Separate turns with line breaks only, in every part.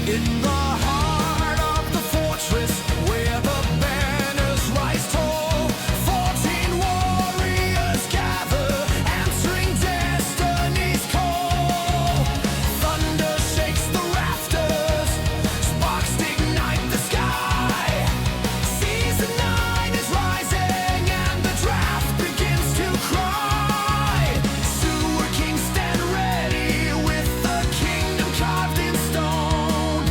In the heart of the fortress, where the banners rise tall, 14 warriors gather, answering destiny's call. Thunder shakes the rafters, sparks ignite the sky. Season 9 is rising, and the draft begins to cry. Sewer kings stand ready with the kingdom carved in stone.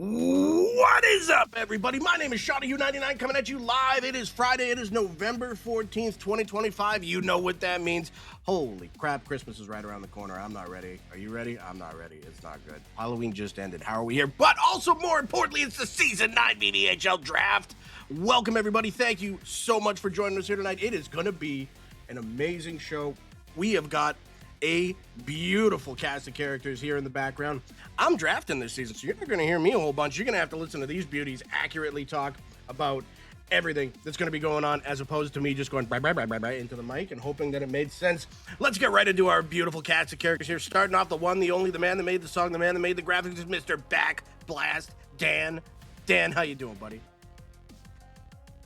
What is up, everybody? My name is ShawtyU99 coming at you live. It is Friday. It is November 14th, 2025. You know what that means. Holy crap, Christmas is right around the corner. I'm not ready. Are you ready? I'm not ready. It's not good. Halloween just ended. How are we here? But also, more importantly, it's the Season 9 VVHL Draft. Welcome, everybody. Thank you so much for joining us here tonight. It is going to be an amazing show. We have got a beautiful cast of characters here in the background. I'm drafting this season, so you're not going to hear me a whole bunch. You're going to have to listen to these beauties accurately talk about everything that's going to be going on, as opposed to me just going into the mic and hoping that it made sense. Let's get right into our beautiful cast of characters here. Starting off, the one, the only, the man that made the song, the man that made the graphics is Mr. Back Blast Dan. Dan, how you doing, buddy?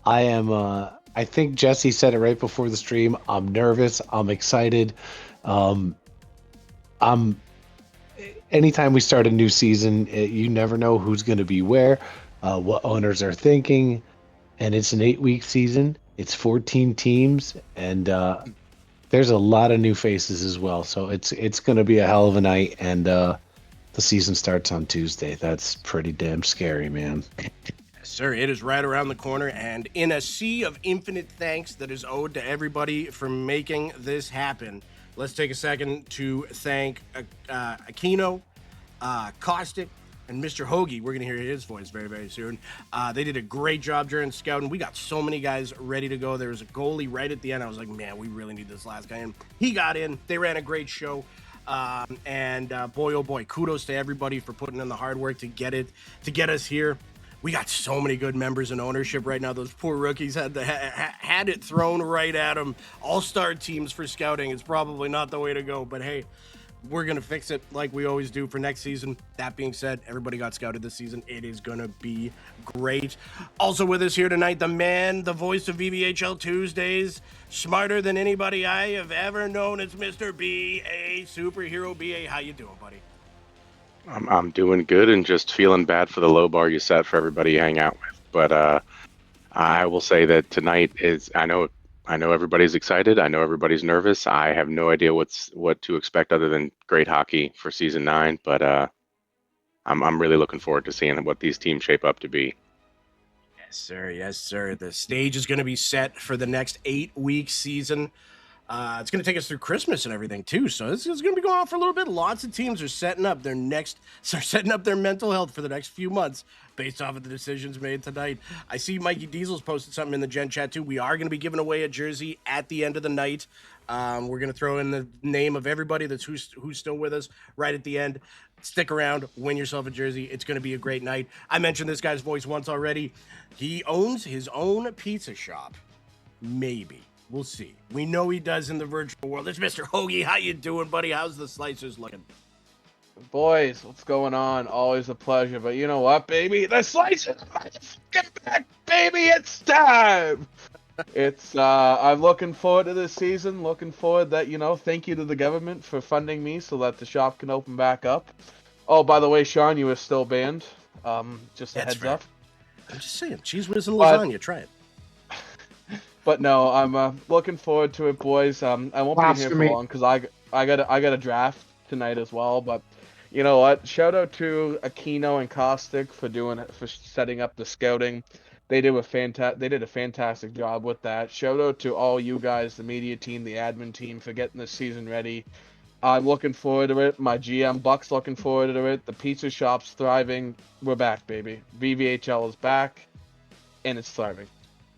I am, I think Jesse said it right before the stream. I'm nervous. I'm excited. Anytime we start a new season, you never know who's going to be where, what owners are thinking, and it's an 8-week season. It's 14 teams, and there's a lot of new faces as well. So it's going to be a hell of a night, and the season starts on Tuesday. That's pretty damn scary, man.
Sir, it is right around the corner, and in a sea of infinite thanks that is owed to everybody for making this happen, let's take a second to thank Aquino, Caustic, and Mr. Hoagie. We're going to hear his voice very, very soon. They did a great job during scouting. We got so many guys ready to go. There was a goalie right at the end. I was like, man, we really need this last guy in. He got in. They ran a great show. Boy, oh boy, kudos to everybody for putting in the hard work to get us here. We got so many good members in ownership right now. Those poor rookies had it thrown right at them. All-star teams for scouting. It's probably not the way to go, but hey, we're going to fix it like we always do for next season. That being said, everybody got scouted this season. It is going to be great. Also with us here tonight, the man, the voice of VVHL Tuesdays, smarter than anybody I have ever known. It's Mr. B.A. Superhero B.A. How you doing, buddy?
I'm doing good and just feeling bad for the low bar you set for everybody you hang out with. But I will say that tonight is, I know everybody's excited. I know everybody's nervous. I have no idea what to expect other than great hockey for season 9. But I'm really looking forward to seeing what these teams shape up to be.
Yes, sir. Yes, sir. The stage is going to be set for the next 8-week season. It's going to take us through Christmas and everything too, so this is going to be going on for a little bit. Lots of teams are setting up their mental health for the next few months based off of the decisions made tonight. I see Mikey Diesel's posted something in the Gen Chat too. We are going to be giving away a jersey at the end of the night. We're going to throw in the name of everybody who's still with us right at the end. Stick around, win yourself a jersey. It's going to be a great night. I mentioned this guy's voice once already. He owns his own pizza shop. Maybe. We'll see. We know he does in the virtual world. It's Mr. Hoagie. How you doing, buddy? How's the slicers looking?
Boys, what's going on? Always a pleasure. But you know what, baby? The slicers are fucking back, baby. It's time. I'm looking forward to this season. Looking forward that, thank you to the government for funding me so that the shop can open back up. Oh, by the way, Sean, you were still banned. Just a heads up.
I'm just saying, cheese whiz and lasagna. Try it.
But no, I'm looking forward to it, boys. I won't be here for long because I got a draft tonight as well. But you know what? Shout out to Aquino and Caustic for setting up the scouting. They did a fantastic job with that. Shout out to all you guys, the media team, the admin team, for getting this season ready. I'm looking forward to it. My GM Buck's looking forward to it. The pizza shop's thriving. We're back, baby. VVHL is back, and it's thriving.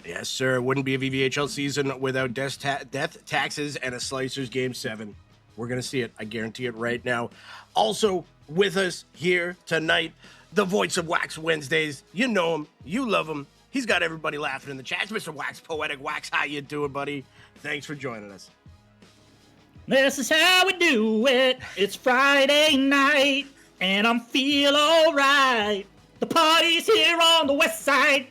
Yes, sir. It wouldn't be a VVHL season without death, taxes, and a Slicers Game 7. We're going to see it. I guarantee it right now. Also with us here tonight, the voice of Wax Wednesdays. You know him. You love him. He's got everybody laughing in the chat. It's Mr. Wax, Poetic Wax. How you doing, buddy? Thanks for joining us.
This is how we do it. It's Friday night, and I'm feel all right. The party's here on the west side.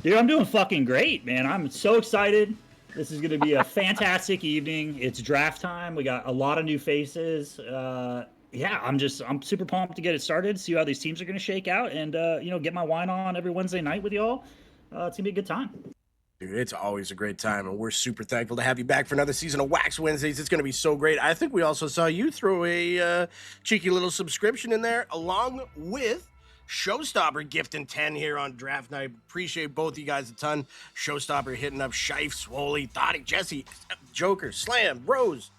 Dude, I'm doing fucking great, man. I'm so excited. This is going to be a fantastic evening. It's draft time. We got a lot of new faces. I'm super pumped to get it started, see how these teams are going to shake out, and, get my wine on every Wednesday night with y'all. It's going to be a good time.
Dude, it's always a great time, and we're super thankful to have you back for another season of Wax Wednesdays. It's going to be so great. I think we also saw you throw a cheeky little subscription in there, along with Showstopper gifting 10 here on draft night. Appreciate both you guys a ton. Showstopper hitting up Shife, Swoley, Thodic, Jesse, Joker, Slam, Rose,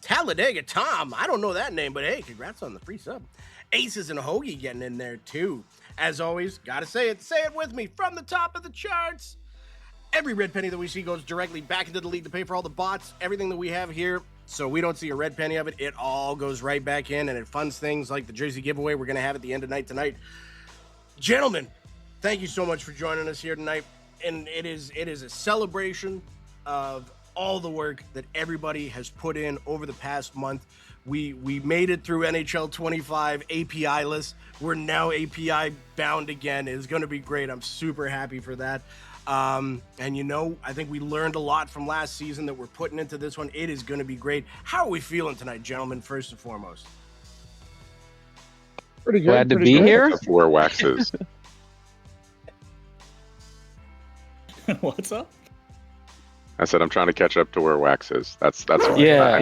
Talladega Tom. I don't know that name, but hey, congrats on the free sub. Aces and Hoagie getting in there too. As always, gotta say it with me from the top of the charts. Every red penny that we see goes directly back into the league to pay for all the bots, everything that we have here. So we don't see a red penny of it. It all goes right back in, and it funds things like the jersey giveaway we're going to have at the end of night tonight. Gentlemen, thank you so much for joining us here tonight. And it is a celebration of all the work that everybody has put in over the past month. We made it through NHL 25 API-less. We're now API bound again. It's going to be great. I'm super happy for that. And I think we learned a lot from last season that we're putting into this one. It is going to be great. How are we feeling tonight, gentlemen, first and foremost?
Pretty good.
Glad to be here.
Except for where Wax is.
What's up?
I said I'm trying to catch up to where Wax is. That's why.
Yeah.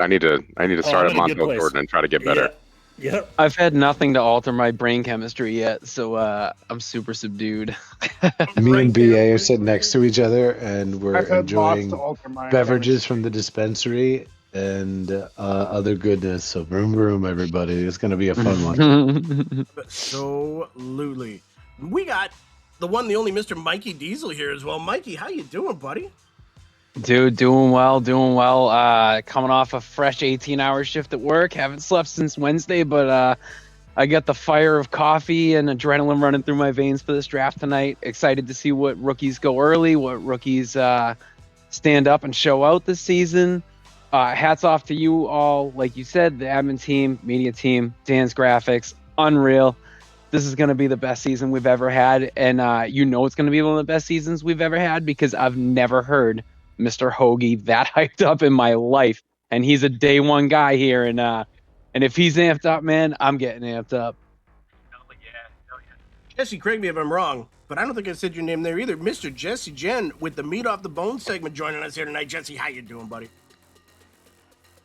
I need to start at
I'm in a good
Montel
place.
Jordan and try to get better.
Yep.
I've had nothing to alter my brain chemistry yet, so I'm super subdued.
Me and BA are sitting next to each other, and we're
I've had lots
enjoying
to alter my
beverages from the dispensary and other goodness. So room, room, everybody. It's going to be a fun one.
Absolutely. We got the one, the only Mr. Mikey Diesel here as well. Mikey, how you doing, buddy?
Dude, doing well. Coming off a fresh 18-hour shift at work. Haven't slept since Wednesday, but I got the fire of coffee and adrenaline running through my veins for this draft tonight. Excited to see what rookies go early, what rookies stand up and show out this season. Hats off to you all. Like you said, the admin team, media team, Dan's graphics, unreal. This is going to be the best season we've ever had, and it's going to be one of the best seasons we've ever had because I've never heard Mr. Hoagie that hyped up in my life, and he's a day one guy here, and if he's amped up, man, I'm getting amped up.
Jesse, correct me if I'm wrong, but I don't think I said your name there either. Mr. Jesse Jen with the Meat Off the Bone segment joining us here tonight. Jesse, how you doing, buddy?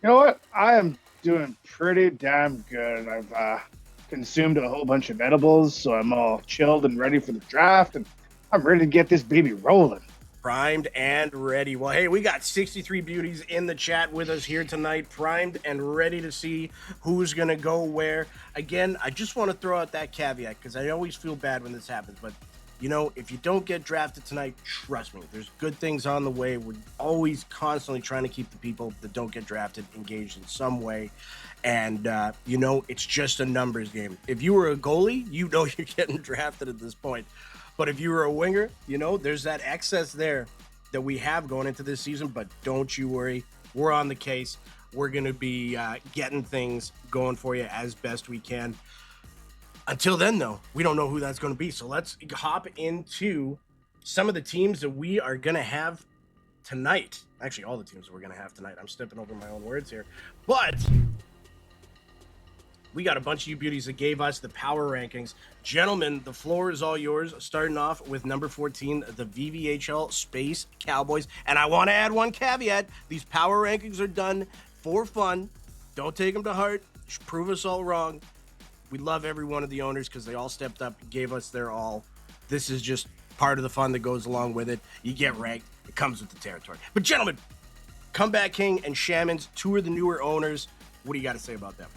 You know what? I am doing pretty damn good. I've consumed a whole bunch of edibles, so I'm all chilled and ready for the draft, and I'm ready to get this baby rolling.
Primed and ready. Well, hey, we got 63 beauties in the chat with us here tonight, primed and ready to see who's going to go where. Again, I just want to throw out that caveat because I always feel bad when this happens. But, if you don't get drafted tonight, trust me, there's good things on the way. We're always constantly trying to keep the people that don't get drafted engaged in some way. And, it's just a numbers game. If you were a goalie, you're getting drafted at this point. But if you were a winger, there's that excess there that we have going into this season. But don't you worry. We're on the case. We're going to be getting things going for you as best we can. Until then, though, we don't know who that's going to be. So let's hop into some of the teams that we are going to have tonight. Actually, all the teams that we're going to have tonight. I'm stepping over my own words here. But we got a bunch of you beauties that gave us the power rankings. Gentlemen, the floor is all yours, starting off with number 14, the VVHL Space Cowboys. And I want to add one caveat. These power rankings are done for fun. Don't take them to heart. Prove us all wrong. We love every one of the owners because they all stepped up, gave us their all. This is just part of the fun that goes along with it. You get ranked. It comes with the territory. But gentlemen, Comeback King and Shamans, two of the newer owners. What do you got to say about them?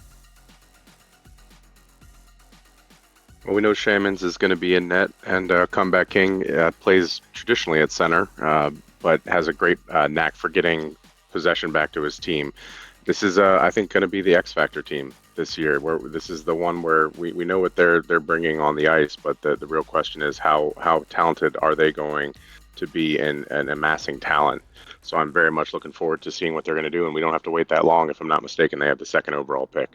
Well, we know Shamans is going to be in net, and Comeback King plays traditionally at center, but has a great knack for getting possession back to his team. This is, I think, going to be the X Factor team this year. Where this is the one where we know what they're bringing on the ice, but the real question is how talented are they going to be in amassing talent. So I'm very much looking forward to seeing what they're going to do, and we don't have to wait that long. If I'm not mistaken, they have the second overall pick.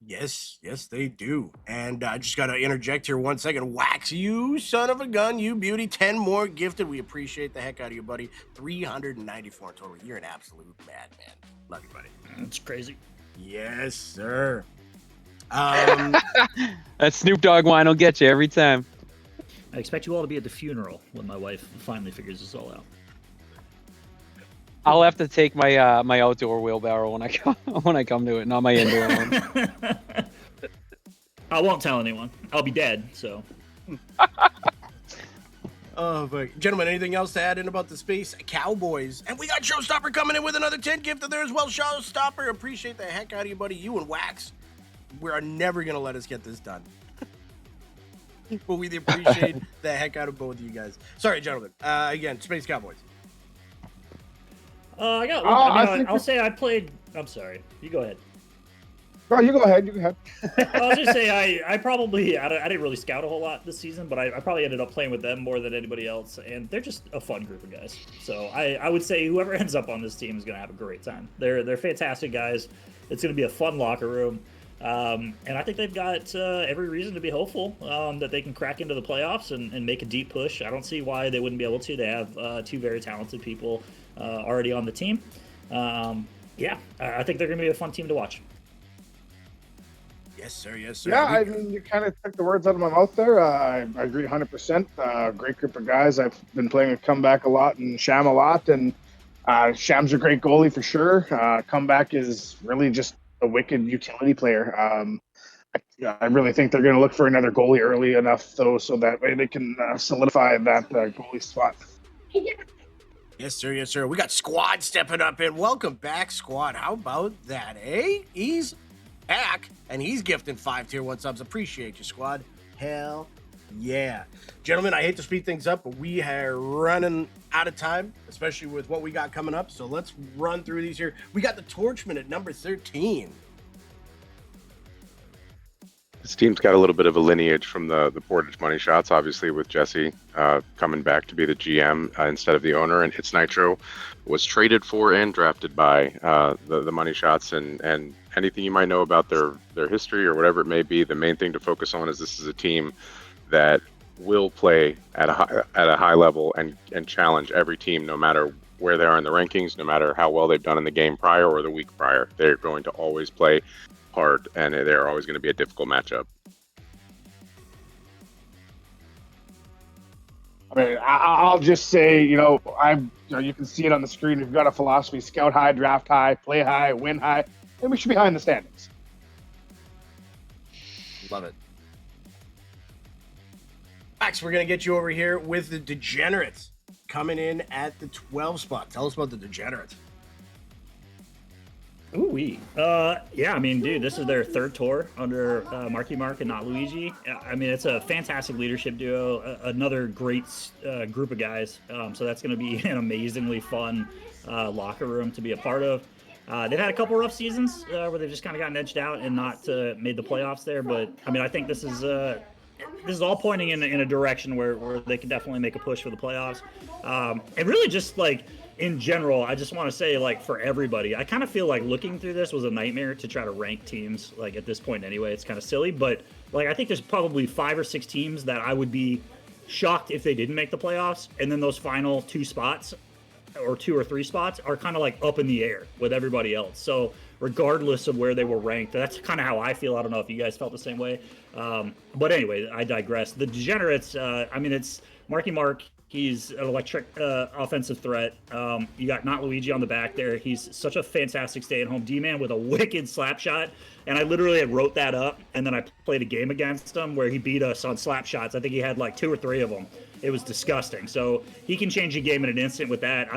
Yes, they do. And I just got to interject here 1 second. Wax, you son of a gun, you beauty. 10 more gifted. We appreciate the heck out of you, buddy. 394 in total. You're an absolute madman. Love you, buddy.
That's crazy.
Yes, sir.
That Snoop Dogg wine will get you every time.
I expect you all to be at the funeral when my wife finally figures this all out.
I'll have to take my my outdoor wheelbarrow when I come to it, not my indoor one.
I won't tell anyone. I'll be dead. So.
Oh, but gentlemen, anything else to add in about the Space Cowboys? And we got Showstopper coming in with another 10 gifted there as well. Showstopper, appreciate the heck out of you, buddy. You and Wax, we are never going to let us get this done. But we appreciate the heck out of both of you guys. Sorry, gentlemen. Again, Space Cowboys.
I'll say I played. I'm sorry. You go ahead.
Oh, you go ahead. You go ahead.
I'll just say I didn't really scout a whole lot this season, but I probably ended up playing with them more than anybody else, and they're just a fun group of guys. So I would say whoever ends up on this team is going to have a great time. They're fantastic guys. It's going to be a fun locker room, and I think they've got every reason to be hopeful that they can crack into the playoffs and make a deep push. I don't see why they wouldn't be able to. They have two very talented people already on the team. I think they're going to be a fun team to watch.
Yes, sir. Yes, sir.
Yeah, I mean, you kind of took the words out of my mouth there. I agree 100%. Great group of guys. I've been playing with Comeback a lot and Sham a lot, and Sham's a great goalie for sure. Comeback is really just a wicked utility player. I really think they're going to look for another goalie early enough, though, so that way they can solidify that goalie spot.
Yes, sir. Yes, sir. We got Squad stepping up in. Welcome back, Squad. How about that, eh? He's back, and he's gifting 5 tier 1 subs. Appreciate you, Squad. Hell yeah. Gentlemen, I hate to speed things up, but we are running out of time, especially with what we got coming up. So let's run through these here. We got the Torchman at number 13.
This team's got a little bit of a lineage from the Portage Money Shots, obviously, with Jesse coming back to be the GM instead of the owner. And Hits Nitro was traded for and drafted by the Money Shots. And anything you might know about their history or whatever it may be, the main thing to focus on is this is a team that will play at a high level and challenge every team, no matter where they are in the rankings, no matter how well they've done in the game prior or the week prior. They're going to always play hard, and they're always going to be a difficult matchup.
I mean, I'll just say, you can see it on the screen. We've got a philosophy: scout high, draft high, play high, win high, and we should be high in the standings.
Love it. Max, we're going to get you over here with the Degenerates coming in at the 12 spot. Tell us about the Degenerates.
Ooh-wee. Yeah, I mean, dude, this is their third tour under Marky Mark and Not Luigi. I mean, it's a fantastic leadership duo, another great group of guys. So that's going to be an amazingly fun locker room to be a part of. They've had a couple rough seasons where they've just kind of gotten edged out and not made the playoffs there. But, I mean, I think this is all pointing in a direction where they can definitely make a push for the playoffs. And really just, like, in general, I just want to say, like, for everybody, I kind of feel like looking through this was a nightmare to try to rank teams, like, at this point anyway. It's kind of silly, but, like, I think there's probably 5 or 6 teams that I would be shocked if they didn't make the playoffs, and then those final 2 spots or 2 or 3 spots are kind of, like, up in the air with everybody else. So regardless of where they were ranked, that's kind of how I feel. I don't know if you guys felt the same way. But anyway, I digress. The Degenerates, I mean, it's Marky Mark. He's an electric offensive threat. You got Not Luigi on the back there. He's such a fantastic stay-at-home D-man with a wicked slap shot. And I literally had wrote that up, and then I played a game against him where he beat us on slap shots. I think he had like 2 or 3 of them. It was disgusting. So he can change a game in an instant with that.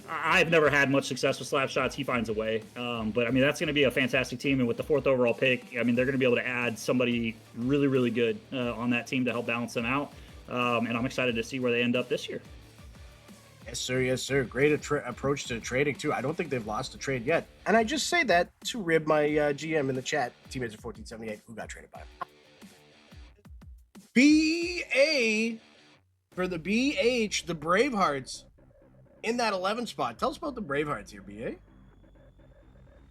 I've never had much success with slap shots. He finds a way. But, I mean, that's going to be a fantastic team. And with the 4th overall pick, I mean, they're going to be able to add somebody really, really good on that team to help balance them out. And I'm excited to see where they end up this year.
Yes, sir. Yes, sir. Great approach to trading, too. I don't think they've lost a trade yet. And I just say that to rib my GM in the chat, teammates of 1478, who got traded by him. BA for the BH, the Bravehearts, in that 11 spot. Tell us about the Bravehearts here, BA.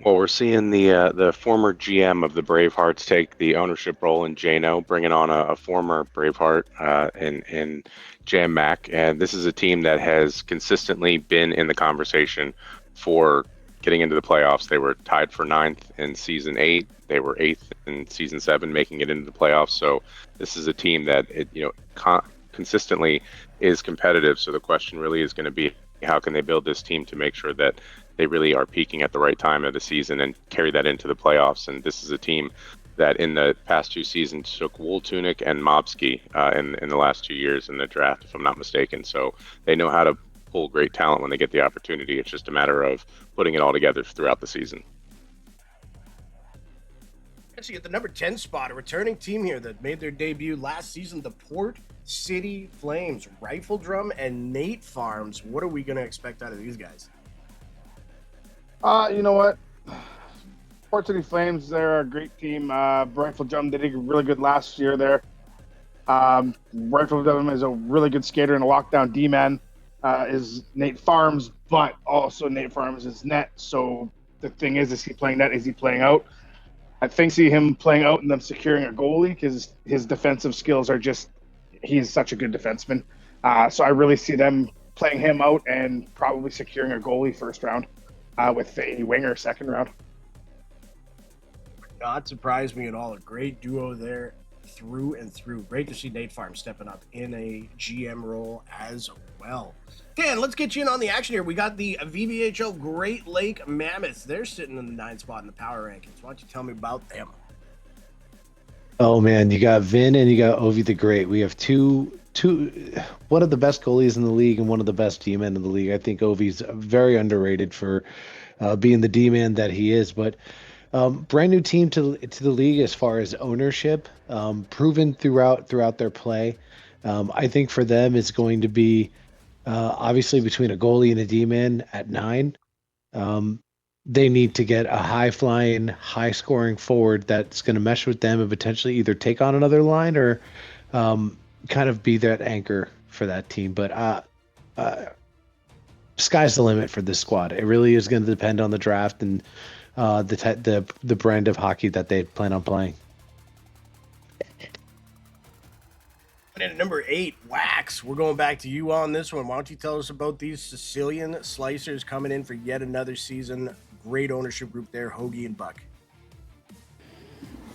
Well, we're seeing the former GM of the Bravehearts take the ownership role in Jano, bringing on a former Braveheart in Jam Mac. And this is a team that has consistently been in the conversation for getting into the playoffs. They were tied for 9th in Season 8. They were 8th in Season 7, making it into the playoffs. So this is a team that consistently is competitive. So the question really is going to be, how can they build this team to make sure that they really are peaking at the right time of the season and carry that into the playoffs? And this is a team that in the past 2 seasons took Wooltunic and Mobsky in the last 2 years in the draft, if I'm not mistaken. So they know how to pull great talent when they get the opportunity. It's just a matter of putting it all together throughout the season.
Actually, at the number 10 spot, a returning team here that made their debut last season, the Port City Flames, Rifle Drum and Nate Farms. What are we going to expect out of these guys?
You know what? Port City Flames, they're a great team. Rifle Drum, they did really good last year there. Rifle Drum is a really good skater and a lockdown D-man. Is Nate Farms, but also Nate Farms is net. So the thing is he playing net? Is he playing out? I think see him playing out and them securing a goalie because his defensive skills are just, he's such a good defenseman. So I really see them playing him out and probably securing a goalie first round with a winger second round.
Not surprised me at all. A great duo there through and through. Great to see Nate Farm stepping up in a GM role as well. Dan, let's get you in on the action here. We got the VVHL Great Lake Mammoths. They're sitting in the 9th spot in the power rankings. Why don't you tell me about them?
Oh man, you got Vin and you got Ovi the Great. We have one of the best goalies in the league and one of the best D-men in the league. I think Ovi's very underrated for being the D-man that he is, but brand new team to the league as far as ownership, proven throughout their play. I think for them it's going to be obviously between a goalie and a D-man at 9. They need to get a high-flying, high-scoring forward that's going to mesh with them and potentially either take on another line or kind of be that anchor for that team. But sky's the limit for this squad. It really is going to depend on the draft and the brand of hockey that they plan on playing.
And at number 8, Wax. We're going back to you on this one. Why don't you tell us about these Sicilian Slicers coming in for yet another season? Great ownership group there, Hoagie and Buck.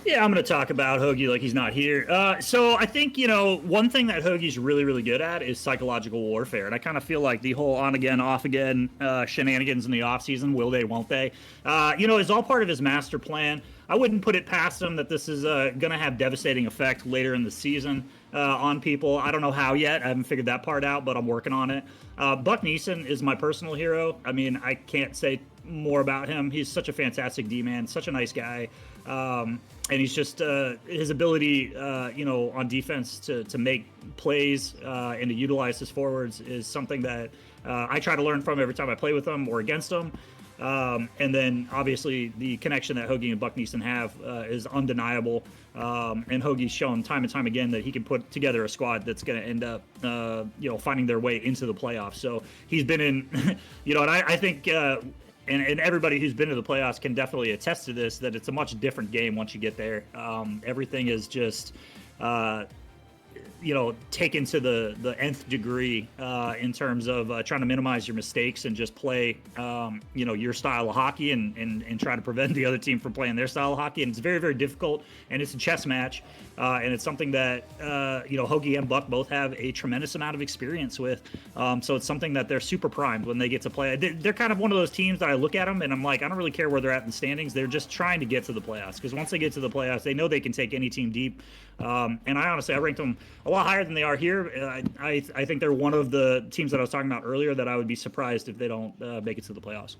Yeah, I'm going to talk about Hoagie like he's not here. So I think, one thing that Hoagie's really, really good at is psychological warfare. And I kind of feel like the whole on-again, off-again shenanigans in the offseason, will they, won't they, is all part of his master plan. I wouldn't put it past him that this is going to have devastating effect later in the season on people. I don't know how yet. I haven't figured that part out, but I'm working on it. Buck Neeson is my personal hero. I mean, I can't say more about him. He's such a fantastic D-man, such a nice guy. And he's just his ability, on defense to make plays and to utilize his forwards is something that I try to learn from every time I play with him or against him. And then obviously the connection that Hoagie and Buck Neeson have is undeniable. And Hoagie's shown time and time again that he can put together a squad that's going to end up, finding their way into the playoffs. So he's been in, and I think. And everybody who's been to the playoffs can definitely attest to this, that it's a much different game once you get there. Everything is just, taken to the nth degree in terms of trying to minimize your mistakes and just play, your style of hockey and try to prevent the other team from playing their style of hockey. And it's very, very difficult, and it's a chess match. And it's something that, Hoagie and Buck both have a tremendous amount of experience with. So it's something that they're super primed when they get to play. They're kind of one of those teams that I look at them and I'm like, I don't really care where they're at in the standings. They're just trying to get to the playoffs, because once they get to the playoffs, they know they can take any team deep. And I honestly ranked them a lot higher than they are here. I think they're one of the teams that I was talking about earlier that I would be surprised if they don't make it to the playoffs.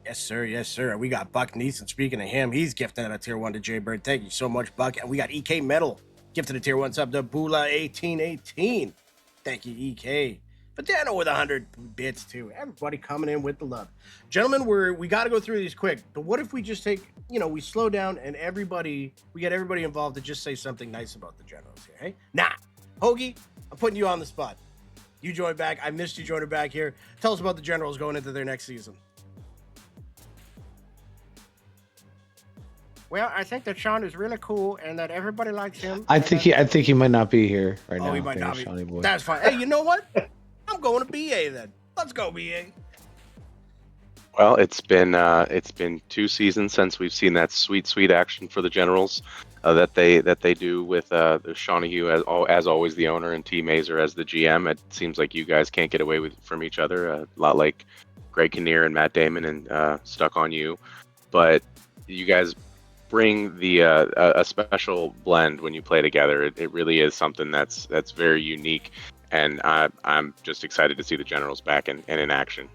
Yes, sir. Yes, sir. We got Buck Neeson. Speaking of him, he's gifted a tier 1 to Jay Bird. Thank you so much, Buck. And we got EK Metal gifted a tier 1 sub to Bula1818. Thank you, EK. But Dano with 100 bits, too. Everybody coming in with the love. Gentlemen, we got to go through these quick. But what if we just take, we slow down and we get everybody involved to just say something nice about the Generals here, hey? Nah. Hoagie, I'm putting you on the spot. You joined back. I missed you joining back here. Tell us about the Generals going into their next season. Well, I think that Sean is really cool and that everybody likes him.
I think he might not be here right now.
He might not be.
Shawnee boy.
That's fine. Hey, you know what? I'm going to BA then. Let's go, BA.
Well, it's been 2 seasons since we've seen that sweet action for the Generals that they do with the Shawnee as always the owner and T Mazer as the GM. It seems like you guys can't get away from each other, a lot like Greg Kinnear and Matt Damon and Stuck on You, but you guys bring a special blend when you play together. It really is something that's very unique, and I'm just excited to see the Generals back and in action.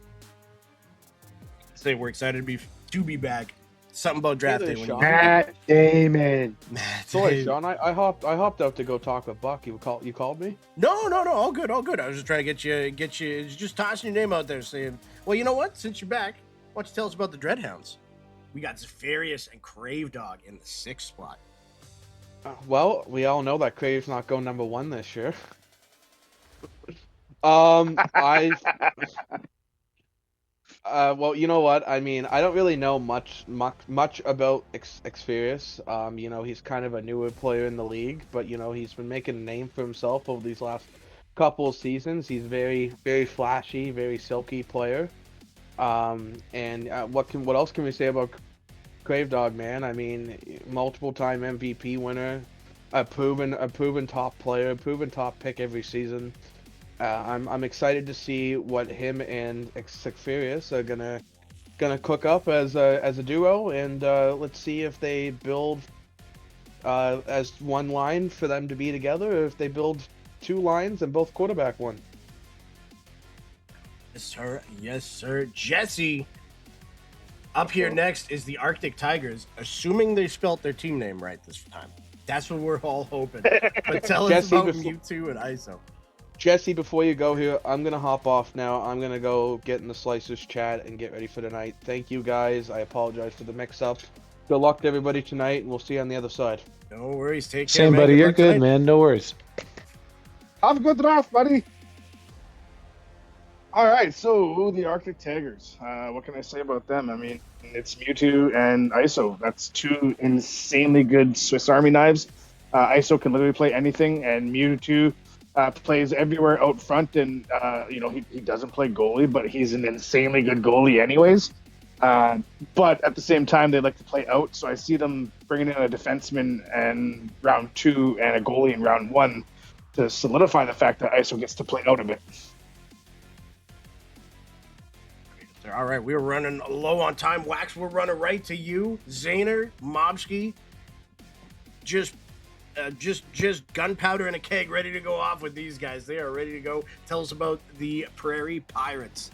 Say we're excited to be back. Something about draft
Hey
day
there,
when
Sean.
Matt Damon.
Sorry, Sean. I hopped out to go talk with Buck. You called me?
No, all good. I was just trying to get you, just tossing your name out there, saying, well, you know what? Since you're back, why don't you tell us about the Dreadhounds? We got Zephyrius and Crave Dog in the 6th spot.
Well, we all know that Crave's not going number 1 this year. I well, you know what? I mean, I don't really know much about Xfurious. You know, he's kind of a newer player in the league, but you know, he's been making a name for himself over these last couple of seasons. He's very flashy, very silky player. And what else can we say about Crave Dog, man? I mean, multiple time MVP winner, a proven top player, proven top pick every season. I'm excited to see what him and Xfurious are gonna cook up as a duo, and let's see if they build as one line for them to be together, or if they build 2 lines and both quarterback one.
Yes, sir. Jesse. Up here next is the Arctic Tigers, assuming they spelt their team name right this time. That's what we're all hoping. But tell us
Jesse,
about Mewtwo and ISO.
Jesse, before you go here, I'm gonna hop off now. I'm gonna go get in the Slicers chat and get ready for tonight. Thank you guys. I apologize for the mix-up. Good luck to everybody tonight, and we'll see you on the other side.
No worries. Take care,
Same,
man.
buddy. You're
luck
good,
tonight.
man. No worries.
Have a good draft, buddy. All right, so the Arctic Tigers. What can I say about them? I mean, it's Mewtwo and ISO. That's 2 insanely good Swiss Army knives. ISO can literally play anything, and Mewtwo plays everywhere out front. And you know, he doesn't play goalie, but he's an insanely good goalie, anyways. But at the same time, they like to play out. So I see them bringing in a defenseman in round 2 and a goalie in round 1 to solidify the fact that ISO gets to play out a bit.
All right, we're running low on time. Wax, we're running right to you. Zaner, Mobsky, just gunpowder in a keg, ready to go off with these guys. They are ready to go. Tell us about the Prairie Pirates.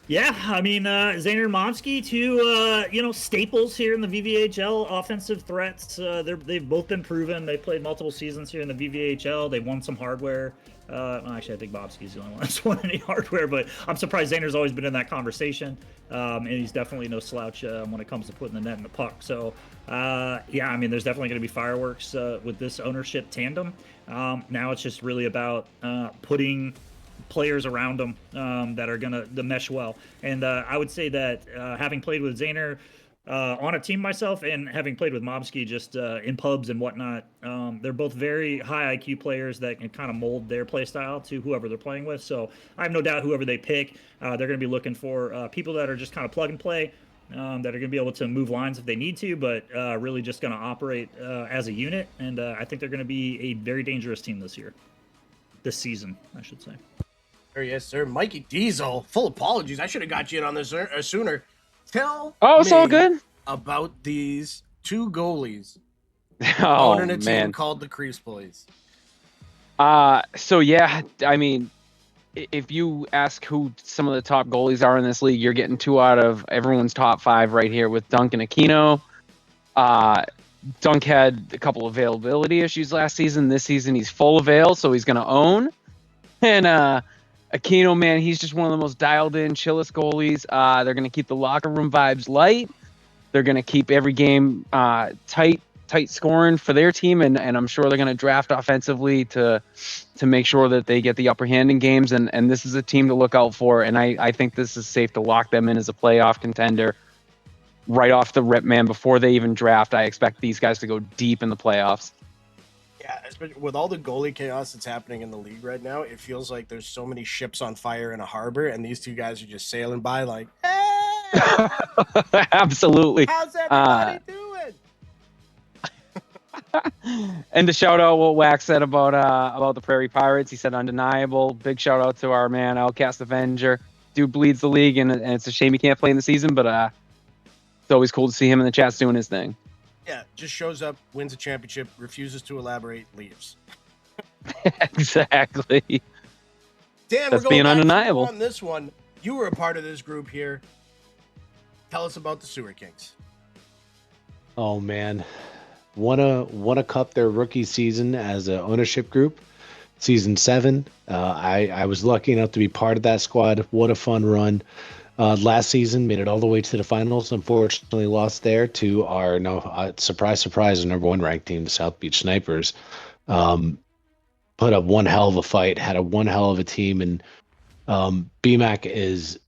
Yeah, I mean, Zaner and Momsky, 2, staples here in the VVHL, offensive threats. They've both been proven. They played multiple seasons here in the VVHL. They won some hardware. Actually, I think Momsky's the only one that's won any hardware, but I'm surprised Zaner's always been in that conversation. And he's definitely no slouch when it comes to putting the net in the puck. So, yeah, I mean, there's definitely going to be fireworks with this ownership tandem. Now it's just really about putting players around them that are going to mesh well. And I would say that having played with Zaner on a team myself and having played with Mobsky just in pubs and whatnot, they're both very high IQ players that can kind of mold their play style to whoever they're playing with. So I have no doubt whoever they pick, they're going to be looking for people that are just kind of plug and play, that are going to be able to move lines if they need to, but really just going to operate as a unit. And I think they're going to be a very dangerous team this season, I should say.
Yes, sir. Mikey Diesel, full apologies. I should have got you in on this sooner. Tell
it's
me
all good.
about these 2 goalies
Oh,
owning a team
man.
called the Crease Boys.
So yeah, I mean, if you ask who some of the top goalies are in this league, you're getting 2 out of everyone's top 5 right here with Dunk and Aquino. Dunk had a couple availability issues last season. This season he's full avail, so he's going to own. And Aquino, man, he's just one of the most dialed in, chillest goalies. They're going to keep the locker room vibes light. They're going to keep every game tight scoring for their team, and I'm sure they're going to draft offensively to make sure that they get the upper hand in games. And this is a team to look out for, and I think this is safe to lock them in as a playoff contender right off the rip, man. Before they even draft, I expect these guys to go deep in the playoffs.
Yeah, especially with all the goalie chaos that's happening in the league right now, it feels like there's so many ships on fire in a harbor, and these 2 guys are just sailing by like, hey!
Absolutely.
How's everybody doing?
And to shout out what Wax said about the Prairie Pirates, he said undeniable. Big shout out to our man Outcast Avenger. Dude bleeds the league, and it's a shame he can't play in the season, but it's always cool to see him in the chats doing his thing.
Yeah, just shows up, wins a championship, refuses to elaborate, leaves.
Exactly.
Dan,
That's
we're going
being
back to you
undeniable.
on this one. You were a part of this group here. Tell us about the Sewer Kings.
Oh man, won a cup their rookie season as an ownership group, season 7. I was lucky enough to be part of that squad. What a fun run! Last season, made it all the way to the finals. Unfortunately, lost there to our surprise, surprise, our number 1 ranked team, the South Beach Snipers. Put up one hell of a fight, had a one hell of a team, and BMAC is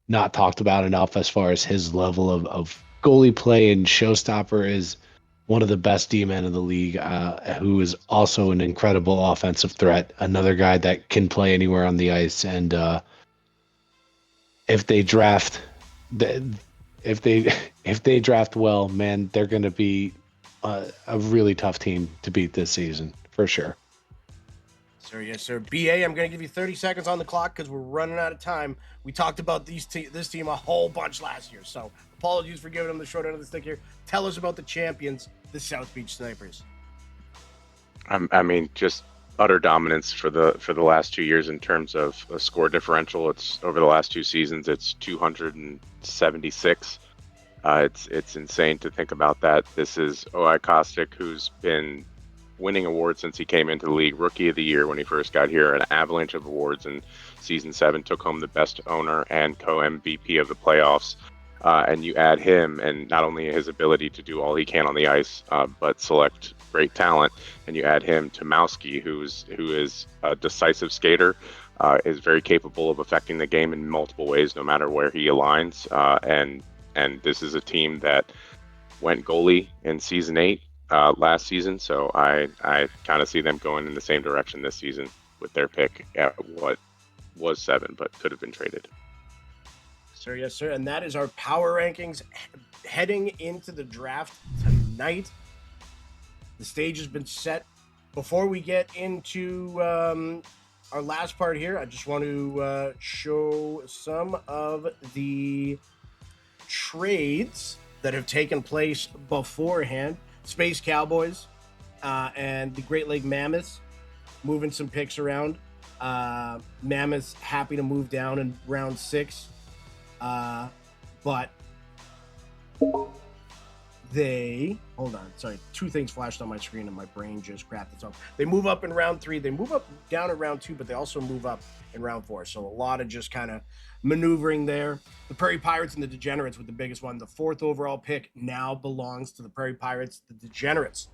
not talked about enough as far as his level of goalie play, and showstopper is one of the best D-men in the league, who is also an incredible offensive threat. Another guy that can play anywhere on the ice, and if they draft, if they draft well, man, they're going to be a really tough team to beat this season for sure.
Sir, yes, sir. BA, I'm going to give you 30 seconds on the clock because we're running out of time. We talked about this team a whole bunch last year, so apologies for giving them the short end of the stick here. Tell us about the champions, the South Beach Snipers.
I mean, just utter dominance for the last 2 years in terms of a score differential. It's over the last 2 seasons, it's 276. It's insane to think about that. This is O.I. Kostic, who's been winning awards since he came into the league. Rookie of the Year when he first got here, an avalanche of awards in season 7, took home the best owner and co-MVP of the playoffs. And you add him, and not only his ability to do all he can on the ice, but select great talent, and you add him to Mowski, who is a decisive skater, is very capable of affecting the game in multiple ways, no matter where he aligns. And this is a team that went goalie in season 8 last season, so I kind of see them going in the same direction this season with their pick at what was 7, but could have been traded.
Sir, yes, sir. And that is our power rankings heading into the draft tonight. The stage has been set. Before we get into our last part here, I just want to show some of the trades that have taken place beforehand. Space Cowboys and the Great Lake Mammoths moving some picks around. Mammoths happy to move down in round 6. But they, hold on, sorry, 2 things flashed on my screen and my brain just crapped itself. They move up in round 3, they move up down in round 2, but they also move up in round 4. So a lot of just kind of maneuvering there. The Prairie Pirates and the Degenerates with the biggest one. The 4th overall pick now belongs to the Prairie Pirates. The Degenerates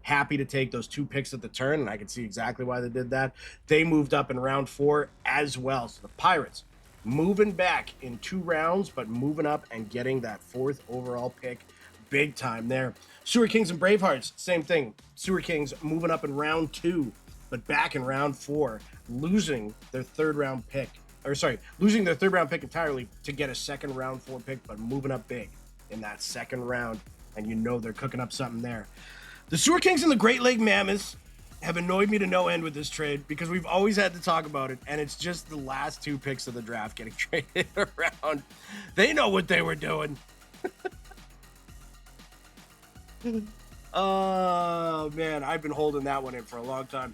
happy to take those 2 picks at the turn, and I can see exactly why they did that. They moved up in round 4 as well. So the Pirates moving back in 2 rounds, but moving up and getting that 4th overall pick big time there. Sewer Kings and Bravehearts, same thing. Sewer Kings moving up in round 2, but back in round 4, losing their 3rd round pick. Losing their 3rd round pick entirely to get a 2nd round 4 pick, but moving up big in that 2nd round. And you know they're cooking up something there. The Sewer Kings and the Great Lake Mammoths have annoyed me to no end with this trade because we've always had to talk about it, and it's just the last 2 picks of the draft getting traded around. They know what they were doing. Oh, man, I've been holding that one in for a long time.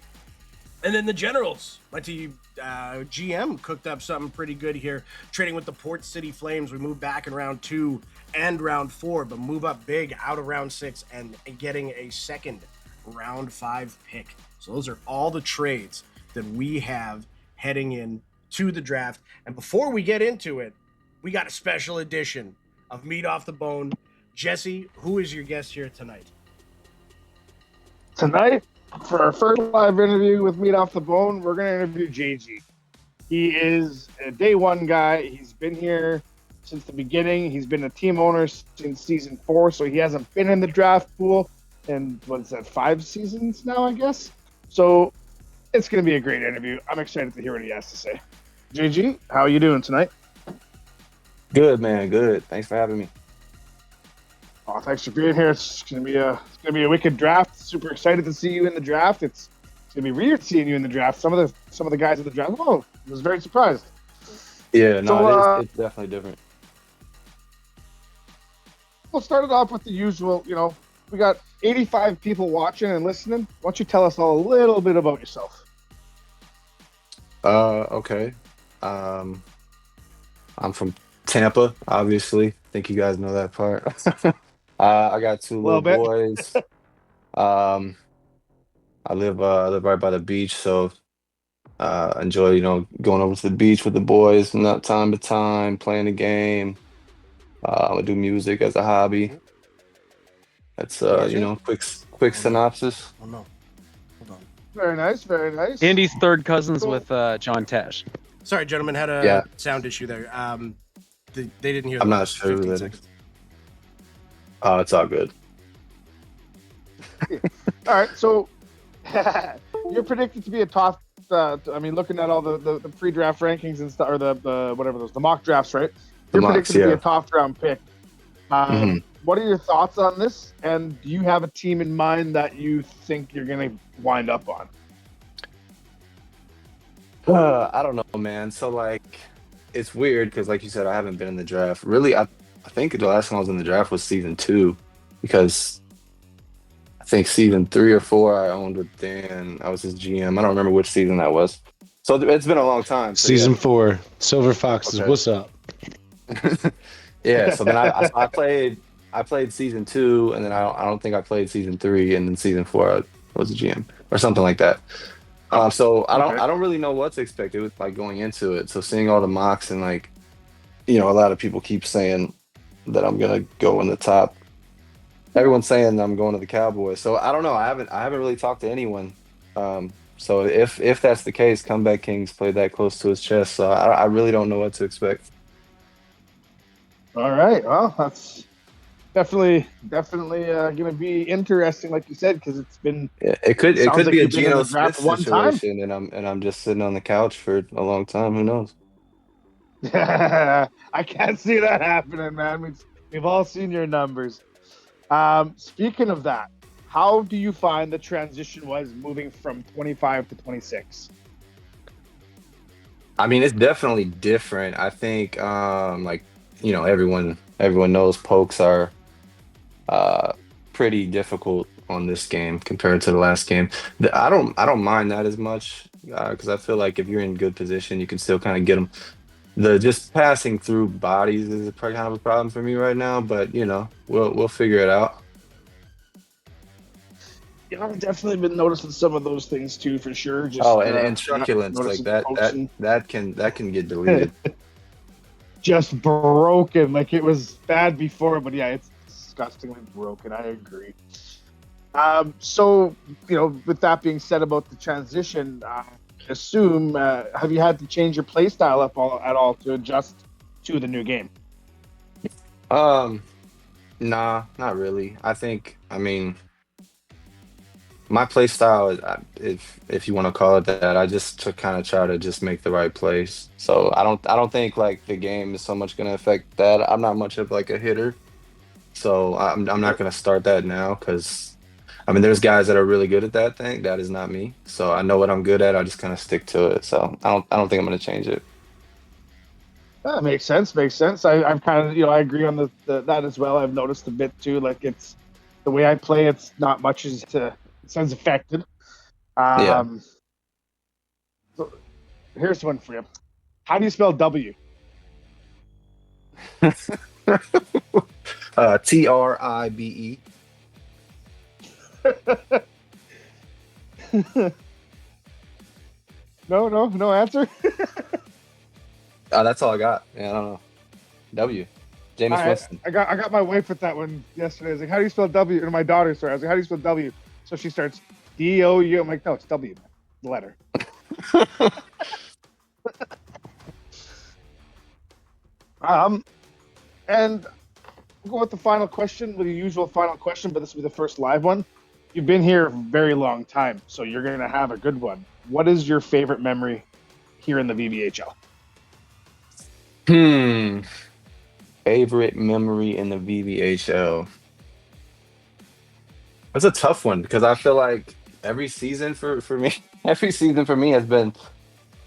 And then the Generals, my team, GM cooked up something pretty good here, trading with the Port City Flames. We move back in round 2 and round 4, but move up big out of round 6 and getting a 2nd round 5 pick. So those are all the trades that we have heading in to the draft. And before we get into it, we got a special edition of Meat Off the Bone. Jesse, who is your guest here tonight?
Tonight, for our first live interview with Meat Off the Bone, we're going to interview JG. He is a day 1 guy. He's been here since the beginning. He's been a team owner since season 4, so he hasn't been in the draft pool in, 5 seasons now, I guess? So it's going to be a great interview. I'm excited to hear what he has to say. JG, how are you doing tonight?
Good, man. Good. Thanks for having me.
Oh, thanks for being here. It's gonna be a wicked draft. Super excited to see you in the draft. It's gonna be weird seeing you in the draft. Some of the guys in the draft. Oh, I was very surprised.
Yeah, no,
So,
it's definitely different.
We'll start it off with the usual. we got 85 people watching and listening. Why don't you tell us all a little bit about yourself?
Okay. Um, I'm from Tampa, obviously. Think you guys know that part. I got two
A
little
little bit.
boys. Um, I live right by the beach, so enjoy, going over to the beach with the boys from that time to time, playing the game. I do music as a hobby. That's
Music?
quick
Oh no.
synopsis.
Oh no. Hold on.
Very nice, very nice.
Andy's third cousins
Cool.
with John Tesh.
Sorry, gentlemen, had a
Yeah.
sound issue there. They didn't hear
I'm
the
not
last
sure who
15
that is.
seconds.
Oh, it's all good.
All right, so you're predicted to be a top. Looking at all the pre-draft rankings and stuff, or the mock drafts, right?
The
You're
mocks,
predicted to be
yeah.
a top round pick.
Mhm.
What are your thoughts on this? And do you have a team in mind that you think you're going to wind up on?
I don't know, man. So like, it's weird because, like you said, I haven't been in the draft. Really, I think the last time I was in the draft was season 2, because I think season 3 or 4 I owned with Dan. I was his GM. I don't remember which season that was. So it's been a long time. So
Season 4, Silver Foxes.
Okay.
What's up?
yeah. So then I played season 2, and then I don't think I played season 3, and then season 4 I was a GM or something like that. So
Okay.
I don't really know what to expect with like going into it. So seeing all the mocks and like, a lot of people keep saying that I'm gonna go in the top. Everyone's saying I'm going to the Cowboys. So I don't know. I haven't really talked to anyone. So if that's the case, Comeback Kings played that close to his chest. So I really don't know what to expect.
All right. Well, that's definitely going to be interesting, like you said, because it's been.
Yeah, it
Sounds
could
like
be a
you've been in
Geno
the draft
Smith
one time.
situation, and I'm just sitting on the couch for a long time. Who knows?
I can't see that happening, man. We've all seen your numbers. Speaking of that, how do you find the transition was moving from 25 to 26?
I mean, it's definitely different. I think, everyone knows pokes are pretty difficult on this game compared to the last game. I don't mind that as much, because I feel like if you're in good position, you can still kind of get them. The just passing through bodies is kind of a problem for me right now, but we'll figure it out.
Yeah, I've definitely been noticing some of those things too, for sure. Just
Oh, and truculence like
noticing
that
pokes
that can get deleted.
just broken. Like it was bad before, but yeah, it's disgustingly broken. I agree. So with that being said about the transition, assume have you had to change your play style up at all to adjust to the new game?
Nah, not really. I mean, my play style is, if you want to call it that, I just to kind of try to just make the right plays. So I don't think like the game is so much going to affect that. I'm not much of like a hitter, so I'm not going to start that now, because I mean there's guys that are really good at that thing. That is not me. So I know what I'm good at. I just kind of stick to it. So I don't think I'm going to change it.
That makes sense. Makes sense. I'm kind of I agree on that as well. I've noticed a bit too. Like it's the way I play. It's not much as affected.
Yeah.
So here's one for you. How do you spell W?
TRIBE.
No answer.
That's all I got. Yeah, I don't know. W. Jameis Winston.
I got my wife with that one yesterday. I was like, "How do you spell W?" And my daughter, sorry, I was like, "How do you spell W?" So she starts DOU. I'm like, "No, it's W, the letter." And we'll go with the final question, with the usual final question, but this will be the first live one. You've been here a very long time, so you're going to have a good one. What is your favorite memory here in the VVHL?
Favorite memory in the VVHL. That's a tough one, because I feel like every season for me, every season for me has been,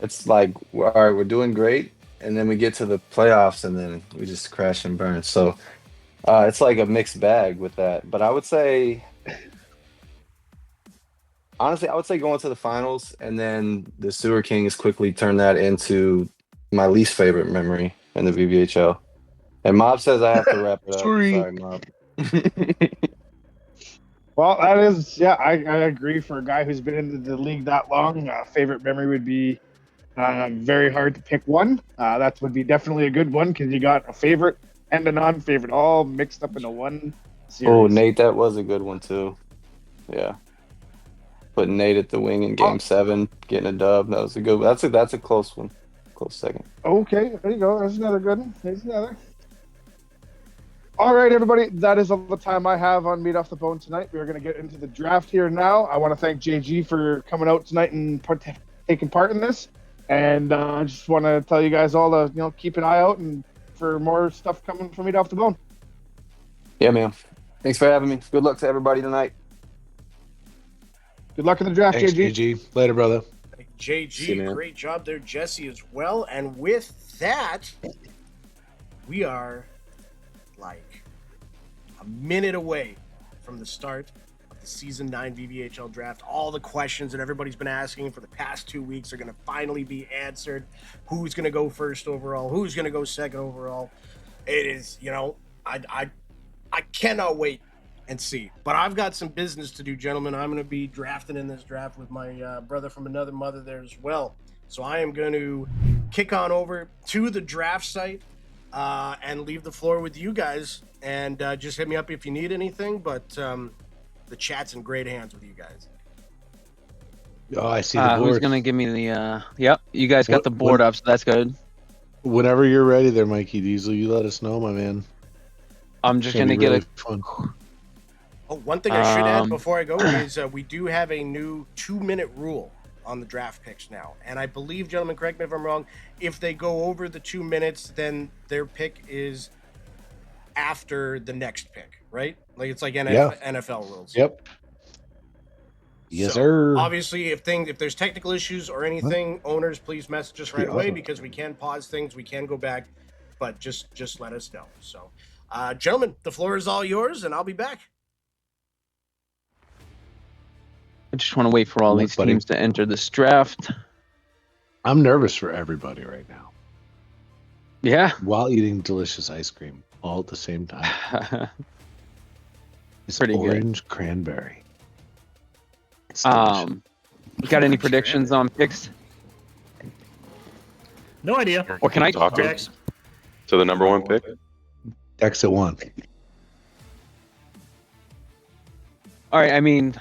it's like, all right, we're doing great, and then we get to the playoffs, and then we just crash and burn. So It's like a mixed bag with that. But I would say, honestly, I would say going to the finals, and then the Sewer Kings quickly turn that into my least favorite memory in the VVHL. And Mob says I have to wrap it up.
Sorry.
Sorry, Mob.
Well, that is, yeah, I agree. For a guy who's been in the league that long, favorite memory would be very hard to pick one. That would be definitely a good one because you got a favorite and a non-favorite all mixed up into one series.
Oh, Nate, that was a good one too. Yeah. Putting Nate at the wing in Game 7, getting a dub. That was a good. That's a close one. Close second.
Okay, there you go. There's another good one. There's another. All right, everybody. That is all the time I have on Meat Off the Bone tonight. We are going to get into the draft here now. I want to thank JG for coming out tonight and taking part in this. And I just want to tell you guys all to keep an eye out and for more stuff coming from Meat Off the Bone.
Yeah, man. Thanks for having me. Good luck to everybody tonight.
Good luck in the draft,
Thanks,
JG.
GG. Later, brother.
JG,
See you, man.
great job there, Jesse, as well. And with that, we are like a minute away from the start of the Season 9 VVHL draft. All the questions that everybody's been asking for the past 2 weeks are going to finally be answered. Who's going to go first overall? Who's going to go second overall? It is, I cannot wait and see. But I've got some business to do, gentlemen. I'm going to be drafting in this draft with my brother from another mother there as well. So I am going to kick on over to the draft site and leave the floor with you guys. And just hit me up if you need anything. But the chat's in great hands with you guys.
Oh, I see the board.
Who's gonna give me the? Yep, you guys got the board up, so that's good.
Whenever you're ready, there, Mikey Diesel, you let us know, my man.
I'm just gonna get
really fun.
Oh, one thing I should add before I go is we do have a new 2-minute rule on the draft picks now. And I believe, gentlemen, correct me if I'm wrong, if they go over the 2 minutes, then their pick is after the next pick, right? Like it's like NFL rules.
Yep. Yes,
So,
sir.
Obviously, if there's technical issues or anything, owners, please message us right away because we can pause things, we can go back, but just let us know. So, gentlemen, the floor is all yours, and I'll be back.
I just want to wait for all these teams to enter this draft.
I'm nervous for everybody right now.
Yeah.
While eating delicious ice cream all at the same time. It's
pretty
orange cranberry. It's
got any predictions on picks?
No idea.
Or can I
talk?
Jax.
So the number 1 pick.
Exit 1.
All right. I mean,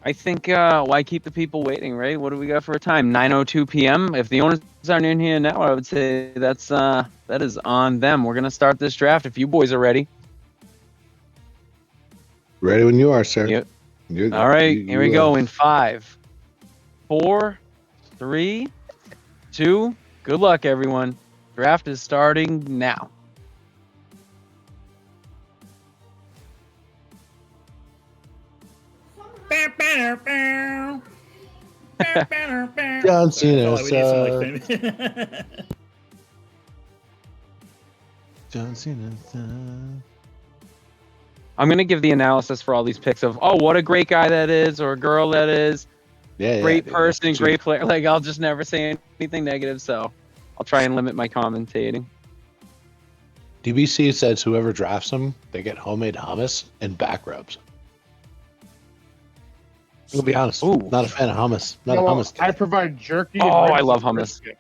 I think why keep the people waiting, right? What do we got for a time? 9:02 p.m. If the owners aren't in here now, I would say that is on them. We're gonna start this draft if you boys are ready.
Ready when you are, sir.
Yep. All right, here we go in 5, 4, 3, 2. Good luck, everyone. Draft is starting now.
John Cena. John Cena.
I'm gonna give the analysis for all these picks of what a great guy that is or a girl that is.
Yeah,
great
dude.
person, great player. Like I'll just never say anything negative, so I'll try and limit my commentating.
DBC says whoever drafts them, they get homemade hummus and back rubs. I'll be honest, not a fan of hummus. Not a hummus guy.
I provide jerky.
Oh,
and
I
ribs
love
and
hummus.
brisket.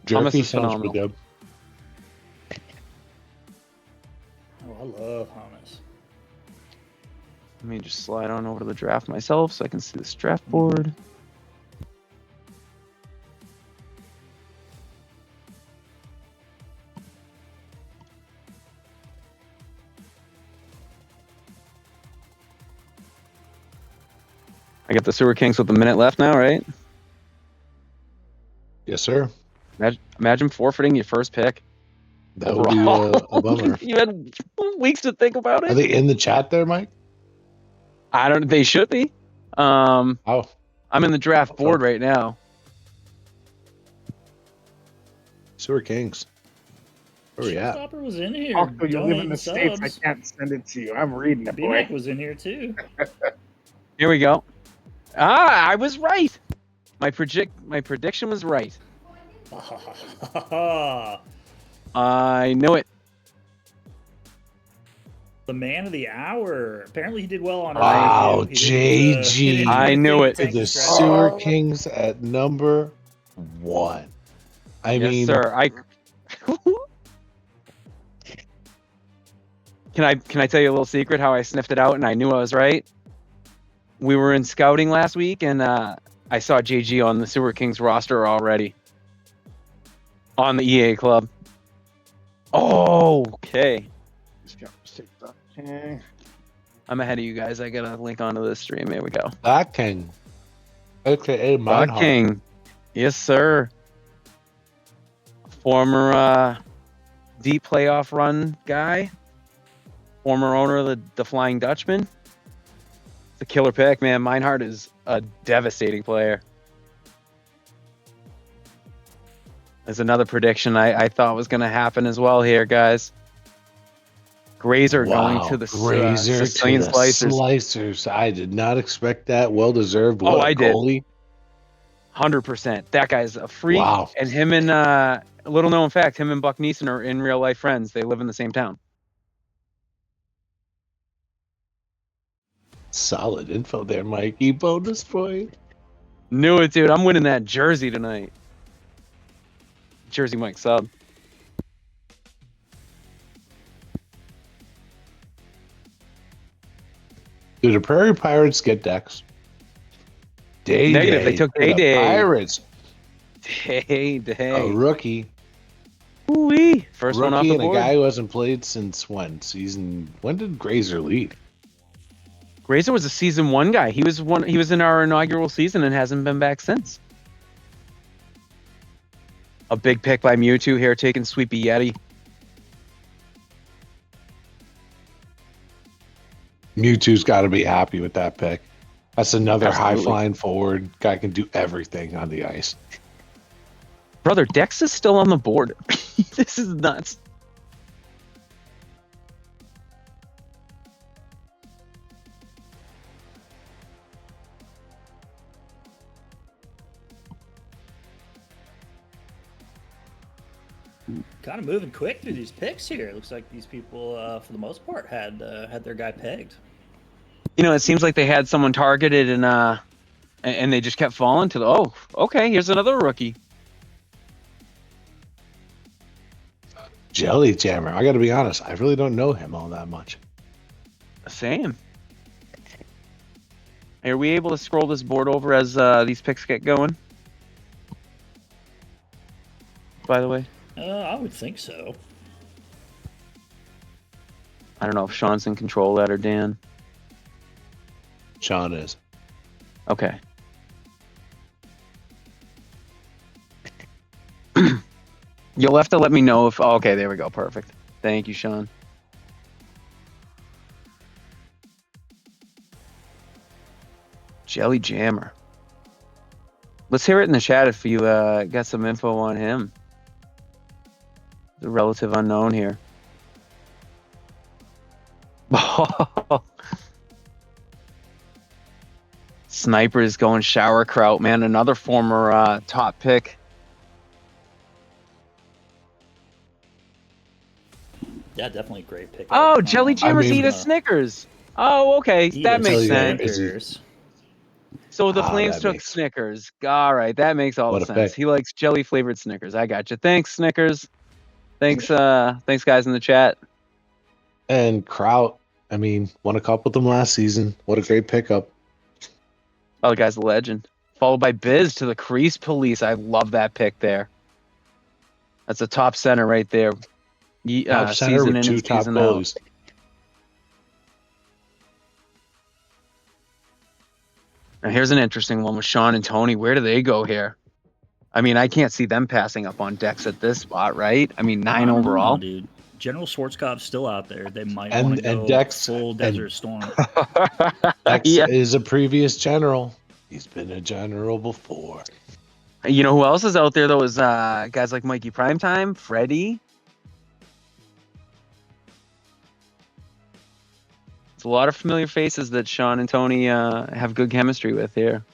Jerky
Hummus is
sounds pretty
phenomenal.
good.
Oh, I love hummus.
Let me just slide on over to the draft myself so I can see this draft board. I got the Sewer Kings with a minute left now, right?
Yes, sir.
Imagine forfeiting your first pick.
That would be a bummer.
You had weeks to think about
Are
it.
they in the chat there, Mike?
They should be. I'm in the draft board right now.
Sewer Kings. Where we at?
Showstopper was in here.
Also, you live in
donating
the States. I
subs.
can't send it to you. I'm reading it,
B-Mac
boy.
was in here too.
Here we go. I was right. My prediction was right. I knew it.
The man of the hour. Apparently, he did well on.
Wow,
review. He didn't,
JG.
he
I
didn't
knew
take
it.
To
tank
the
strategy.
Sewer Kings at number 1. I
Yes,
mean,
sir. Can I tell you a little secret how I sniffed it out and I knew I was right? We were in scouting last week and I saw JG on the Sewer Kings roster already. On the EA club. Oh, okay.
Just got mistakes. Okay.
I'm ahead of you guys. I got a link onto this stream. Here we go.
Black King. AKA
Buck
Meinhardt.
King. Yes, sir. Former deep playoff run guy. Former owner of the Flying Dutchman. It's a killer pick, man. Meinhardt is a devastating player. There's another prediction I thought was going to happen as well here, guys. Grazer going to the
Grazer to
Sicilian
the
Slicers.
Slicers. I did not expect that. Well deserved.
Oh,
What a
I did.
goalie.
100%. That guy's a freak.
Wow.
And him and, a little known fact, him and Buck Neeson are in real life friends. They live in the same town.
Solid info there, Mikey. Bonus point.
Knew it, dude. I'm winning that jersey tonight. Jersey Mike sub.
Do the Prairie Pirates get decks? Day
Negative, they took
for the
Day.
Pirates.
Hey.
A rookie.
Ooh-wee. First one off
Rookie
the
and a
board.
guy who hasn't played since when? When did Grazer leave?
Grazer was a season 1 guy. He was in our inaugural season and hasn't been back since. A big pick by Mewtwo here, taking Sweepy Yeti.
Mewtwo's got to be happy with that pick. That's another
Absolutely.
high-flying forward. Guy can do everything on the ice.
Brother, Dex is still on the board. This is nuts.
Kind of moving quick through these picks here. Looks like these people, for the most part, had their guy pegged.
You know, it seems like they had someone targeted and they just kept falling to the, oh, okay, here's another rookie.
Jelly Jammer. I got to be honest. I really don't know him all that much.
Same. Are we able to scroll this board over as these picks get going? By the way,
I would think so.
I don't know if Sean's in control of that or Dan.
Sean is.
Okay. You'll have to let me know if... Oh, okay, there we go. Perfect. Thank you, Sean. Jelly Jammer. Let's hear it in the chat if you got some info on him. The relative unknown here. Sniper is going sauerkraut, man. Another former top pick.
Yeah, definitely a great pick.
Oh, Jelly Jammers eat a Snickers. Oh, okay. That makes sense.
Snickers.
So the Flames
that
took
makes-
Snickers. All right, that makes all
What
the
a
sense.
pick.
He likes jelly flavored Snickers. I got you. Thanks, Snickers. Thanks, thanks guys in the chat.
And Kraut, I mean, won a cup with them last season. What a great pickup.
Oh, the guy's a legend. Followed by Biz to the Crease Police. I love that pick there. That's a top center right there.
Top center
Season
with
in
two
and
top
season out.
goalies.
Now here's an interesting one with Sean and Tony. Where do they go here? I mean, I can't see them passing up on Dex at this spot, right? I mean, 9 overall.
dude. General Schwarzkopf's still out there. They might
And-
want to
and
go
Dex-
full
and-
Desert Storm.
Dex
Yeah.
is a previous general. He's been a general before.
You know who else is out there though is guys like Mikey Primetime, Freddie. It's a lot of familiar faces that Sean and Tony have good chemistry with here.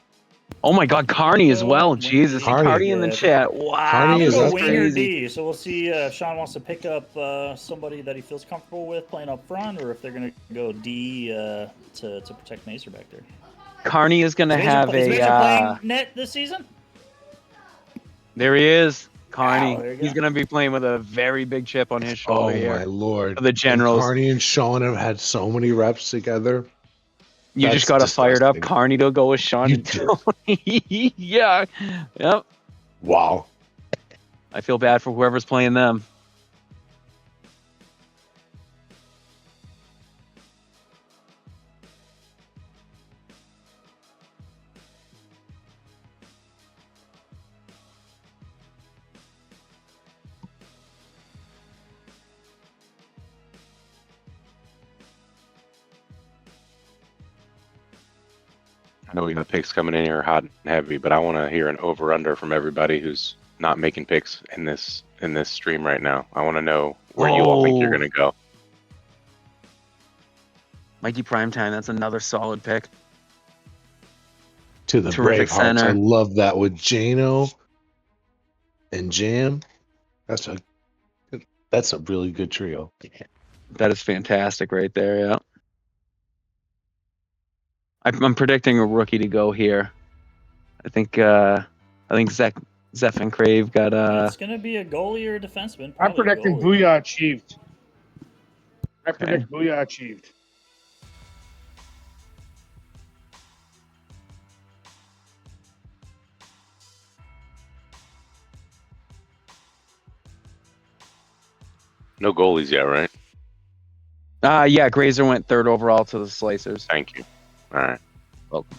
Oh my God, Carney as well. Jesus, Carney in the chat. Wow,
Carney is
go
up
wing or
crazy.
D. So we'll see if Sean wants to pick up somebody that he feels comfortable with playing up front, or if they're going to go D to protect Mazer back there.
Carney is going to have
Is Mazer
a.
playing net this season?
There he is, Carney.
Wow, there you
He's
go.
going to be playing with a very big chip on his shoulder
Oh
here.
my lord!
For the Generals.
And Carney and Sean have had so many reps together.
You just got to fire it up, Carney, to go with Sean and Tony. Yeah. Yep.
Wow.
I feel bad for whoever's playing them.
I know we got picks coming in here hot and heavy, but I want to hear an over/under from everybody who's not making picks in this stream right now. I want to know where you all think you're going to go.
Mikey Primetime, that's another solid pick.
To the
Terrific
Bravehearts.
center.
I love that with Jano and Jam. That's a really good trio.
That is fantastic right there, yeah. I'm predicting a rookie to go here. I think Zeph and Crave got
It's going to be a goalie or a defenseman.
I'm predicting Booyah achieved. I predict Booyah achieved.
No goalies yet, right?
Yeah, Grazer went 3rd overall to the Slicers.
Thank you. All right.
Welcome.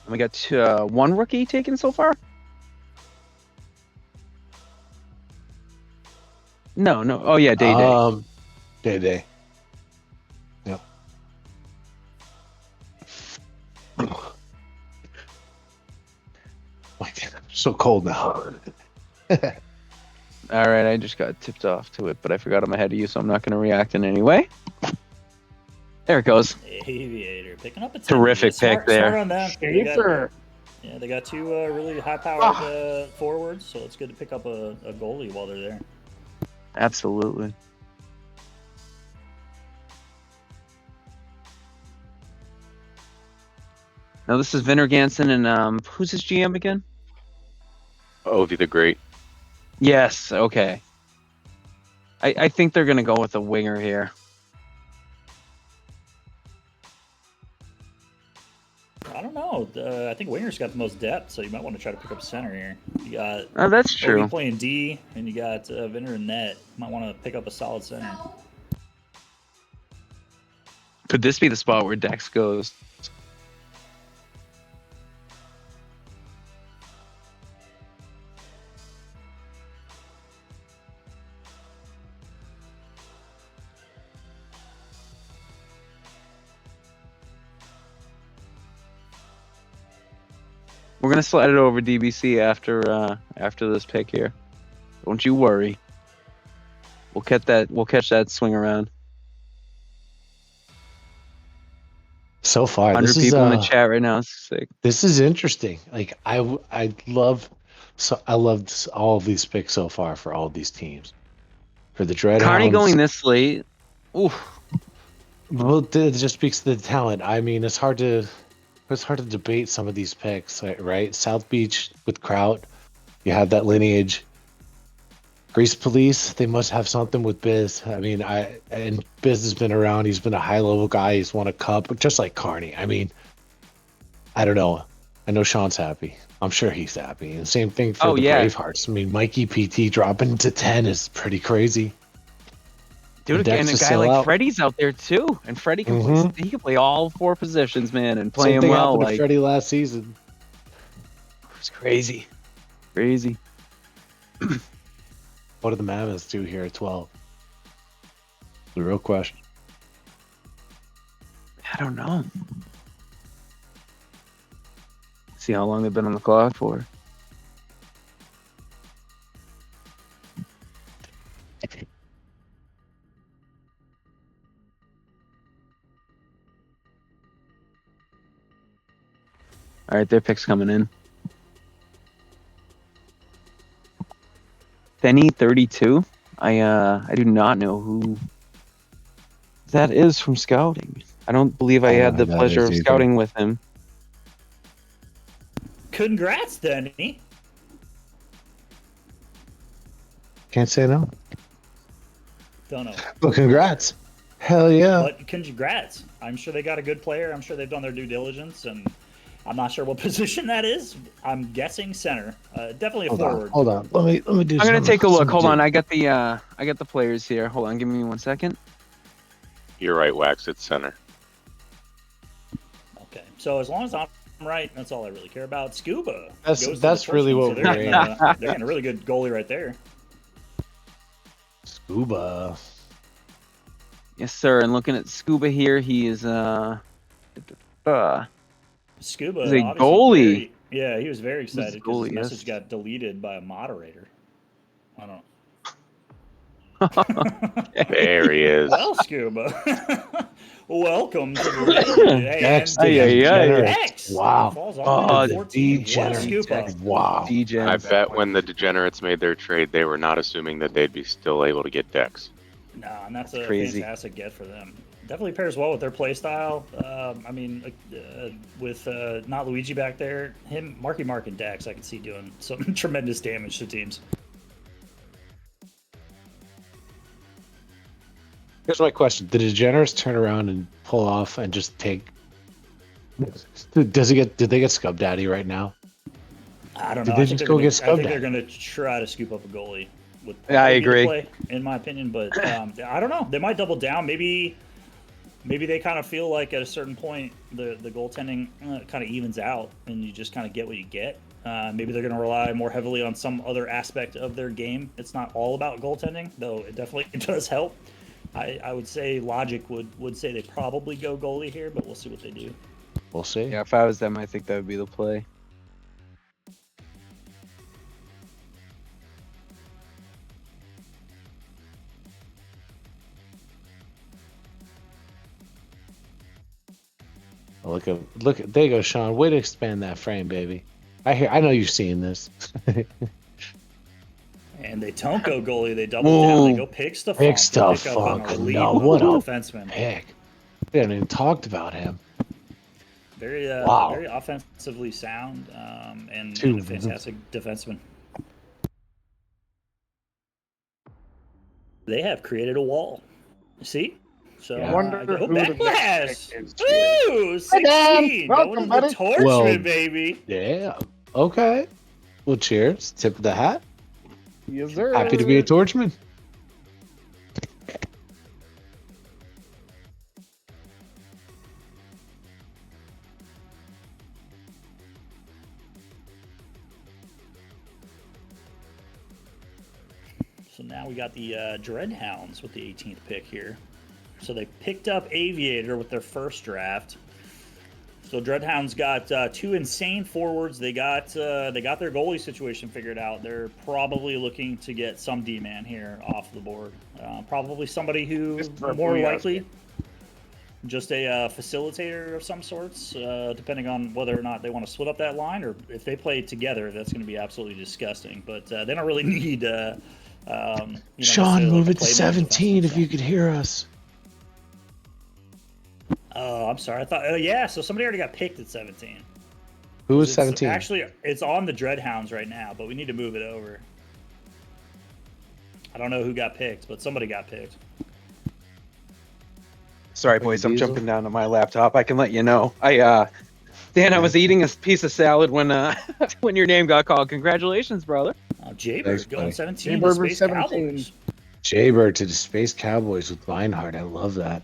And we got 1 rookie taken so far? No. Oh, yeah, Day.
Day. Yep. I'm so cold now.
All right, I just got tipped off to it, but I forgot I'm ahead of you, so I'm not going to react in any way. There it goes.
Aviator picking up a
terrific pick there.
Smart on them. They got 2 really high-powered forwards, so it's good to pick up a goalie while they're there.
Absolutely. Now this is Vinner Ganson, and who's his GM again?
Ovi the Great.
Yes. Okay. I think they're gonna go with a winger here.
I don't know. I think winger's got the most depth, so you might want to try to pick up center here. You got
that's true.
Ovi playing D, and you got Vinner and net. You might want to pick up a solid center.
Could this be the spot where Dex goes? We're gonna slide it over DBC after this pick here. Don't you worry. We'll catch that swing around.
So far,
100 people in the chat right now. It's sick.
This is interesting. Like I loved all of these picks so far for all of these teams. For the Dreadhounds,
Carney going this late. Oof.
Well, it just speaks to the talent. I mean, it's hard to debate some of these picks, right? South Beach with Kraut, you have that lineage. Grease Police, they must have something with Biz. I mean, and Biz has been around. He's been a high-level guy. He's won a cup, just like Carney. I mean, I don't know. I know Sean's happy. I'm sure he's happy. And same thing for the Bravehearts. I mean, Mikey PT dropping to 10 is pretty crazy.
Dude, and a guy like Freddie's out there too, and Freddie can play all 4 positions, man, and play him well.
Like Freddie last season,
it's crazy.
What do the Mammoths do here at 12? The real question.
I don't know. See how long they've been on the clock for. All right, their pick's coming in. Benny 32. I do not know who that is from scouting. I don't believe I
I don't
had
know
the
who that
pleasure
is
of
either.
scouting with him.
Congrats, Denny.
Can't say no.
Don't know.
Well, congrats. Hell yeah.
But congrats. I'm sure they got a good player. I'm sure they've done their due diligence, and I'm not sure what position that is. I'm guessing center. Definitely a
Hold
forward.
on. Hold on. Let me do.
I'm gonna
some-
take a look.
some
Hold on,
dig.
I got the players here. Hold on, give me 1 second.
You're right, Wax. It's center.
Okay. So as long as I'm right, that's all I really care about. Scuba.
That's-
goes to
that's
the
really
Torchman,
what
so they're
we're
getting,
aiming
they're getting a really good goalie right there.
Scuba.
Yes, sir. And looking at Scuba here, he is
Scuba.
He's a
obviously
goalie.
yeah, he was very
He's a
excited because his
goalie,
message
yes.
got deleted by a moderator. I don't know.
There he is.
Well, Scuba, welcome to the league. Hey,
Dex
and
the degenerate.
X
Wow.
falls
Oh,
all the way to
the
14. Well,
degenerate.
Scuba.
Wow.
DJ.
I bet when the Degenerates made their trade, they were not assuming that they'd be still able to get Dex.
Nah, and that's a
Crazy.
fantastic get for them. Definitely pairs well with their play style. I mean, with not Luigi back there, Marky Mark and Dax, I could see doing some tremendous damage to teams.
Here's my question: did the Degenerates turn around and pull off and just take? Does he get? Did they get Scub Daddy right now?
I don't
Did
know.
they
I think
just
they're
go
gonna,
get
I think
Scub
they're
Daddy?
going to try to scoop up a goalie. Would
Yeah, I
probably be the
agree.
play, in my opinion, but I don't know. They might double down. Maybe they kind of feel like at a certain point the goaltending kind of evens out, and you just kind of get what you get. Maybe they're going to rely more heavily on some other aspect of their game. It's not all about goaltending, though it definitely does help. I would say logic would say they probably go goalie here, but we'll see what they do.
We'll see.
Yeah, if I was them, I think that would be the play.
Look at. There you go, Sean. Way to expand that frame, baby. I know you've seen this.
And they don't go goalie; they double down. They
Ooh.
go pick stuff.
Pick
Pick
stuff.
up an
Fuck
elite
no. What a
defenseman.
pick. We haven't even talked about him.
Very,
Wow.
very offensively sound, and
Two.
a fantastic defenseman. They have created a wall. See? So
Yeah.
Wonder
go
who the next
Backlash!
pick is here.
Ooh,
Hey, Dan.
16.
Welcome,
Going to
buddy.
the Torchman,
Well-
baby.
Yeah. Okay. Well, cheers. Tip of the hat.
Yes, sir.
Happy to be a Torchman.
So now we got the Dreadhounds with the 18th pick here. So they picked up Aviator with their first draft. So Dreadhounds got two insane forwards. They got their goalie situation figured out. They're probably looking to get some D-man here off the board. Probably somebody who
Just for
more
Booyah's
likely
game.
just a facilitator of some sorts, depending on whether or not they want to split up that line, or if they play together, that's going to be absolutely disgusting. But they don't really need.
Sean,
necessarily
move
like
it to
a playmaker
17
defenseman,
if
so.
you could hear us.
Oh, I'm sorry. I thought. Oh, yeah. So somebody already got picked at 17.
Who was
It's-
17?
Actually, it's on the Dreadhounds right now, but we need to move it over. I don't know who got picked, but somebody got picked.
Sorry,
Like a
boys, I'm
diesel?
jumping down to my laptop. I can let you know. Dan, I was eating a piece of salad when when your name got called. Congratulations, brother.
Jaybird
Thanks,
going
buddy.
17
Jaybird
to
was
Space
17.
Cowboys.
Jaybird to the Space Cowboys with Reinhardt. I love that.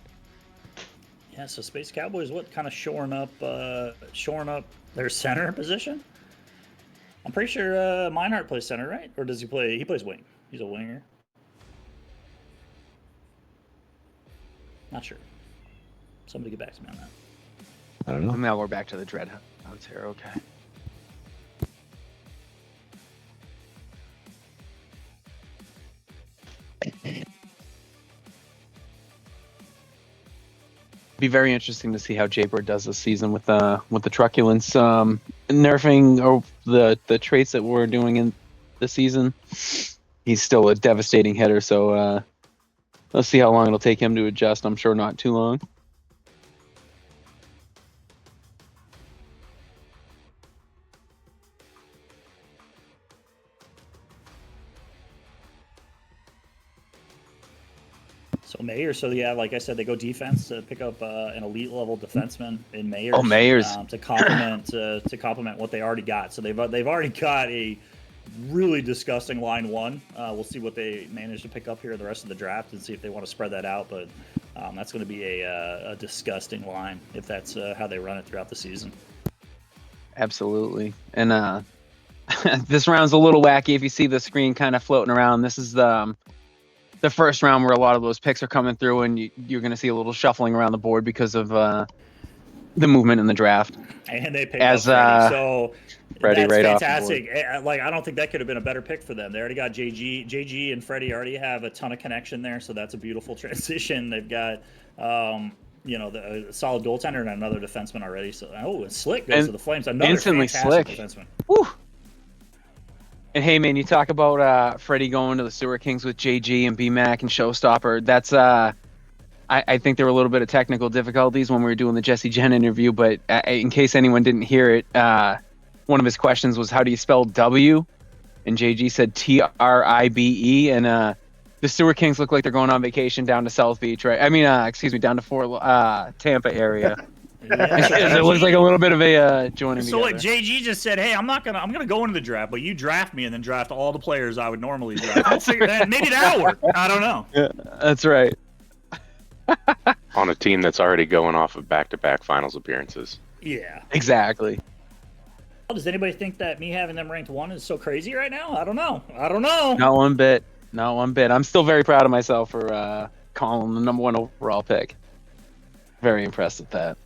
Yeah, so Space Cowboys, what kind of shoring up their center position? I'm pretty sure Meinhardt plays center, right? Or does he play? He plays wing. He's a winger. Not sure. Somebody get back to me on that.
I don't know.
Now we're back to the Dreadhounds here. Okay. Be very interesting to see how Jaybird does this season with the truculence, nerfing or the traits that we're doing in the season. He's still a devastating hitter, so let's see how long it'll take him to adjust. I'm sure not too long.
So Mayers, so yeah, like I said, they go defense to pick up an elite level defenseman in Mayers.
Oh, Mayers
to complement what they already got. So they've already got a really disgusting line one. We'll see what they manage to pick up here the rest of the draft and see if they want to spread that out. But that's going to be a disgusting line if that's how they run it throughout the season.
Absolutely, and this round's a little wacky. If you see the screen kind of floating around, this is the first round where a lot of those picks are coming through, and you're going to see a little shuffling around the board because of the movement in the draft.
And they picked up Freddie, so
Freddie
that's
right
fantastic.
off the board.
Like, I don't think that could have been a better pick for them. They already got JG and Freddie already have a ton of connection there, so that's a beautiful transition. They've got the solid goaltender and another defenseman already. So and Slick goes to the Flames. Another
instantly
fantastic
Slick
defenseman.
Woo. And hey, man, you talk about Freddie going to the Sewer Kings with JG and BMAC and Showstopper. That's I think there were a little bit of technical difficulties when we were doing the Jesse Jen interview, but in case anyone didn't hear it, one of his questions was, how do you spell W? And JG said TRIBE, and the Sewer Kings look like they're going on vacation down to South Beach, right? I mean, down to Tampa area. Yeah, it looks like a little bit of a joining
together.
So like
JG just said, "Hey, I'm gonna go into the draft, but you draft me and then draft all the players I would normally draft. Maybe that'll work. I don't know."
Yeah, that's right.
On a team that's already going off of back-to-back finals appearances.
Yeah,
exactly.
Does anybody think that me having them ranked 1 is so crazy right now? I don't know.
Not one bit. I'm still very proud of myself for calling the number 1 overall pick. Very impressed with that.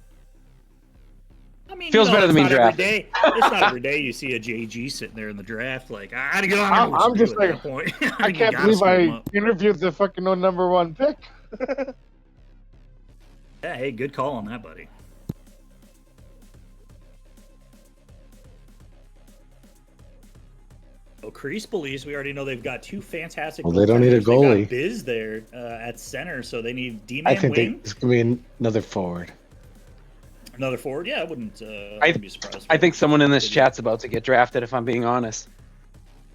I mean,
feels better than being drafted.
It's not every day you see a JG sitting there in the draft. Like, I gotta get on.
I'm just like, point. I can't believe I interviewed the fucking number 1 pick.
Yeah, hey, good call on that, buddy. So Crease Police, we already know they've got 2 fantastic.
Well, they don't need a goalie.
They got Biz there at center, so they need D-Man.
I think it's gonna be another forward.
Another forward? Yeah, I wouldn't be surprised.
I think someone in this chat's about to get drafted, if I'm being honest.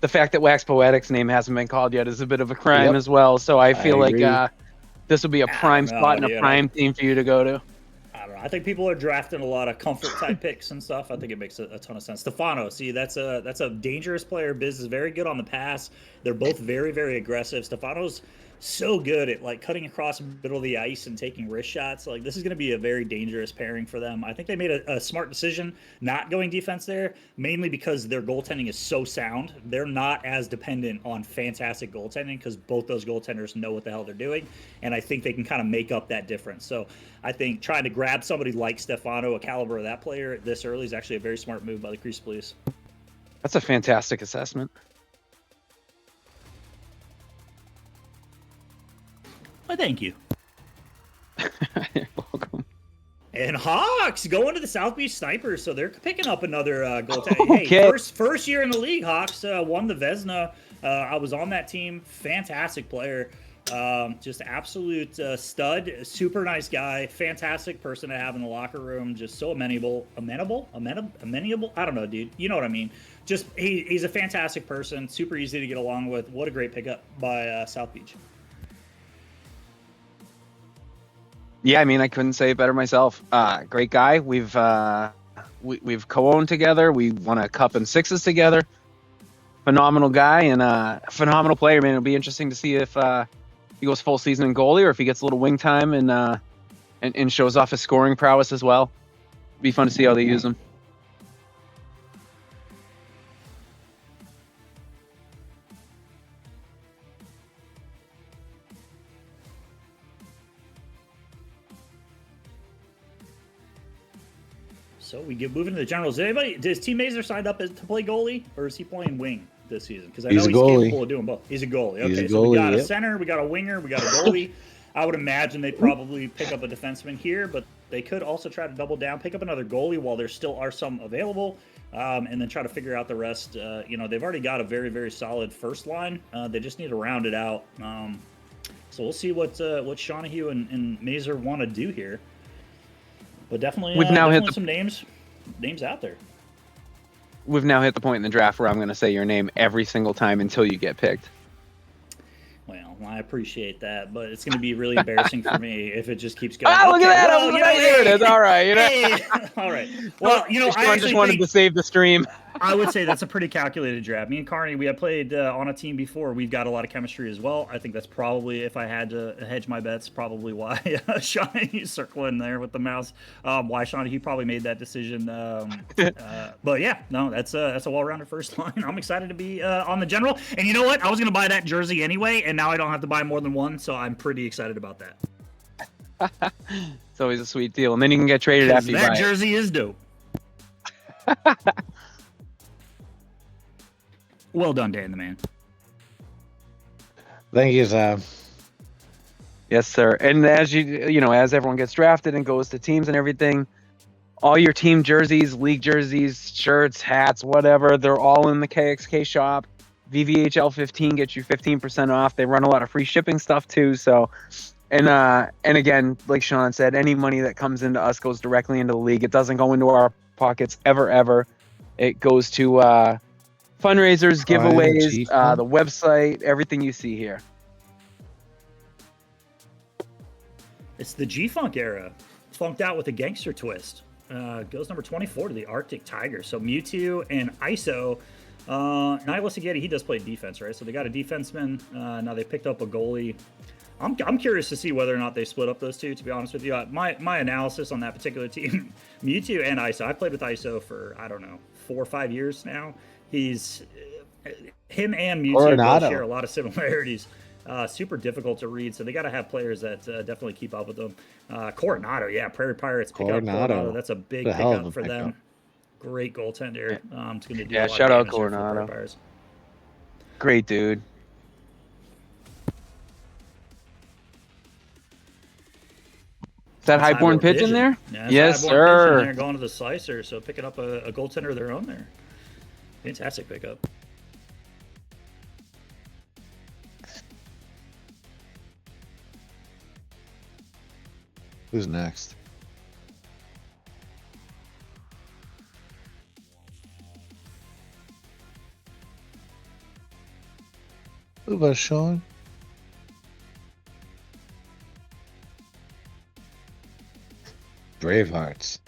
The fact that Wax Poetic's name hasn't been called yet is a bit of a crime as well, so I feel like this will be a prime spot and a prime team for you to go to.
I don't know. I think people are drafting a lot of comfort-type picks and stuff. I think it makes a ton of sense. Stefano, see, that's a dangerous player. Biz is very good on the pass. They're both very, very aggressive. Stefano's so good at like cutting across the middle of the ice and taking wrist shots. Like, this is going to be a very dangerous pairing for them. I think they made a smart decision not going defense there, mainly because their goaltending is so sound. They're not as dependent on fantastic goaltending because both those goaltenders know what the hell they're doing, and I think they can kind of make up that difference. So I think trying to grab somebody like Stefano, a caliber of that player this early, is actually a very smart move by the Crease Police.
That's a fantastic assessment.
Well, thank you.
You're welcome.
And Hawks going to the South Beach Snipers, so they're picking up another goaltender. Hey, first year in the league, Hawks won the Vezina. I was on that team. Fantastic player. Just absolute stud. Super nice guy. Fantastic person to have in the locker room. Just so amenable. I don't know, dude. You know what I mean. Just he's a fantastic person. Super easy to get along with. What a great pickup by South Beach.
Yeah, I mean, I couldn't say it better myself. Great guy. We've co-owned together. We won a cup and sixes together. Phenomenal guy and phenomenal player, man. It'll be interesting to see if he goes full season in goalie or if he gets a little wing time and shows off his scoring prowess as well. Be fun to see how they use him.
So we get moving to the generals. Does Team Mazer signed up to play goalie, or is he playing wing this season? Because I know he's capable of doing both. He's a goalie. Okay, so we got a center, we got a winger, we got a goalie. I would imagine they'd probably pick up a defenseman here, but they could also try to double down, pick up another goalie while there still are some available, and then try to figure out the rest. They've already got a very, very solid first line. They just need to round it out. So we'll see what Shonahue and Mazer want to do here. But definitely,
We've now hit
definitely some names out there.
We've now hit the point in the draft where I'm going to say your name every single time until you get picked.
Well, I appreciate that, but it's going to be really embarrassing for me if it just keeps going.
Oh, look at that!
Well,
There it is. All right.
Hey, all right. Well, I
just wanted to save the stream.
I would say that's a pretty calculated draft. Me and Carney, we have played on a team before. We've got a lot of chemistry as well. I think that's probably, if I had to hedge my bets, probably why Shawnee's circling there with the mouse. Why Shawnee, he probably made that decision. But yeah, no, that's a well-rounded first line. I'm excited to be on the general. And you know what? I was going to buy that jersey anyway, and now I don't have to buy more than one, so I'm pretty excited about that.
It's always a sweet deal. And then you can get traded after you buy
that jersey is dope. Well done, Dan the man.
Thank you, Sam.
Yes, sir. And as as everyone gets drafted and goes to teams and everything, all your team jerseys, league jerseys, shirts, hats, whatever, they're all in the KXK shop. VVHL 15 gets you 15% off. They run a lot of free shipping stuff too. So, and again, like Sean said, any money that comes into us goes directly into the league. It doesn't go into our pockets ever. It goes to fundraisers, giveaways, the website, everything you see here.
It's the G-Funk era, funked out with a gangster twist. Goes number 24 to the Arctic Tiger. So Mewtwo and ISO. Nihilis Ageti, he does play defense, right? So they got a defenseman. Now they picked up a goalie. I'm curious to see whether or not they split up those two, to be honest with you. My analysis on that particular team, Mewtwo and ISO, I played with ISO for, 4 or 5 years now. Him and Mewtwo both share a lot of similarities. Super difficult to read, so they got to have players that definitely keep up with them. Coronado, yeah, Prairie Pirates pick up Coronado. That's a big pickup for them. Great goaltender. It's going to do a lot
shout
of
out
damage for
Coronado.
Prairie Pirates.
Great dude. Is that Highborn Pigeon there?
Yeah,
yes,
Highborn
sir.
Pigeon there going to the slicer, so picking up a goaltender of their own there. Fantastic pickup.
Who's next? Who about Sean? Bravehearts.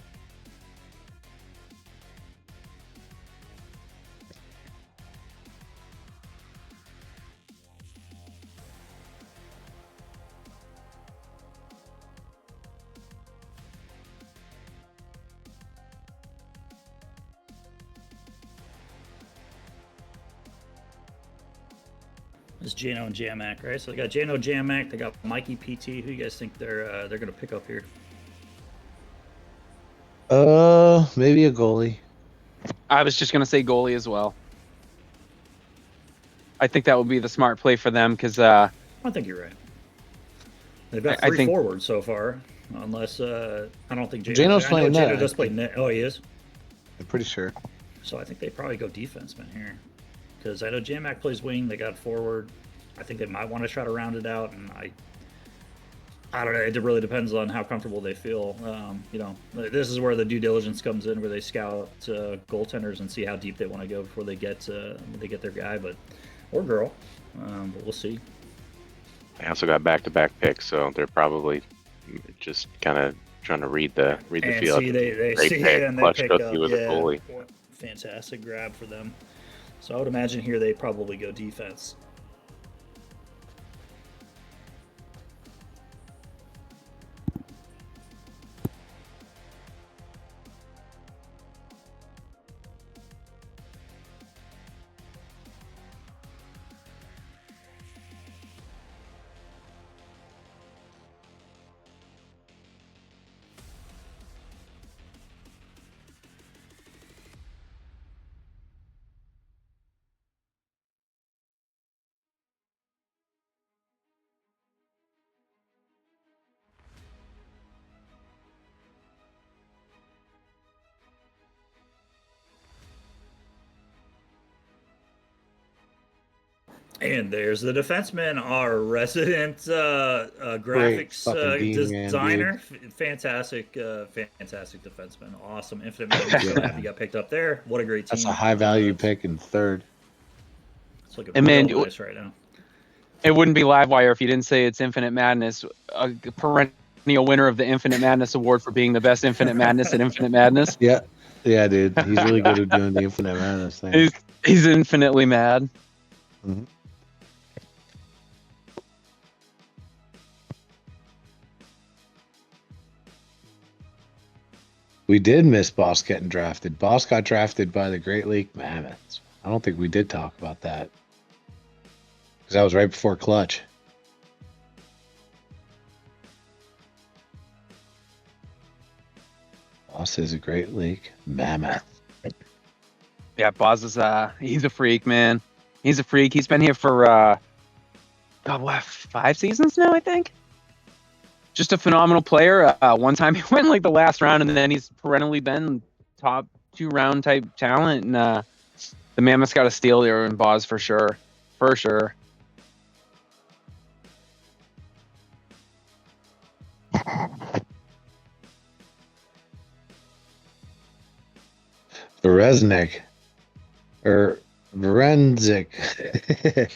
It's Jano and Jamac, right? So they got Jano, Jamac, they got Mikey PT. Who do you guys think they're going to pick up here?
Maybe a goalie.
I was just gonna say goalie as well. I think that would be the smart play for them because
I think you're right. They've got three
think
forwards so far, unless I don't think
Jano's playing net.
Jano does play net. Oh, he is.
I'm pretty sure.
So I think they probably go defenseman here, because I know Jamac plays wing. They got forward. I think they might want to try to round it out, and I don't know. It really depends on how comfortable they feel. This is where the due diligence comes in, where they scout goaltenders and see how deep they want to go before they get their guy, or girl. But we'll see.
They also got back-to-back picks, so they're probably just kind of trying to read the field.
See, they
Great
see
pick.
it and they
Clutch
pick
go
up.
through with a goalie.
Fantastic grab for them. So I would imagine here they probably go defense. And there's the defenseman, our resident graphics
fucking D-man,
designer. Fantastic, fantastic defenseman. Awesome. Infinite Madness. So
Yeah.
happy got picked up there. What a great team.
That's a high value pick in third.
It's looking
And man,
real nice right now.
It wouldn't be Livewire if you didn't say it's Infinite Madness, a perennial winner of the Infinite Madness Award for being the best Infinite Madness at Infinite Madness.
Yeah, dude. He's really good at doing the Infinite Madness thing.
He's infinitely mad.
Mhm. We did miss Boss getting drafted. Boss got drafted by the Great Lake Mammoths. I don't think we did talk about that. Because that was right before Clutch. Boss is a Great Lake Mammoth.
Yeah, Boz is he's a freak, man. He's a freak. He's been here for God, what, 5 seasons now, I think. Just a phenomenal player. One time he went like the last round, and then he's perennially been top 2 round type talent. And the Mammoths got a steal there in Boz for sure, for sure.
Bereznik. Or Verenzik.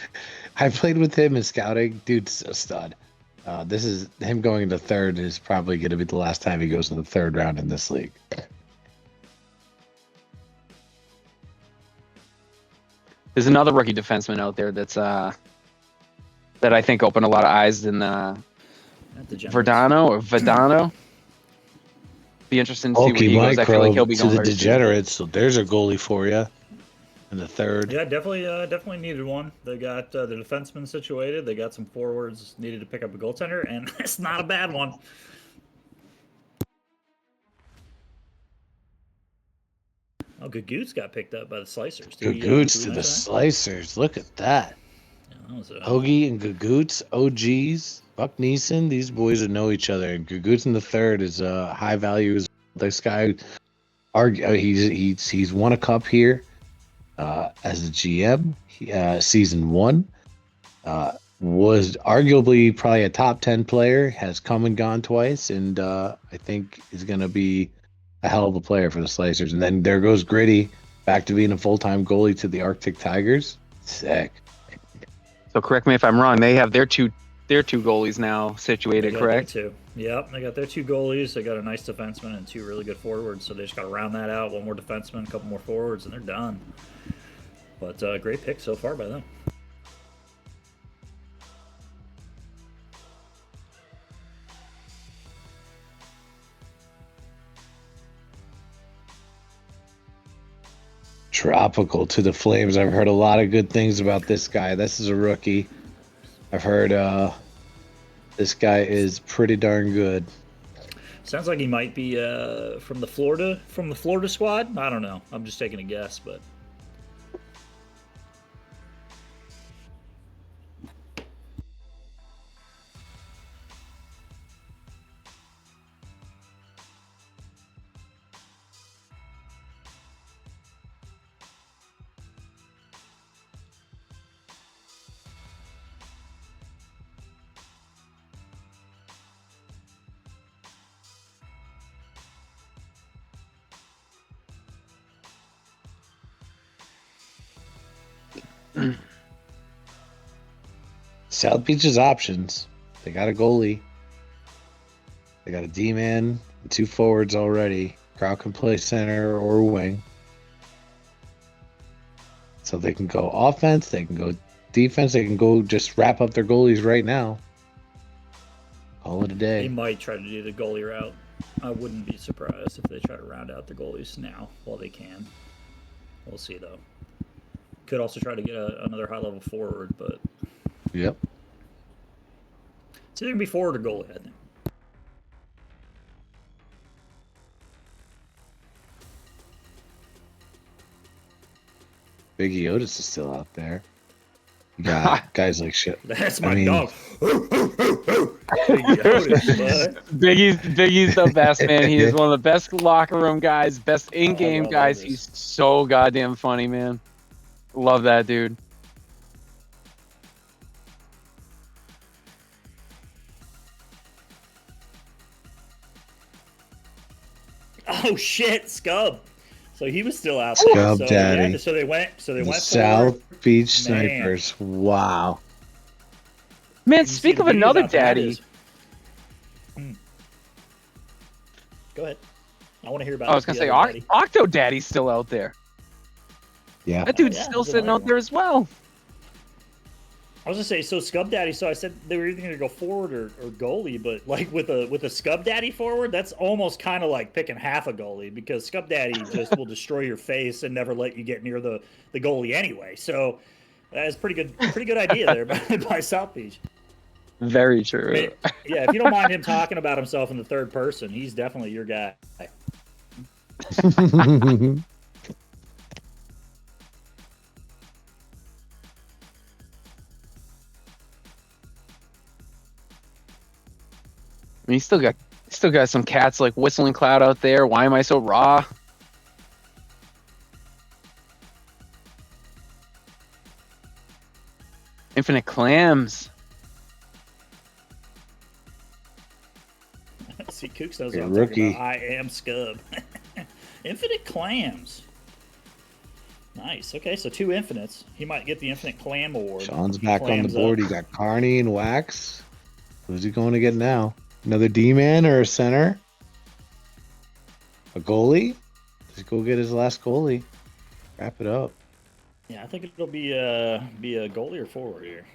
I played with him in scouting. Dude's a stud. This is him going into third is probably going to be the last time he goes in the third round in this league.
There's another rookie defenseman out there that's that I think opened a lot of eyes in Verdano. Be interesting to see what he goes. I feel like he'll be
to
going
the
hard too.
Degenerates. So there's a goalie for you in the third.
Yeah, definitely needed one. They got the defenseman situated. They got some forwards needed to pick up a goaltender, and it's not a bad one. Oh, Gagoots got picked up by the Slicers.
Gagoots to the Slicers. Look at that.
Yeah, that was
Hoagie and Gagoots, OGs. Buck Neeson. These boys would know each other. And Gagoots in the third is high value. This guy, he's won a cup here as a GM. Season 1. Was arguably probably a top 10 player. Has come and gone twice, and I think is going to be a hell of a player for the Slicers. And then there goes Gritty back to being a full-time goalie to the Arctic Tigers. Sick.
So correct me if I'm wrong. They have their two goalies now situated, correct?
Two. Yep, they got their 2 goalies. They got a nice defenseman and 2 really good forwards. So they just got to round that out. 1 more defenseman, a couple more forwards, and they're done. But great pick so far by them.
Tropical to the Flames. I've heard a lot of good things about this guy. This is a rookie. I've heard this guy is pretty darn good.
Sounds like he might be from the Florida squad. I don't know. I'm just taking a guess, but
South Beach's options. They got a goalie. They got a D-man and 2 forwards already. Crowd can play center or wing. So they can go offense, they can go defense, they can go just wrap up their goalies right now. Call it a
he
day.
might try to do the goalie route. I wouldn't be surprised if they try to round out the goalies now while they can. We'll see, though. Could also try to get another high-level forward, but
Yep.
it's either going to be forward or goalie, I think.
Biggie Otis is still out there. You got guys like shit.
That's my
I mean-
dog.
Biggie's the best, man. He is one of the best locker room guys, best in-game
love
guys.
this.
He's so goddamn funny, man. Love that dude.
Oh shit, Scub. So he was still out there.
Scub
So
Daddy.
yeah, so they went
The
forward.
South Beach
Man.
Snipers. Wow.
Man,
You see
speak
the
of
videos
another
out there, that
daddy.
is- Go ahead. I want to hear about.
I was gonna
the
say,
other daddy.
Octo Daddy's still out there.
Yeah.
That dude's
yeah,
still
he's
sitting
another
out there as well.
I was gonna say, so Scub Daddy. So I said they were either gonna go forward or goalie, but like with a Scub Daddy forward, that's almost kind of like picking half a goalie because Scub Daddy just will destroy your face and never let you get near the goalie anyway. So that's pretty good idea there by South Beach.
Very true.
I mean, yeah, if you don't mind him talking about himself in the third person, he's definitely your guy.
I mean, you still got some cats like Whistling Cloud out there. Why am I so raw? Infinite Clams.
See, Kooks knows
Hey,
what I'm talking
rookie.
about. I am Scub. Infinite Clams. Nice. Okay, so 2 infinites. He might get the Infinite Clam Award.
Sean's back on the
Clams
board.
up.
He got Carney and Wax. Who's he going to get now? Another D-man or a center? A goalie? Just go get his last goalie. Wrap it up.
Yeah, I think it'll be a goalie or forward here.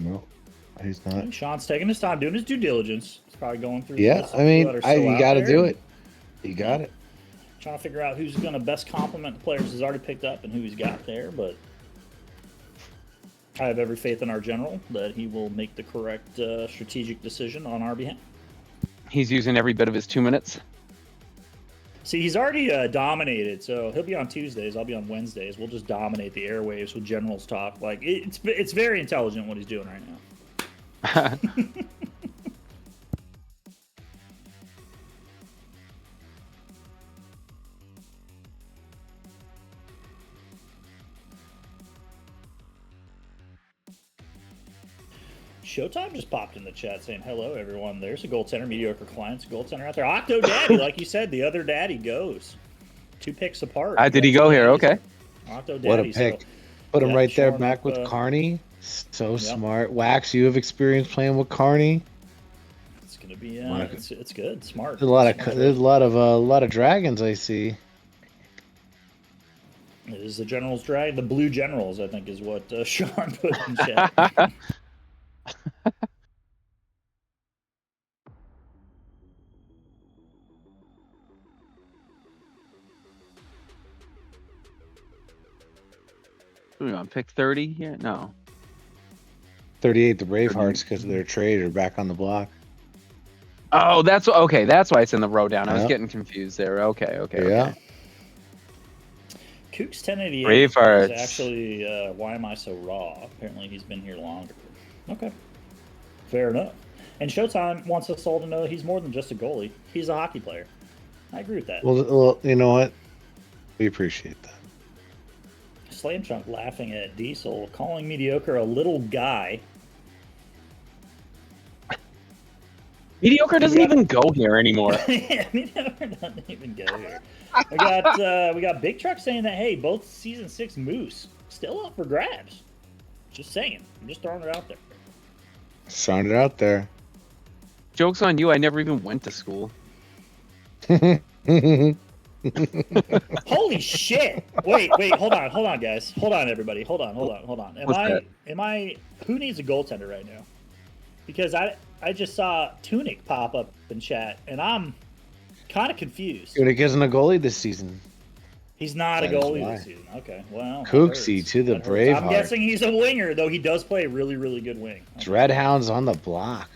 No, he's not.
Sean's taking his time doing his due diligence. He's probably going through.
Yeah,
the
I mean,
people that are still
you
out
got to
there
do
and
it. You got it.
Trying to figure out who's going to best complement the players he's already picked up and who he's got there, but I have every faith in our general that he will make the correct strategic decision on our behalf.
He's using every bit of his 2 minutes.
See, he's already dominated, so he'll be on Tuesdays. I'll be on Wednesdays. We'll just dominate the airwaves with generals talk. Like it's very intelligent what he's doing right now. Showtime just popped in the chat saying, hello, everyone. There's a goaltender, mediocre clients, goaltender out there. Octo Daddy, like you said, the other daddy goes. 2 picks apart.
Did he go here? Okay.
Octo Daddy.
What a pick.
So,
Put him
yeah,
right there
showing
back
up,
with Carney. So smart. Wax, you have experience playing with Carney.
it's going to be, it's good. Smart.
There's a lot of dragons I see.
It is the Generals drag. The Blue Generals, I think, is what Sean put in chat.
What are we on pick 30 here? No.
38, the Bravehearts, because of their trade, are back on the block.
Oh, okay. That's why it's in the row down. I was
Yeah.
getting confused there. Okay.
Yeah.
Kooks 1088
Bravehearts.
is actually why am I so raw? Apparently he's been here longer. Okay. Fair enough. And Showtime wants us all to know he's more than just a goalie. He's a hockey player. I agree with that.
Well, you know what? We appreciate that.
Slam Chunk laughing at Diesel, calling mediocre a little guy.
Mediocre doesn't even go here anymore.
Yeah, mediocre doesn't even go here. We got Big Truck saying that, hey, both season 6 Moose still up for grabs. Just saying. I'm just throwing it out there.
Sounded out there.
Joke's on you. I never even went to school.
Holy shit! Wait, hold on, guys. Hold on, everybody. Hold on. Am I? Who needs a goaltender right now? Because I just saw Tunic pop up in chat, and I'm kind of confused.
Tunic isn't a goalie this season.
He's not a
That is
goalie
why.
this season. Okay, well. that
Cooksey
hurts.
to the
That hurts.
Braveheart.
I'm guessing he's a winger, though he does play a really, really good wing.
Dreadhounds on the block.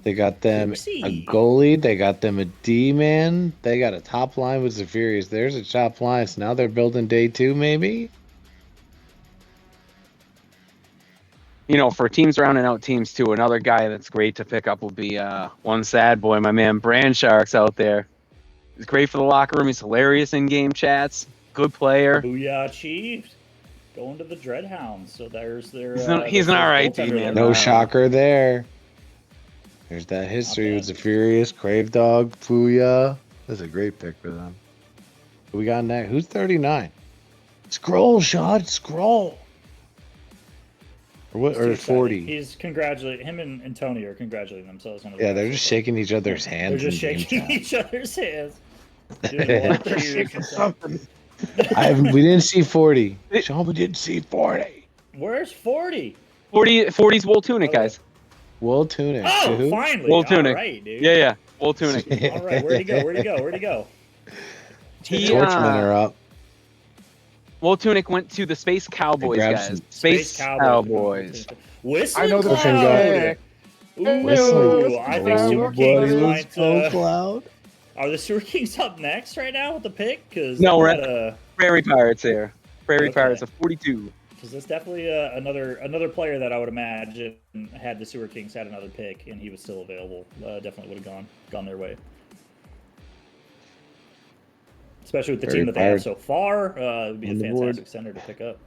They got them a
Oopsie.
goalie. They got them a D man. They got a top line with Zephyrius. There's a top line. So now they're building day 2, maybe.
You know, for teams rounding out teams too, another guy that's great to pick up will be one sad boy, my man Brand Sharks out there. He's great for the locker room. He's hilarious in game chats. Good player.
Booyah, Chiefs. Going to the Dreadhounds. So there's their.
He's an
their
alright
goaltender
D-man.
there.
No shocker there. There's that history with Zephyrius, Crave Dog, Puya. That's a great pick for them. Who we got next? Who's 39? Scroll, Shot. Scroll. Or what? Or 40.
He's congratulating him and Tony are congratulating themselves on the
Yeah, they're just shaking each other's hands.
They're just
in game
shaking
chat.
each other's hands. Doing a lot of
They're
cheers
shaking
and stuff.
something.
We didn't see 40. Sean, we didn't see 40.
Where's 40?
40's Wool Tunic, guys.
Wool Tunic.
Oh,
Who?
finally.
Wool Tunic.
All right, dude.
Yeah. Wool Tunic.
All right, where'd he go? Where'd he go? Where'd he go?
Torchmen are up.
Wool Tunic went to the Space Cowboys,
grabbed
guys.
some-
Space Cowboys.
Whistling
I know the
Cloud.
guy.
Ooh,
Whistling.
I think Super
Buddy,
Kings
let's
might.
go, Cloud.
Are the Sewer Kings up next right now with the pick? Because
No, we're at Prairie Pirates here. Prairie
Okay.
Pirates of 42.
Because that's definitely another player that I would imagine had the Sewer Kings had another pick and he was still available, definitely would have gone their way. Especially with the team that they have so far, it would be a
On the
fantastic
board.
center to pick up.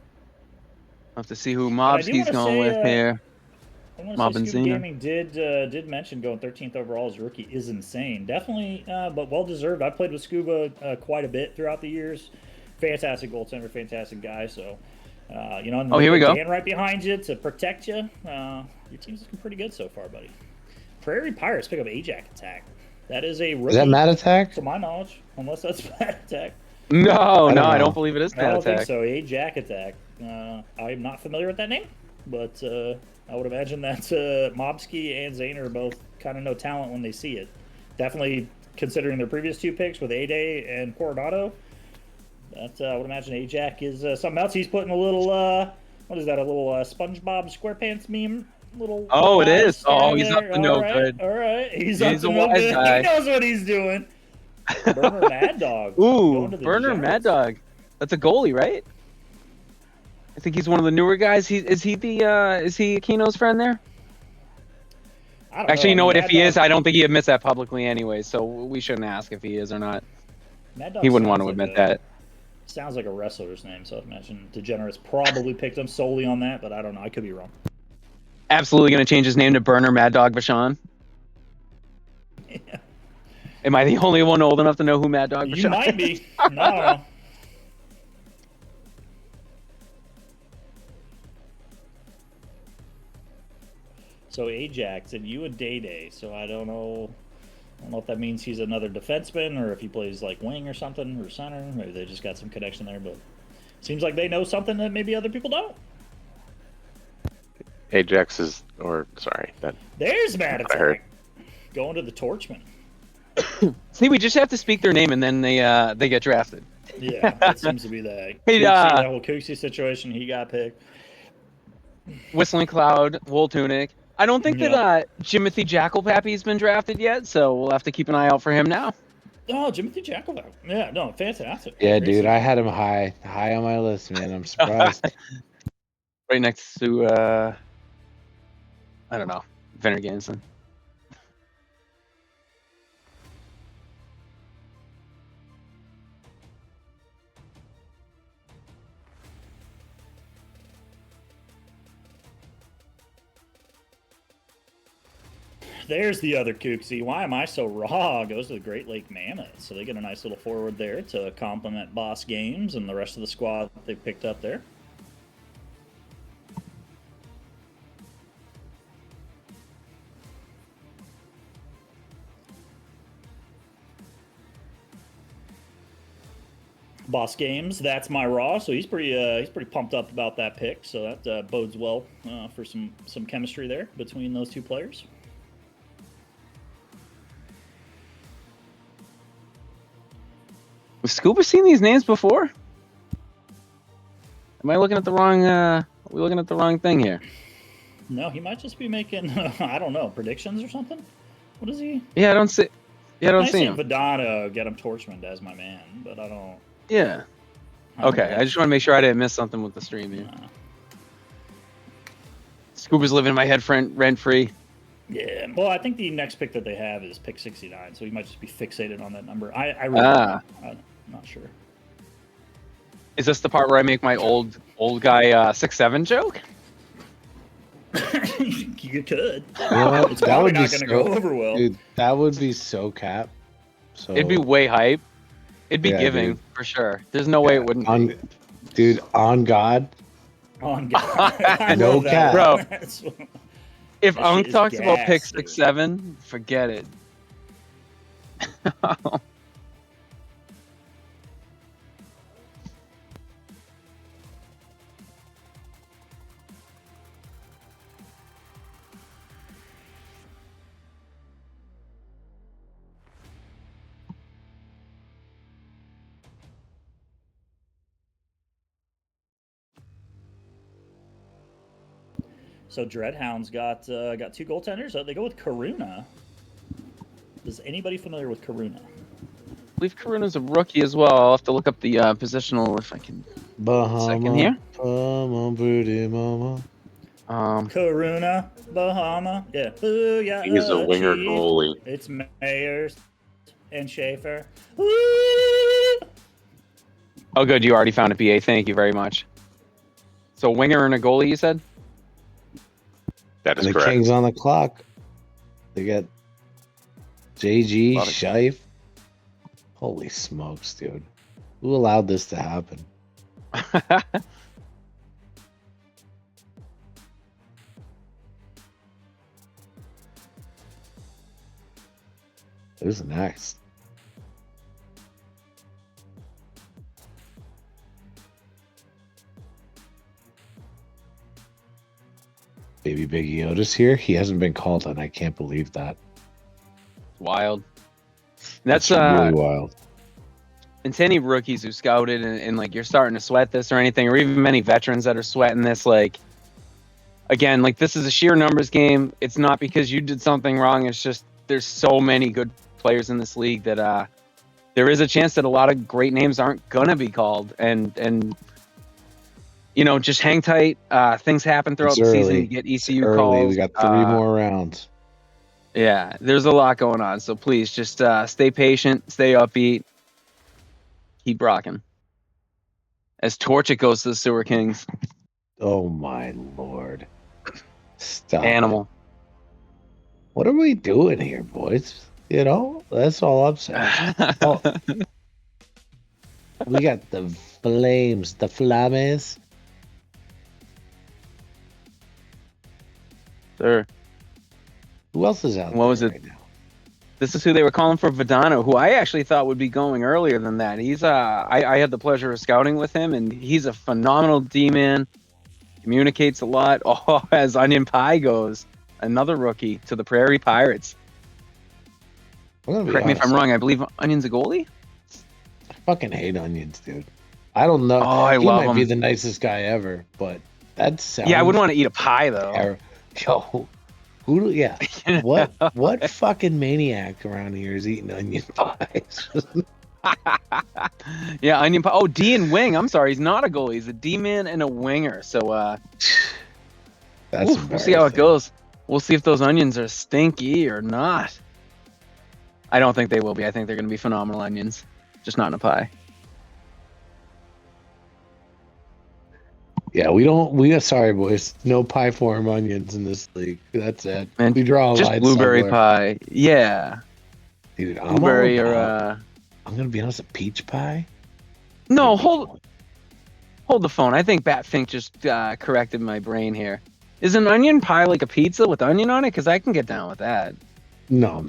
I'll have to see who
I do
Mobski's
wanna
going
say,
with here.
I want
Mob
to
and
say Scuba
Xena.
Gaming did mention going 13th overall as a rookie is insane. Definitely, but well deserved. I played with Scuba quite a bit throughout the years. Fantastic goaltender, fantastic guy. So, and
Here we go.
Dan right behind you to protect you. Your team's looking pretty good so far, buddy. Prairie Pirates pick up Ajax Attack. That is a rookie.
Is that Mad Attack?
To my knowledge, unless that's Mad Attack.
No,
I
I
know.
don't believe it is
I don't
Mad
think
Attack.
so. Ajax Attack. I'm not familiar with that name, but I would imagine that Mobsky and Zane are both kind of no talent when they see it. Definitely considering their previous 2 picks with A-Day and Coronado. That I would imagine Ajax is something else. He's putting a little, what is that, a little SpongeBob SquarePants meme?
Oh, it is.
stand
Oh, he's up
there.
to no
All right,
good.
All right, he's up
He's
to
a
no
wise
good.
guy.
He knows what he's doing. Burner Mad Dog.
Ooh,
going to the
Burner Mad
Degenerates.
Dog. That's a goalie, right? I think he's one of the newer guys. Is he Aquino's friend there?
I don't
Actually, you know
know.
what?
Mad
If he
Dog-
is, I don't think he admits that publicly anyway, so we shouldn't ask if he is or not.
Mad Dog
He wouldn't want to
sounds
admit
like
that.
Sounds like a wrestler's name, so I imagine Degenerates probably picked him solely on that, but I don't know. I could be wrong.
Absolutely going to change his name to Burner Mad Dog Vachon.
Yeah.
Am I the only one old enough to know who Mad Dog
You
Vachon
might
is?
be. No. So Ajax and you and Day Day. So I don't know. I don't know if that means he's another defenseman or if he plays like wing or something or center. Maybe they just got some connection there, but seems like they know something that maybe other people don't.
Ajax is, or sorry, that
There's Mad
I heard.
Attack going to the Torchman.
See, we just have to speak their name and then they get drafted.
Yeah, that seems to be the
Hey,
that whole Cooksey situation. He got picked.
Whistling Cloud, Wool Tunic. I don't think that Jimothy Jackalpappy's been drafted yet, so we'll have to keep an eye out for him now.
Oh, Jimothy Jackalback. Yeah, no, fantastic.
Yeah,
Great
dude,
season.
I had him high on my list, man. I'm surprised.
Right next to I don't know, Venner Ganson.
There's the other Cooksey. Why am I so raw? Goes to the Great Lake Mammoths. So they get a nice little forward there to complement Boss Games and the rest of the squad that they picked up there. Boss Games, that's my raw. So he's pretty pumped up about that pick. So that bodes well for some chemistry there between those two players.
Have Scuba seen these names before? Am I looking at the wrong? Are we looking at the wrong thing here?
No, he might just be making, I don't know, predictions or something. What is he?
Yeah, I don't see. Yeah, I don't
I
see
see
him.
Vidana get him Torchwind as my man, but I don't.
Yeah.
I don't
Okay,
know.
I just want to make sure I didn't miss something with the stream here. Scuba's living in my head rent free.
Yeah, well, I think the next pick that they have is pick 69, so he might just be fixated on that number. I really don't know. I'm not sure.
Is this the part where I make my old guy 6'7" joke?
You could.
You know what?
It's
That
probably
would be
not going to go over well.
Dude, that would be so cap. So
It'd be way hype. It'd be
Yeah,
giving
dude.
for sure. There's no way it wouldn't be.
Dude, on God,
On God. I
No
love that
cap.
Bro.
one. That's-
If
That
Unk
shit is
talks about pick
gas, dude.
6'7", forget it.
So Dreadhound's got two goaltenders. They go with Karuna. Is anybody familiar with Karuna?
I believe Karuna's a rookie as well. I'll have to look up the positional if I can.
Bahama,
Second here.
Bahama, pretty mama.
Karuna, Bahama. Yeah. Booyah,
He is a winger
Chief.
goalie.
It's Mayers and Schaefer.
Oh, good. You already found a PA. Thank you very much. So winger and a goalie, you said?
That is
And the
correct.
Kings on the clock. They got JG,
Love it.
Shife. Holy smokes, dude. Who allowed this to happen? Who's next? Baby Biggie Otis here. He hasn't been called, and I can't believe that.
Wild. That's
really wild.
and to any rookies who scouted and like you're starting to sweat this or anything, or even many veterans that are sweating this, like again, like this is a sheer numbers game. It's not because you did something wrong. It's just there's so many good players in this league that there is a chance that a lot of great names aren't gonna be called, and you know, just hang tight. Things happen throughout
It's
the season.
early.
You get ECU
Early.
calls.
We got 3 more rounds.
Yeah, there's a lot going on. So please just stay patient, stay upbeat, keep rocking. As Torchic goes to the Sewer Kings.
Oh my lord. Stop.
Animal.
What are we doing here, boys? You know, that's all I'm saying. Oh. We got the flames, the flames.
Sure.
Who else is out
What
there
was it?
right now?
This is who they were calling for, Vidano, who I actually thought would be going earlier than that. He's I had the pleasure of scouting with him, and he's a phenomenal D-man. Communicates a lot. Oh, as Onion Pie goes, another rookie to the Prairie Pirates.
I'm gonna be
Correct me if I'm
honest,
wrong. I believe Onion's a goalie.
I fucking hate onions, dude. I don't know.
Oh, I
he
love
might be
him.
the nicest guy ever, but that sounds.
Yeah, I wouldn't want to eat a pie though.
Yo, who? Yeah, what fucking maniac around here is eating onion pies?
Yeah, Onion Pie. Oh, D and wing. I'm sorry, he's not a goalie. He's a D-man and a winger. So
That's
we'll see how it
embarrassing.
goes. We'll see if those onions are stinky or not. I don't think they will be. I think they're going to be phenomenal onions, just not in a pie.
Yeah, we don't. We are sorry, boys. No pie form onions in this league. That's it.
And
we draw a
just
line
blueberry
somewhere.
pie. Yeah,
Dude, I'm
blueberry
all
or
about- I'm gonna be honest. A peach pie.
no. Hold the phone. I think Batfink just corrected my brain here. Is an onion pie like a pizza with onion on it? Because I can get down with that.
No.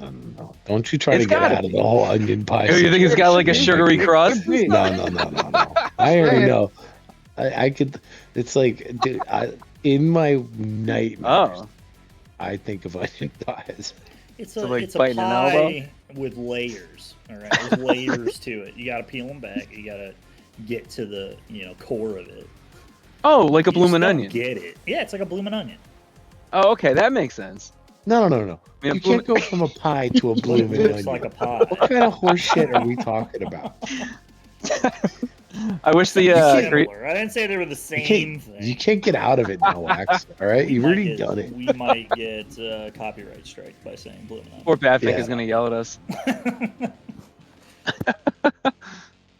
Don't you try
It's
to get
gotta
out of the whole onion pie.
Oh, you think it's got like a sugary crust?
No. I already know. I could. It's like, dude, in my nightmares,
Oh,
I think of onion pies.
It's
So,
a
like,
it's a
biting an elbow?
pie with layers. All right, there's layers to it. You got to peel them back. You got to get to the core of it.
oh, like a
You just
bloomin'
don't
onion.
Get it? Yeah, it's like a bloomin' onion.
Oh, okay, that makes sense.
No.
Yeah,
You can't go from a pie to a blooming
Looks
onion.
like a pie.
What kind of horse shit are we talking about?
I wish the
Similar. I didn't say they were the
You
same
can't,
thing.
you can't get out of it now, Wax. All right, you've already done it.
We might get copyright strike by saying blue and
poor Bafik
Yeah.
is gonna yell at us.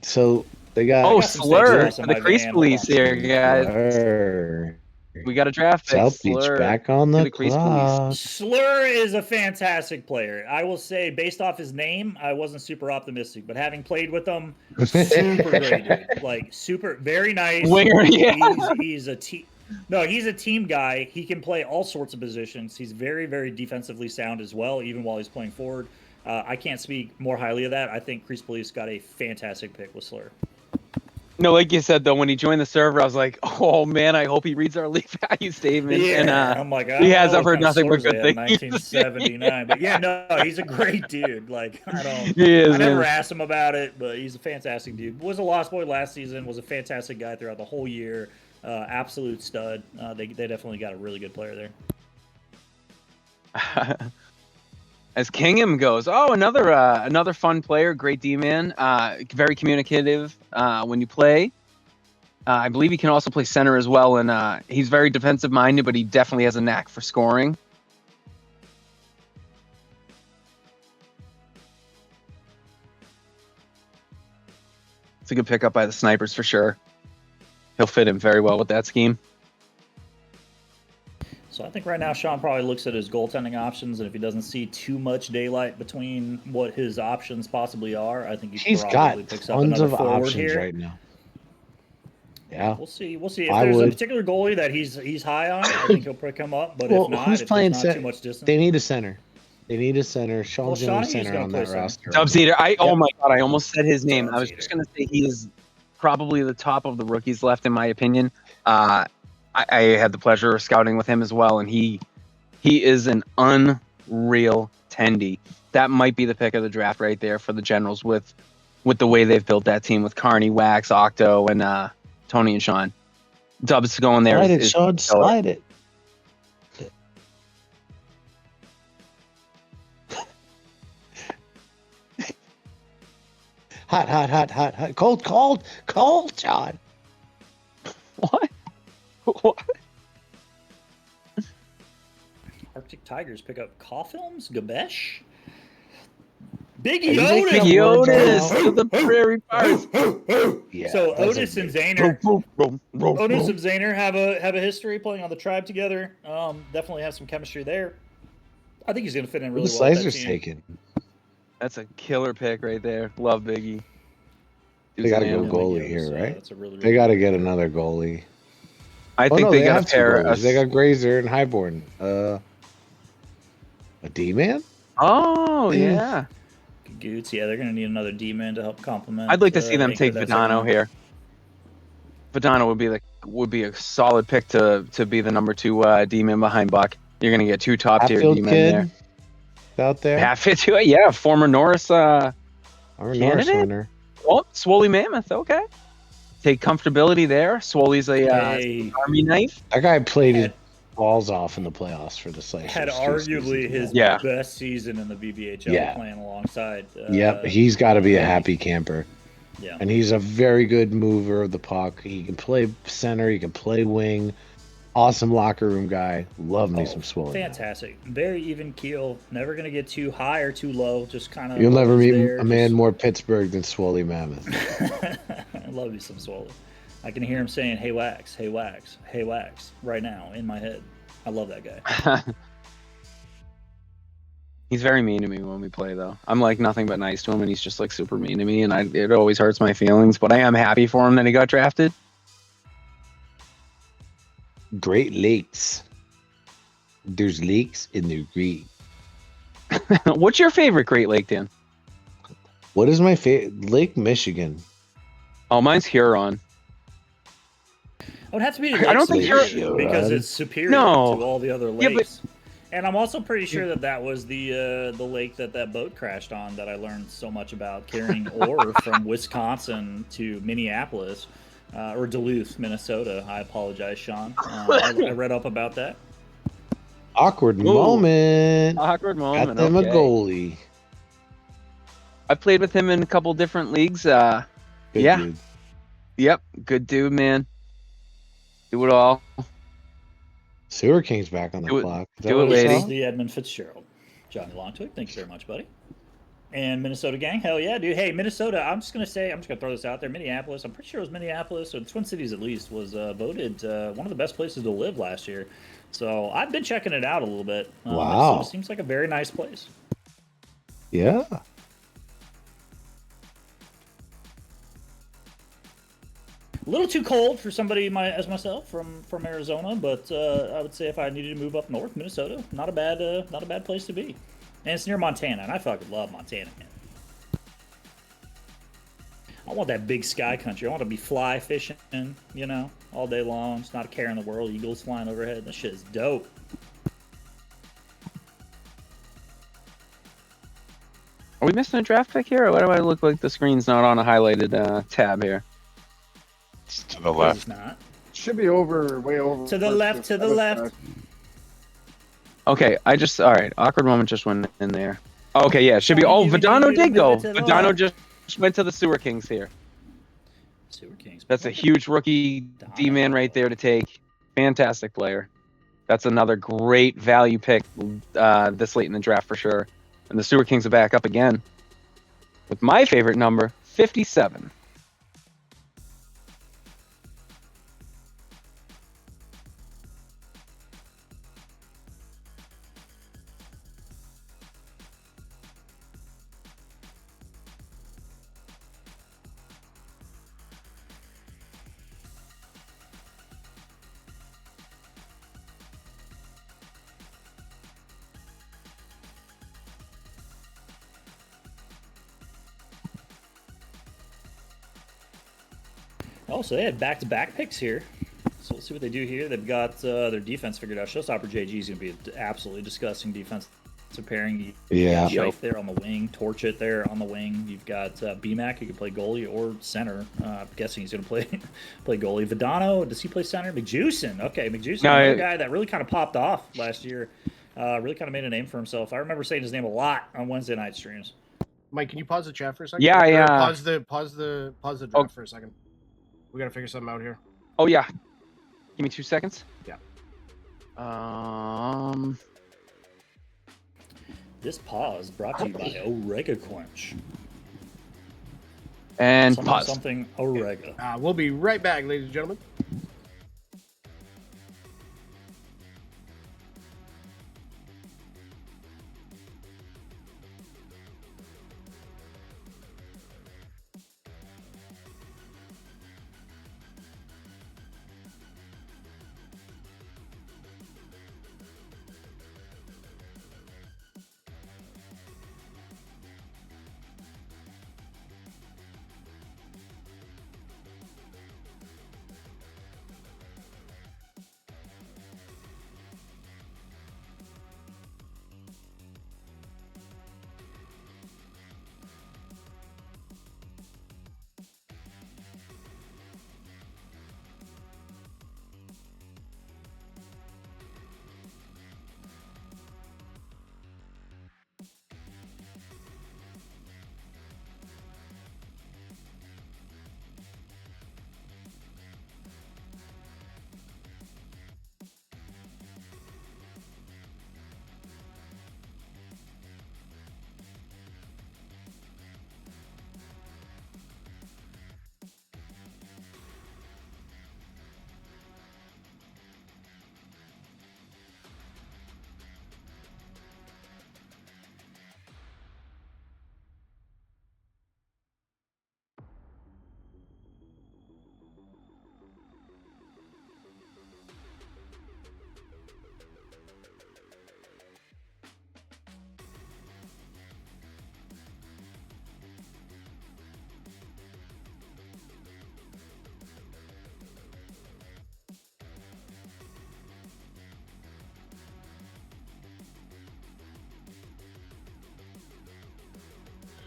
So they got
Oh,
got some
Slur,
steaks on
the
my
crease
van.
police here, guys.
Slur.
We got a draft pick.
South Beach
Slur.
back on the
the crease police.
clock.
Slur is a fantastic player. I will say, based off his name, I wasn't super optimistic, but having played with him, super great dude. Like super, very nice.
Winger, yeah.
He's a team. No, he's a team guy. He can play all sorts of positions. He's very, very defensively sound as well, even while he's playing forward. I can't speak more highly of that. I think Crease Police got a fantastic pick with Slur.
No, like you said though, when he joined the server, I was like, "Oh man, I hope he reads our league value statement."
Yeah,
and
I'm like,
he has. I've heard nothing but good things.
1979, but yeah, no, he's a great dude. Like I never asked him about it, but he's a fantastic dude. Was a Lost Boy last season. Was a fantastic guy throughout the whole year. Absolute stud. They definitely got a really good player there.
As Kingham goes, another fun player, great D-man, very communicative when you play. I believe he can also play center as well, and he's very defensive minded, but he definitely has a knack for scoring. It's a good pickup by the Snipers for sure. He'll fit in very well with that scheme.
So I think right now Sean probably looks at his goaltending options, and if he doesn't see too much daylight between what his options possibly are, I think
He's
probably
got
picks up
tons
another
of
forward
options
here.
right now. Yeah.
We'll see. We'll see. If
I
there's
would.
a particular goalie that he's high on, I think he'll pick him up. But
Well,
if not,
who's
if
playing
there's not
center?
too much distance,
They need a center. They need a center. Sean's the only
Shawnee's
center
gonna
on
play
that
center.
roster.
Dubs Eater. Oh my god, I almost said his name.
Dubs
I was
Eater.
just gonna say he is probably the top of the rookies left in my opinion. I had the pleasure of scouting with him as well, and he is an unreal tendy. That might be the pick of the draft right there for the Generals with the way they've built that team with Carney, Wax, Octo, and Tony and Sean. Dubs going there.
Slide it, Sean. Slide it. Hot. Cold, Sean.
What? What?
Arctic Tigers pick up Caw Films, Gabesh, Big
Are you
Otis.
making
Big
up words right
Otis
now?
to the Prairie Fires.
Yeah,
So
that's
Otis
a
and
big-
Zayner, Otis and Zayner have a history playing on the tribe together. Definitely have some chemistry there. I think he's going to fit in
Who
really
the
well with that
Slicers
team.
taking?
That's a killer pick right there. Love Biggie.
They got to go
Dude's an
goalie
Yeah,
here,
so
right?
that's a really,
They got to get another goalie.
I
Oh
think
no,
they
they
got
have
a
two
pair.
goalies. They got Grazer and Highborn. A D-man?
Oh
Mm.
yeah.
Goots. Yeah, they're going to need another D-man to help complement.
I'd like to see them
anchor
take
that
Vidano
second
here. Vidano would be a solid pick to be the number 2 D-man behind Buck. You're gonna get 2 top tier
Hatfield
D-men
kid
there.
out there.
Hatfield too. Yeah, former Norris.
Or Norris
candidate?
winner.
Oh, Swoley Mammoth. Okay. Take comfortability there. Swoley's a
Hey.
army knife.
That guy played his
Had-
balls off in the playoffs for the Slicers.
had
2
arguably
seasons
his
ago.
Yeah.
best season in the VVHL
Yeah.
playing alongside.
Yep, he's got to be a happy camper.
Yeah.
And he's a very good mover of the puck. He can play center. He can play wing. Awesome locker room guy. Love me some Swollen.
Fantastic. Very even keel. Never going to get too high or too low. Just kind of.
You'll never meet a man more Pittsburgh than Swoley Mammoth.
I love you some Swollen. I can hear him saying, "Hey Wax, hey Wax, hey Wax," right now in my head. I love that guy.
He's very mean to me when we play, though. I'm like nothing but nice to him, and he's just like super mean to me, and it always hurts my feelings. But I am happy for him that he got drafted.
Great Lakes. There's lakes in the green.
What's your favorite Great Lake, Dan?
What is my favorite? Lake Michigan.
Oh, mine's Huron.
It would have to be
I don't think
you're-
because it's superior
No.
to all the other
Yeah,
lakes. And I'm also pretty sure that was the lake that boat crashed on that I learned so much about carrying ore from Wisconsin to Minneapolis or Duluth, Minnesota. I apologize, Sean. I read up about that.
Awkward
Whoa.
moment.
Awkward moment.
Got them
Okay.
a goalie.
I played with him in a couple different leagues.
Good
Yeah.
dude.
Yep. Good dude, man. Do it all.
Sewer King's back on the
Do it-
clock. Is
do
that
it,
what I
lady.
saw?
The Edmund Fitzgerald. Johnny Longtwig, thank you very much, buddy. And Minnesota gang, hell yeah, dude. Hey, Minnesota, I'm just gonna throw this out there. Minneapolis, I'm pretty sure it was Minneapolis, or the Twin Cities at least, was voted one of the best places to live last year. So I've been checking it out a little bit.
Wow.
Minnesota seems like a very nice place.
Yeah.
A little too cold for somebody as myself from Arizona, but I would say if I needed to move up north, Minnesota, not a bad place to be. And it's near Montana, and I fucking love Montana, man. I want that big sky country. I want to be fly fishing, all day long. It's not a care in the world. Eagles flying overhead. That shit is dope.
Are we missing a draft pick here, or why do I look like the screen's not on a highlighted tab here?
It's to the left.
It's not.
Should be way over.
To the left, to the left.
Okay, all right. Awkward moment just went in there. Okay, yeah, it should be. Oh, Vadano did go. Vadano just went to the Sewer Kings here.
Sewer Kings.
That's a huge rookie D-man right there to take. Fantastic player. That's another great value pick this late in the draft for sure. And the Sewer Kings are back up again with my favorite number, 57.
Oh, so they had back-to-back picks here. So let's see what they do here. They've got their defense figured out. Showstopper JG is going to be an absolutely disgusting defense. Pairing.
Yeah.
Scheif there on the wing, Torchit there on the wing. You've got BMAC who can play goalie or center. I'm guessing he's going to play goalie. Vidano, does he play center? McJusen. Okay, McJusen, another guy that really kind of popped off last year. Really kind of made a name for himself. I remember saying his name a lot on Wednesday night streams.
Mike, can you pause the chat for a second?
Yeah, yeah.
Pause the draft for a second. We gotta figure something out here.
Oh yeah. Give me 2 seconds.
Yeah.
This pause brought to you by Orega Quench.
And pause.
Something Orega.
We'll be right back, ladies and gentlemen.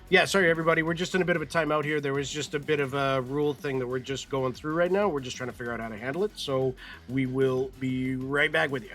Yeah, sorry everybody. We're just in a bit of a timeout here. There was just a bit of a rule thing that we're just going through right now. We're just trying to figure out how to handle it. So we will be right back with you.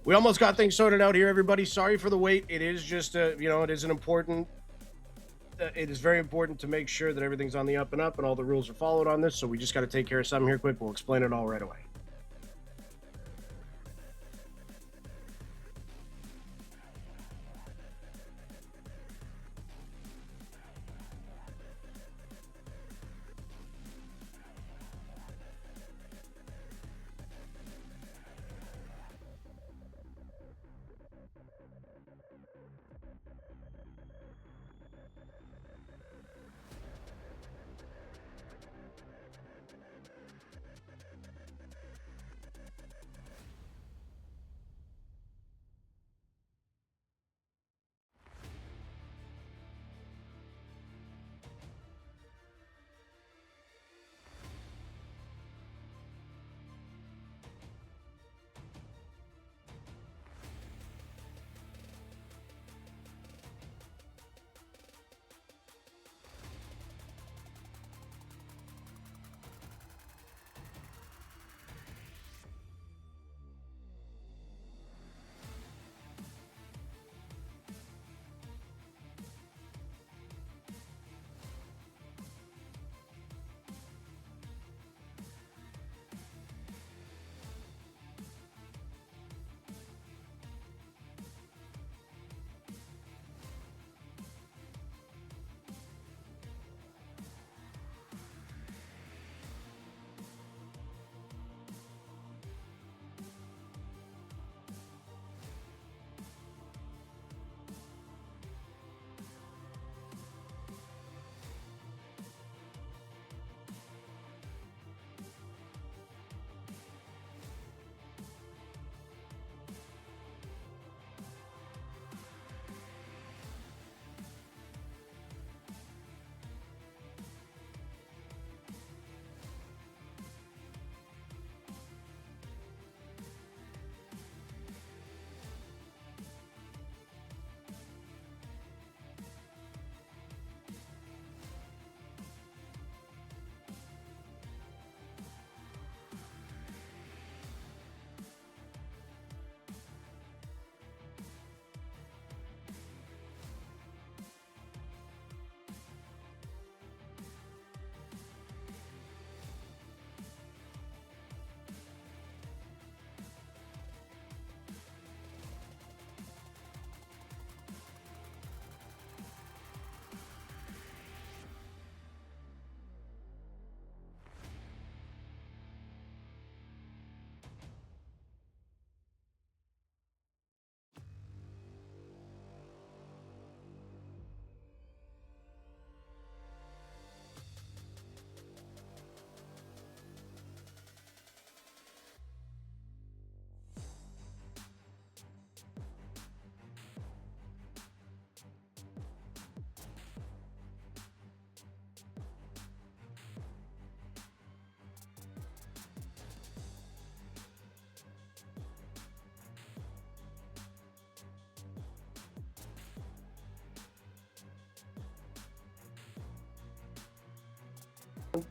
We almost got things sorted out here, everybody. Sorry for the wait. It is just, it is an important. It is very important to make sure that everything's on the up and up and all the rules are followed on this. So we just got to take care of something here quick. We'll explain it all right away.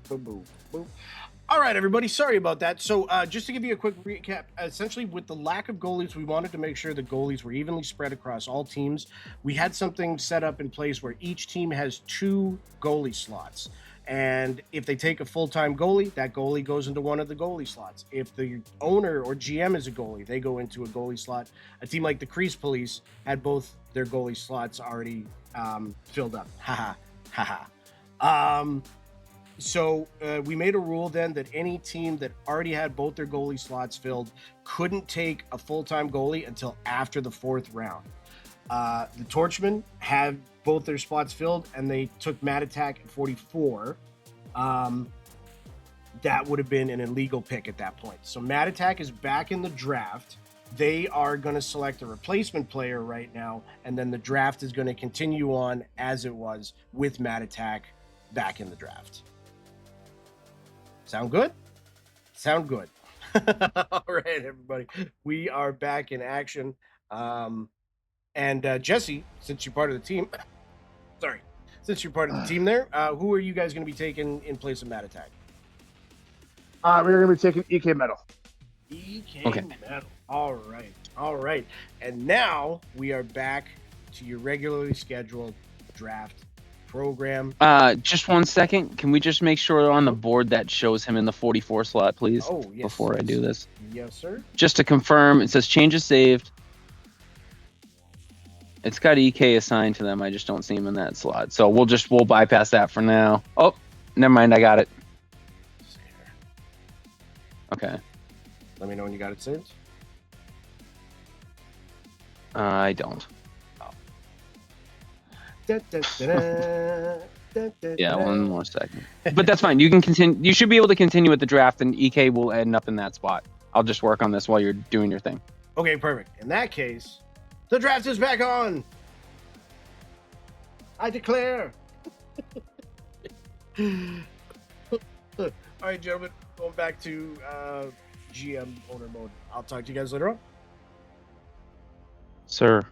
Boom, boom, boom. All right, everybody. Sorry about that. So, just to give you a quick recap, essentially, with the lack of goalies, we wanted to make sure the goalies were evenly spread across all teams. We had something set up in place where each team has 2 goalie slots. And if they take a full-time goalie, that goalie goes into one of the goalie slots. If the owner or GM is a goalie, they go into a goalie slot. A team like the Crease Police had both their goalie slots already filled up. Haha, haha. So we made a rule then that any team that already had both their goalie slots filled couldn't take a full-time goalie until after the 4th round. The Torchmen had both their spots filled, and they took Mad Attack at 44. That would have been an illegal pick at that point. So Mad Attack is back in the draft. They are going to select a replacement player right now, and then the draft is going to continue on as it was with Mad Attack back in the draft. Sound good? Sound good. All right, everybody. We are back in action. And Jesse, since you're part of the team, since you're part of the team there, who are you guys going to be taking in place of Mad Attack?
We're going to be taking EK Metal.
EK
Okay.
Metal. All right. All right. And now we are back to your regularly scheduled draft program.
Just 1 second. Can we just make sure on the board that shows him in the 44 slot, please?
Oh, yes.
Before I do this.
Yes, sir.
Just to confirm, it says changes saved. It's got EK assigned to them. I just don't see him in that slot. So we'll bypass that for now. Oh, never mind. I got it. Okay.
Let me know when you got it saved.
I don't. Yeah, one more second. But that's fine. You can continue. You should be able to continue with the draft, and EK will end up in that spot. I'll just work on this while you're doing your thing.
Okay, perfect. In that case, the draft is back on. I declare. All right, gentlemen, going back to GM owner mode. I'll talk to you guys later on.
Sir.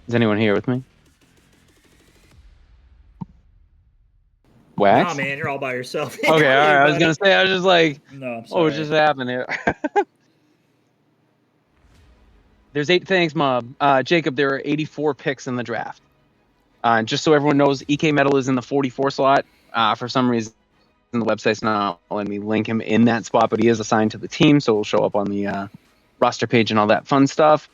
Is anyone here with me? Wax?
Nah, man, you're all by yourself.
Okay, all right. I was gonna say, I was just like,
No, I'm sorry.
what just happened here? There's 8 things, Mob. Jacob, there are 84 picks in the draft. And just so everyone knows, EK Metal is in the 44 slot. For some reason, the website's not letting me link him in that spot, but he is assigned to the team, so it'll show up on the roster page and all that fun stuff.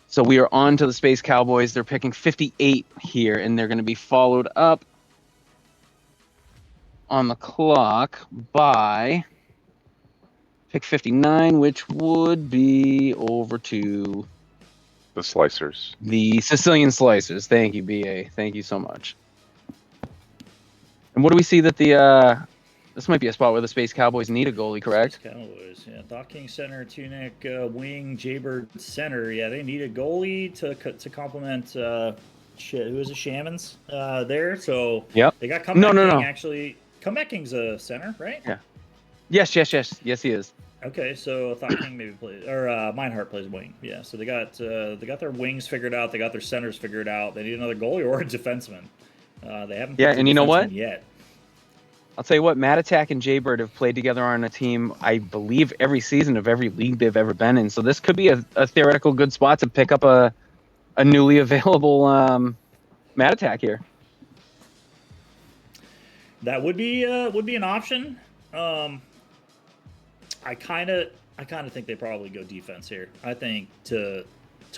So we are on to the Space Cowboys. They're picking 58 here, and they're going to be followed up on the clock by pick 59, which would be over to
The Slicers.
the Sicilian Slicers. Thank you, BA. Thank you so much. And what do we see that this might be a spot where the Space Cowboys need a goalie, correct?
Cowboys, yeah. Doc King center, Tunic wing, Jaybird center. Yeah, they need a goalie to complement. Who is it? Shamans there. So
Yep.
they got Comeback
No.
King, actually. Comeback King's a center, right?
Yeah. Yes, he is.
Okay, so Thought King maybe plays, or Meinhardt plays wing. Yeah, so they got their wings figured out. They got their centers figured out. They need another goalie or a defenseman. They haven't.
Yeah, and you know what?
Yet.
I'll tell you what, Matt Attack and Jaybird have played together on a team, I believe, every season of every league they've ever been in. So this could be a theoretical good spot to pick up a newly available Matt Attack here.
That would be an option. I kind of think they probably go defense here. I think to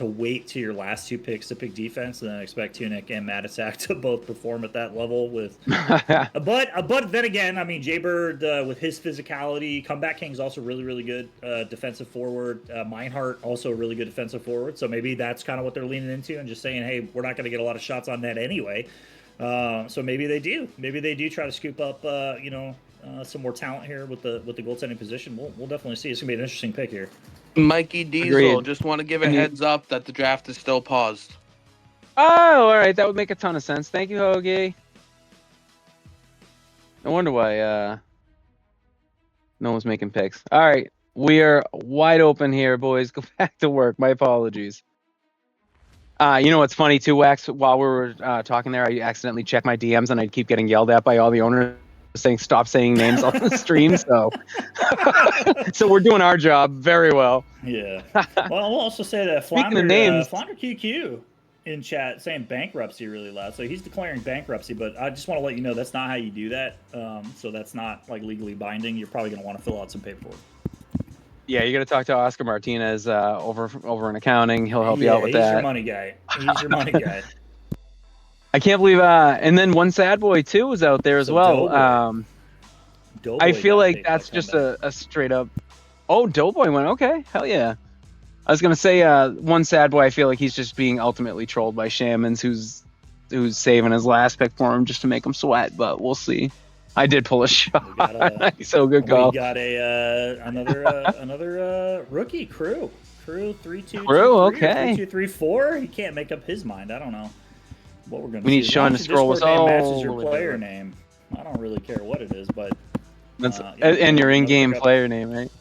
wait to your last 2 picks to pick defense, and then expect Tunic and Matt Attack to both perform at that level with. but then again, I mean, Jaybird with his physicality, Comeback King's also really, really good defensive forward. Meinhardt also a really good defensive forward. So maybe that's kind of what they're leaning into and just saying, hey, we're not going to get a lot of shots on net anyway. So maybe they do. Maybe they do try to scoop up, some more talent here with the goaltending position. We'll definitely see. It's gonna be an interesting pick here.
Mikey Diesel,
Agreed.
just want to give a heads up that the draft is still paused.
Oh, all right. That would make a ton of sense. Thank you, Hoagie. No wonder why no one's making picks. All right. We are wide open here, boys. Go back to work. My apologies. You know what's funny, too, Wax? While we were talking there, I accidentally checked my DMs, and I'd keep getting yelled at by all the owners saying stop saying names on the stream. So we're doing our job very well.
Yeah. Well, I'll also say that
Speaking of names,
Flounder QQ in chat saying bankruptcy really loud. So he's declaring bankruptcy, but I just want to let you know that's not how you do that. So that's not like legally binding. You're probably going to want to fill out some paperwork.
Yeah, you got to talk to Oscar Martinez over in accounting. He'll help you out with
he's
that.
your money guy. He's your money guy.
I can't believe. And then one sad boy too was out there as
So
well.
Doughboy
I feel
got
like
picked
that's
up
just
comeback.
a straight up. Oh, Doughboy went okay. Hell yeah. I was gonna say one sad boy. I feel like he's just being ultimately trolled by Shamans, who's saving his last pick for him just to make him sweat. But we'll see. I did pull a shot. So good call.
We got another rookie crew 3-2.
Crew, okay.
3-2-3-4. He can't make up his mind. I don't know what we're gonna.
We need
see.
Sean to scroll us all.
Matches your player name. I don't really care what it is, but
and your in-game player name, right?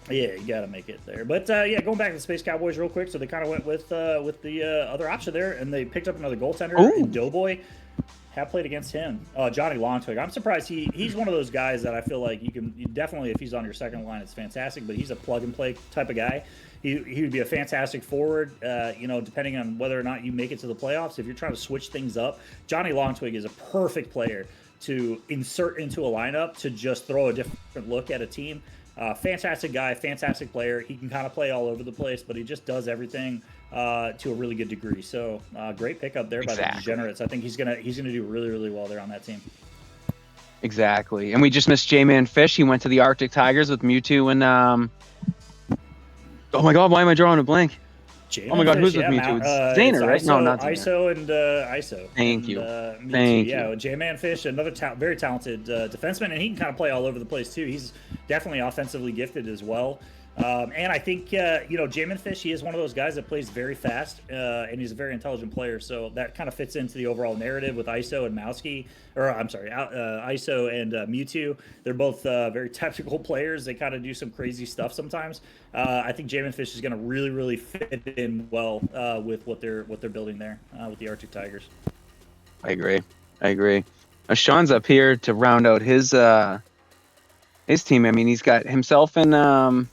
Yeah, you got to make it there. But yeah, going back to the Space Cowboys real quick. So they kind of went with the other option there, and they picked up another goaltender in Doughboy. Have played against him, Johnny Longtwig. I'm surprised he's one of those guys that I feel like you definitely, if he's on your second line, it's fantastic. But he's a plug and play type of guy. He would be a fantastic forward. Depending on whether or not you make it to the playoffs, if you're trying to switch things up, Johnny Longtwig is a perfect player to insert into a lineup to just throw a different look at a team. Fantastic guy, fantastic player. He can kind of play all over the place, but he just does everything to a really good degree. So great pickup there by the Degenerates. I think he's gonna do really, really well there on that team.
Exactly. And we just missed J-Man Fish. He went to the Arctic Tigers with Mewtwo and oh my God, why am I drawing a blank?
J-Man
oh my God,
Fish,
who's with Mewtwo? It's Zaner, right? No, not Zaner.
ISO and ISO.
Thank
and,
you.
Thank you. Yeah, J-Man Fish, another very talented defenseman, and he can kind of play all over the place too. He's definitely offensively gifted as well. And I think, J-Man Fish, he is one of those guys that plays very fast, and he's a very intelligent player. So that kind of fits into the overall narrative with ISO and ISO and Mewtwo. They're both very technical players. They kind of do some crazy stuff sometimes. I think J-Man Fish is going to really, really fit in well with what they're building there with the Arctic Tigers.
I agree. Sean's up here to round out his team. I mean, he's got himself and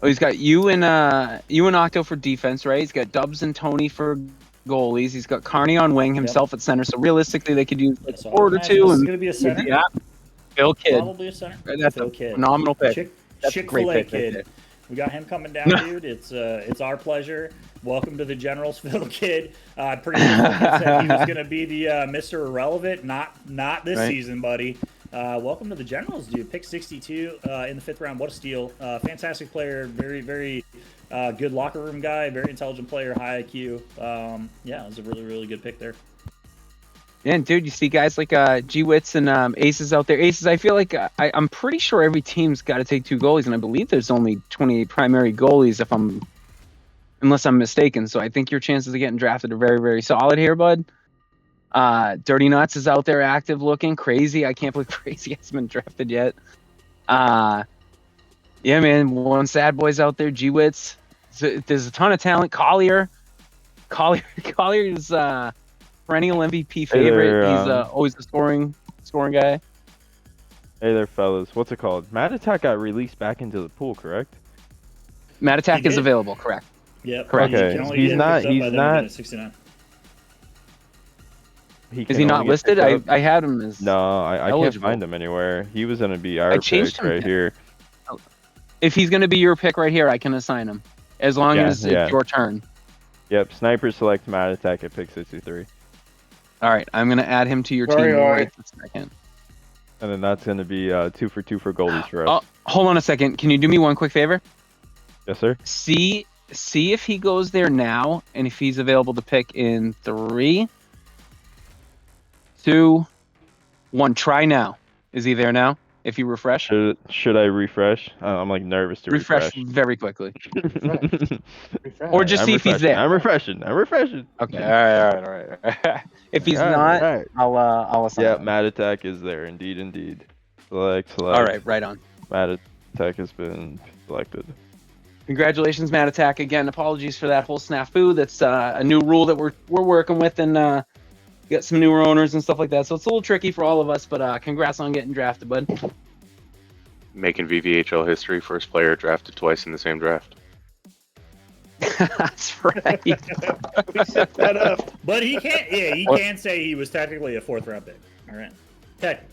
he's got you and Octo for defense, right? He's got Dubs and Tony for goalies. He's got Carney on wing, himself at center. So realistically, they could use a forward or two.
This is going to be a center.
Yeah, Phil Kidd.
Probably a center.
That's a phenomenal pick. That's a great pick.
Kid. We got him coming down, dude. It's our pleasure. Welcome to the Generals, Phil Kidd. Pretty sure said he was going to be the Mr. Irrelevant. Not this season, buddy. Welcome to the Generals, dude. Pick 62 in the 5th round. What a steal. Fantastic player. Very, very good locker room guy. Very intelligent player. High IQ. Yeah, it was a really, really good pick there.
Yeah, and dude, you see guys like G-Wits and Aces out there. Aces, I feel like I'm pretty sure every team's got to take 2 goalies, and I believe there's only 28 primary goalies unless I'm mistaken. So I think your chances of getting drafted are very, very solid here, bud. Dirty Nuts is out there active looking. Crazy. I can't believe Crazy hasn't been drafted yet. Yeah, man. One sad boy's out there. G-Wits. There's a ton of talent. Collier is perennial MVP favorite. He's always a scoring guy.
Hey there, fellas. What's it called? Mad Attack got released back into the pool, correct?
Mad Attack is available, correct?
Yep.
Correct.
Okay. He's not.
At 69.
Is he not listed? I had him as
No, I can't
eligible.
find him anywhere. He was gonna be our pick right here.
If he's gonna be your pick right here, I can assign him. As long as it's your turn.
Yep. Sniper selects Mad Attack at pick 63.
All right, I'm gonna add him to your team right this second.
And then that's gonna be 2 for 2 for goalies for us.
Hold on a second. Can you do me one quick favor?
Yes, sir.
See if he goes there now, and if he's available to pick in 3, 2, 1. Try now. Is he there now? If you refresh.
Should I refresh? I'm like nervous to refresh.
Very quickly.
Refresh.
Or just see if he's there.
I'm refreshing.
Okay. All right. If he's not, I'll assign.
Yeah,
him.
Mad Attack is there. Indeed. Select.
All right, right on.
Mad Attack has been selected.
Congratulations, Mad Attack. Again, apologies for that whole snafu. That's a new rule that we're working with, and got some newer owners and stuff like that. So it's a little tricky for all of us, but congrats on getting drafted, bud.
Making VVHL history, first player drafted twice in the same draft.
That's right.
We set that up.
But he can't. Yeah, he
What?
can say he was technically a 4th round pick. All right. Tech.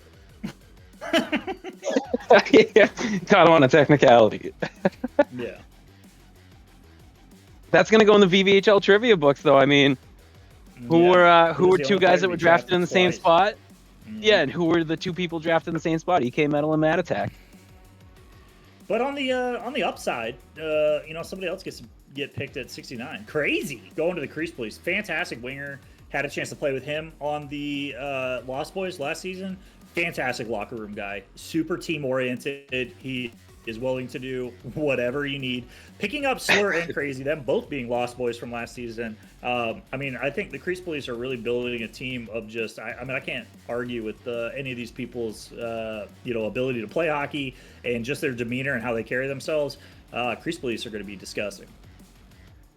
Yeah, caught him on a technicality.
Yeah.
That's gonna go in the VVHL trivia books, though. I mean, who
Yeah.
were
He was the
two
only
guys
player
that
to
were
be
drafted in the same
twice.
spot?
Mhm.
Yeah, and who were the 2 people drafted in the same spot? EK Metal and Mad Attack.
But on the upside, somebody else gets to get picked at 69. Crazy going to the crease, please. Fantastic winger. Had a chance to play with him on the Lost Boys last season. Fantastic locker room guy. Super team oriented. He is willing to do whatever you need. Picking up Slur and Crazy, them both being Lost Boys from last season. I think the Crease Police are really building a team of just. I can't argue with any of these people's ability to play hockey and just their demeanor and how they carry themselves. Crease Police are going to be disgusting.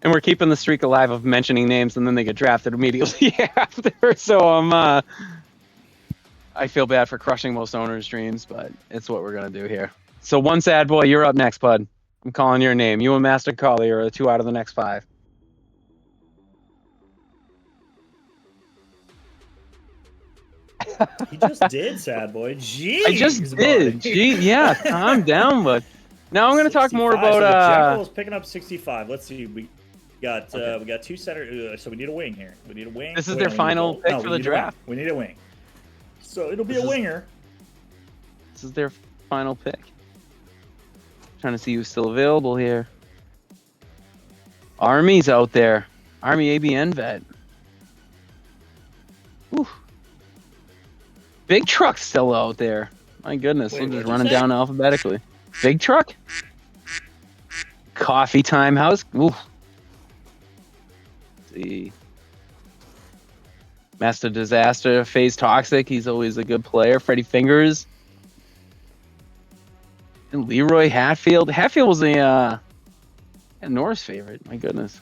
And we're keeping the streak alive of mentioning names, and then they get drafted immediately after. So I feel bad for crushing most owners' dreams, but it's what we're gonna do here. So one sad boy, you're up next, bud. I'm calling your name. You and Master Collier are the 2 out of the next 5.
He just did, sad boy. Jeez,
I just did.
buddy.
Gee, yeah, calm down, bud. Now I'm gonna talk more
65. So the
about
Generals picking up 65. Let's see. We got 2 center. So we need a wing here. We need a wing.
This is
Wait,
their
we need a
final
goal.
pick
No,
for
we
the
need a wing.
draft.
We need a wing. So it'll be
This
a
is-
winger.
This is their final pick. Trying to see who's still available here. Army's out there. Army ABN vet. Whew. Big Truck's still out there. My goodness,
Wait,
I'm just
what'd you
running
say?
down alphabetically. Big Truck? Coffee Time House? Ooh. Let's see. Master Disaster, Phase Toxic, he's always a good player. Freddie Fingers. And Leroy Hatfield. Hatfield was a Norris favorite. My goodness.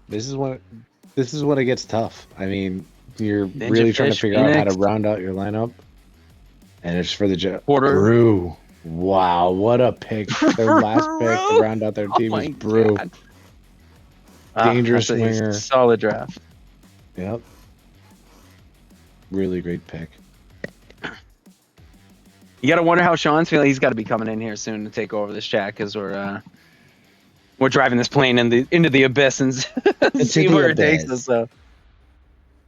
This is when it gets tough. I mean, you're
Ninja
really trying to
Fish,
figure out how to
Phoenix.
round out your lineup, and it's for the
Porter.
Brew. Wow, what a pick! Their last pick to round out their team
Oh
is
my
Brew.
God.
Dangerous
That's a
winger.
Solid draft.
Yep, really great pick.
You gotta wonder how Sean's feeling. He's got to be coming in here soon to take over this chat because we're driving this plane into the abyss and see
the
where it takes
abyss.
us.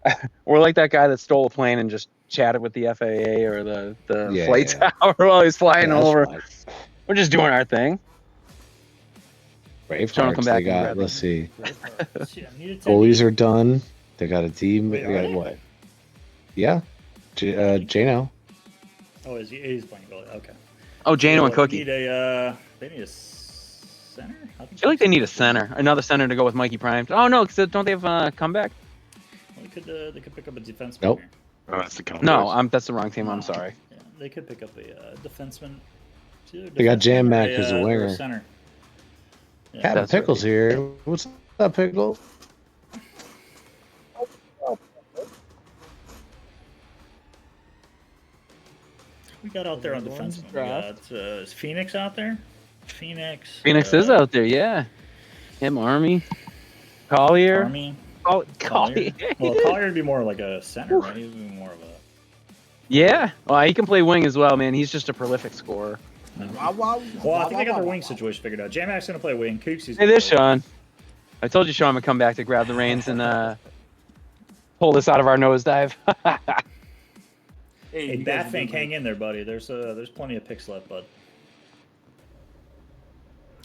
So we're like that guy that stole a plane and just chatted with the FAA or the
Yeah.
flight tower while he's flying
That's
over.
fine.
We're just doing our thing. Sean will come
Bravehearts.
back
They
and
got.
grab
Let's see.
Shit, I need a 10.
Goalies are done. They got a team.
Wait,
They
are
got
they?
what? Yeah, Jano.
Oh, he's playing goalie. Okay.
Oh, Jano and
They
Cookie.
need they need a center?
I feel like they need a center, another center to go with Mikey Prime. Oh no, because don't they have comeback?
Well, they could pick up a defenseman.
Nope.
Here.
Oh, that's the Cowboys.
No, that's the wrong team. I'm sorry.
Yeah, they could pick up a defenseman. It's either
They got
defenseman
Jam
or
Mac as a
or
winger.
center. Yeah.
Captain
That's
Pickles here. What's up, Pickle?
We got out there on defenseman. We got is Phoenix out there? Phoenix.
Phoenix is out there, yeah. Him, Army, Collier.
Army.
Collier.
Well, Collier would be more like a center, right? He'd be more of a.
Yeah, well, he can play wing as well, man. He's just a prolific scorer.
Well, I think they got their wing situation figured out. J-Mac's gonna play wing. Kooksy's
Hey, there's Sean. I told you Sean would come back to grab the reins and pull this out of our nosedive.
Hey,
you guys are
Batfink,
doing
hang in there, buddy. There's plenty of picks left, bud.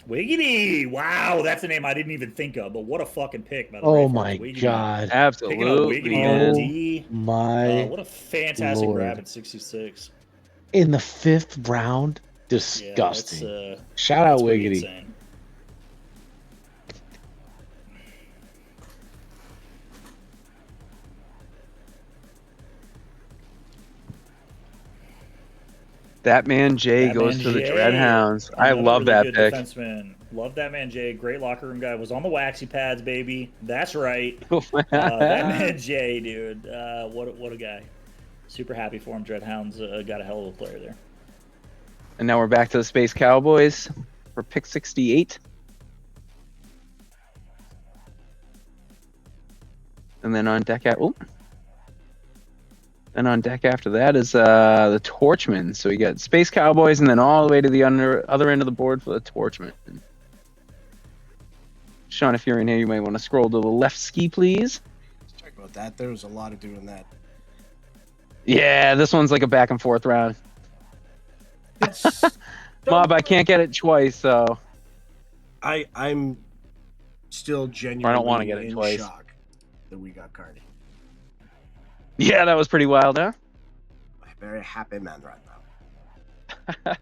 Wiggity! Wow, that's a name I didn't even think of, but what a fucking pick, by the way.
Oh
for
my
Wiggity.
God!
Picking up
Absolutely,
Wiggity
man.
on D.
My
What a fantastic
Lord.
grab at 66.
in the 5th round,
Yeah,
disgusting.
that's,
Shout out
that's pretty
Wiggity.
insane.
That man Jay
That
goes
man
to the
Jay,
Dreadhounds. I
another
love
really
that
good
pick.
Defenseman. Love that man Jay. Great locker room guy. Was on the waxy pads, baby. That's right. That man Jay, dude. What a guy. Super happy for him. Dreadhounds got a hell of a player there.
And now we're back to the Space Cowboys for pick 68. And then on deck and on deck after that is the Torchmen. So we got Space Cowboys and then all the way to the other end of the board for the Torchmen. Sean, if you're in here, you might want to scroll to the left ski, please.
Let's talk about that. There was a lot of doing that.
Yeah, this one's like a back and forth round. Mob, I can't get it twice, so
I'm still genuinely
I don't want to get it
in
twice.
shock that we got Cardi.
Yeah, that was pretty wild, huh?
I'm a very happy man right now.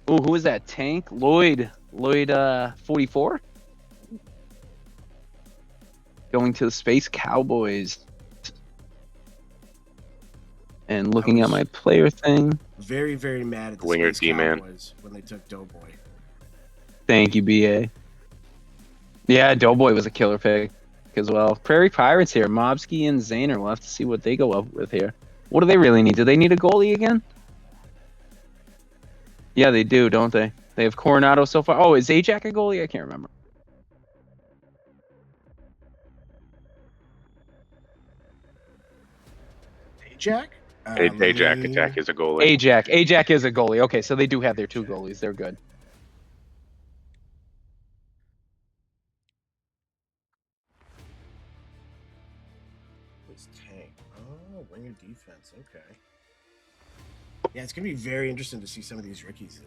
Oh, who is that? Tank? Lloyd 44? Going to the Space Cowboys. And looking at my player thing.
Very, very mad at the
Winger
Space
D-man.
Cowboys when they took Doughboy.
Thank you, BA. Yeah, Doughboy was a killer pick as well. Prairie Pirates here. Mobsky and Zaner. We'll have to see what they go up with here. What do they really need? Do they need a goalie again? Yeah, they do, don't they? They have Coronado so far. Oh, is Ajax a goalie? I can't remember.
Ajax?
Attack is a goalie.
Ajax is a goalie. Okay, so they do have their 2 goalies. They're good.
Who's Tank? Oh, winger defense. Okay. Yeah, it's gonna be very interesting to see some of these rookies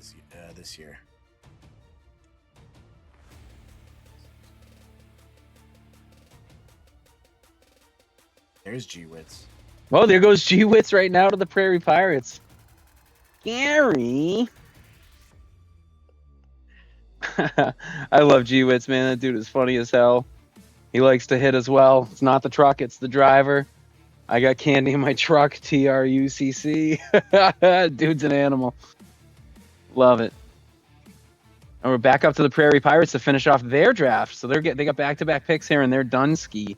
this year. There's G-Wits.
Oh, there goes G-Wits right now to the Prairie Pirates. Gary. I love G-Wits, man. That dude is funny as hell. He likes to hit as well. It's not the truck, it's the driver. I got candy in my truck, TRUCC. Dude's an animal. Love it. And we're back up to the Prairie Pirates to finish off their draft. So they got back-to-back picks here, and they're done ski.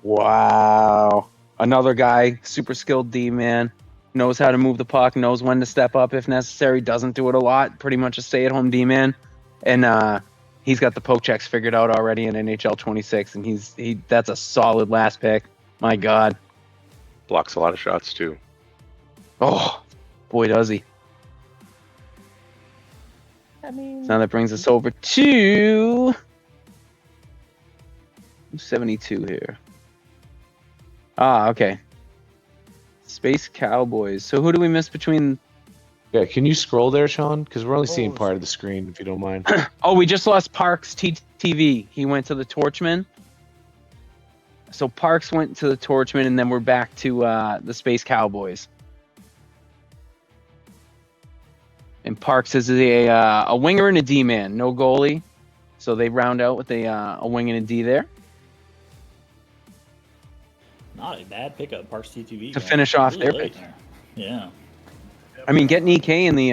Wow. Another guy, super skilled D-man. Knows how to move the puck, knows when to step up if necessary, doesn't do it a lot. Pretty much a stay-at-home D-man. And he's got the poke checks figured out already in NHL 26, and that's a solid last pick. My God.
Blocks a lot of shots, too.
Oh, boy, does he. So now that brings us over to 72 here. Ah, okay. Space Cowboys. So who do we miss between?
Yeah, can you scroll there, Sean? Because we're only seeing part of the screen, if you don't mind.
Oh, we just lost Parks TV. He went to the Torchmen. So Parks went to the Torchmen, and then we're back to the Space Cowboys. And Parks is a winger and a D-man, no goalie. So they round out with a wing and a D there.
Not a bad pickup, Parks TTV.
To finish off
really
their
late
pick.
there. Yeah.
I mean, getting EK in the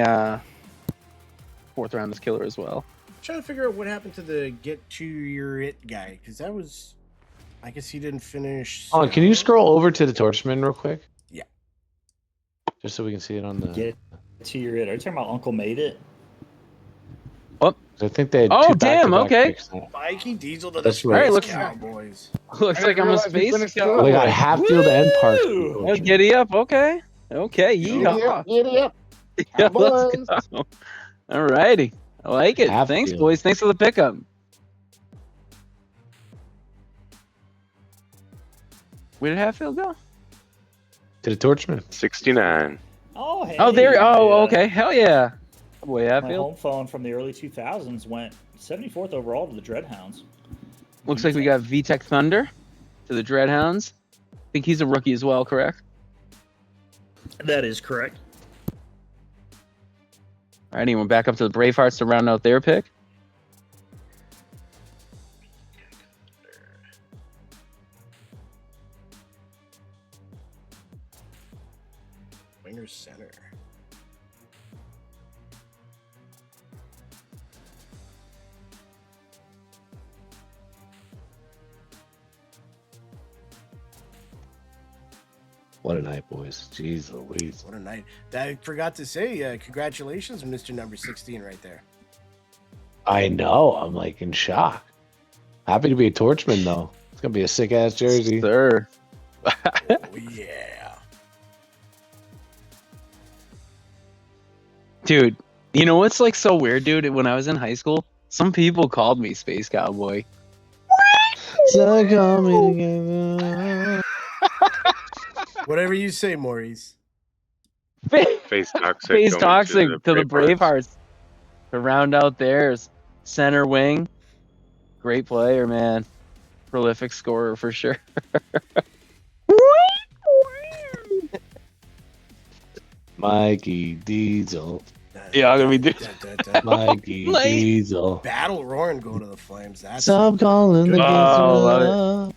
4th round is killer as well.
I'm trying to figure out what happened to the get to your it guy, because that was, I guess he didn't finish.
Oh, can you scroll over to the Torchman real quick?
Yeah.
Just so we can see it on the.
Get to your it. Are you talking about Uncle Made It?
I think they had
Oh,
two
damn,
back-to-back
okay.
picks now.
Mikey Diesel to the
That's
Space
right.
Looks-
Cowboys.
Looks like I'm a space cow.
They got Hatfield and Parks.
Oh, giddy up. Okay. Okay. Yeehaw.
Giddy up.
Yeah, let's go. All righty. I like it.
Hatfield.
Thanks, boys. Thanks for the pickup. Where did Hatfield go?
To the Torchman.
69.
Oh, hey.
Oh, there. Oh,
yeah.
okay. Hell yeah. Boy,
My
Hatfield.
home phone from the early 2000s went 74th overall to the Dreadhounds.
Looks like we got VTech Thunder to the Dreadhounds. I think he's a rookie as well, correct?
That is correct.
Alrighty, we're back up to the Bravehearts to round out their pick.
Winger center.
What a night, boys. Jeez Louise.
What a night. I forgot to say, congratulations, Mr. Number 16 right there.
I know. I'm like in shock. Happy to be a Torchman, though. It's going to be a sick ass jersey.
Sir.
Oh, yeah.
Dude, you know what's like so weird, dude? When I was in high school, some people called me Space Cowboy.
So call me together.
Whatever you say, Maurice.
Face toxic.
Face
going
toxic to the
Bravehearts.
Bravehearts. To round out theirs. Center wing. Great player, man. Prolific scorer for sure.
Mikey Diesel.
Yeah, I'm gonna be doing
Mikey
Like-
Diesel.
Battle Roaring go to the Flames. That's
Stop calling the
Oh,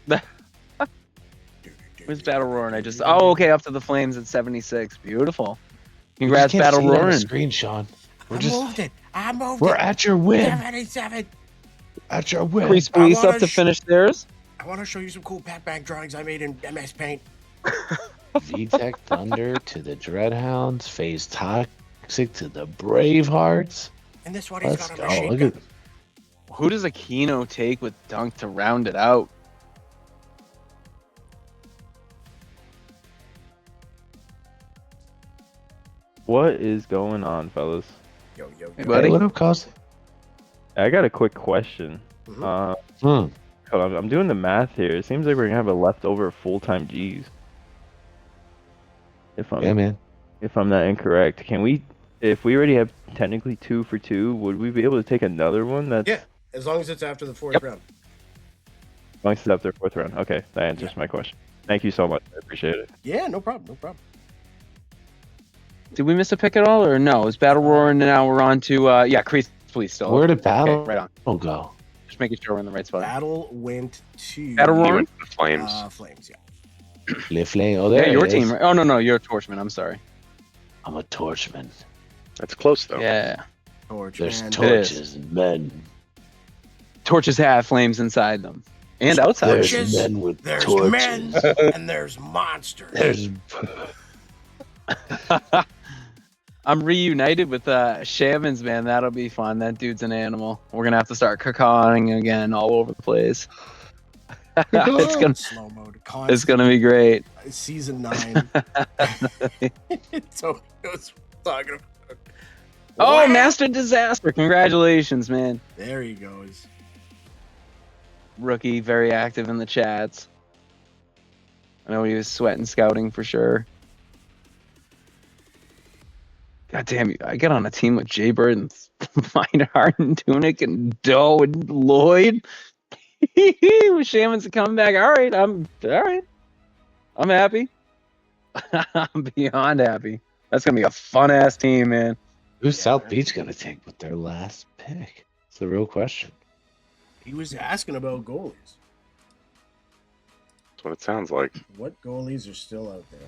gates.
Where's Battle Roaring? Okay, up to the Flames at 76. Beautiful.
We
Congrats,
just can't
Battle
see it on the
Roaring.
screen, Sean.
I moved
We're
it.
at your win.
77.
At your win.
Crease Police
wanna
up to
sh-
finish theirs.
I want to show you some cool Pac-Man drawings I made in MS Paint.
VTech Thunder to the Dreadhounds. Phase Toxic to the Bravehearts.
And this one, he's
Let's
got a
go.
machine
Look
gun.
at
Who does Aquino take with Dunk to round it out?
What is going on, fellas?
Yo, yo,
Hey,
yo.
buddy.
Hey, what up, Cos?
I got a quick question.
Mhm.
Hold on, I'm doing the math here. It seems like we're gonna have a leftover full-time G's. If I'm
Yeah, man.
if I'm not incorrect, can we? If we already have technically 2 for 2, would we be able to take another one? That's
Yeah, as long as it's after the fourth round.
Amongst it up their 4th round. Okay, that answers my question. Thank you so much. I appreciate it.
Yeah, no problem, no problem.
Did we miss a pick at all, or no? It's Battle Roaring. Now we're on to Crease Police still.
Where did Battle
Okay, right on.
go?
Just making sure we're in the right spot.
Battle went to
Battle
He
Roaring?
went to the Flames.
Flames, yeah.
Le Flame. Oh, there
Yeah, your
it
team.
is.
Right? Oh no, you're a Torchman. I'm sorry.
I'm a Torchman.
That's close though.
Yeah,
Torch,
There's
man.
torches and men.
torches have flames inside them and outside.
There's
Torches,
men with
There's
torches.
men and there's monsters.
There's
I'm reunited with Shamans, man. That'll be fun. That dude's an animal. We're gonna have to start cacawing again all over the place.
Slow mode.
It's gonna be great.
Season 9. So was talking about.
Oh,
Wow.
Master Disaster! Congratulations, man.
There he goes.
Rookie, very active in the chats. I know he was sweating scouting for sure. God damn, I get on a team with Jaybird and Meinhardt and Tunic and Doe and Lloyd. With Shaman's coming back. All right. I'm happy. I'm beyond happy. That's gonna be a fun ass team, man.
who's South Beach gonna take with their last pick? It's the real question.
He was asking about goalies.
That's what it sounds like.
What goalies are still out there?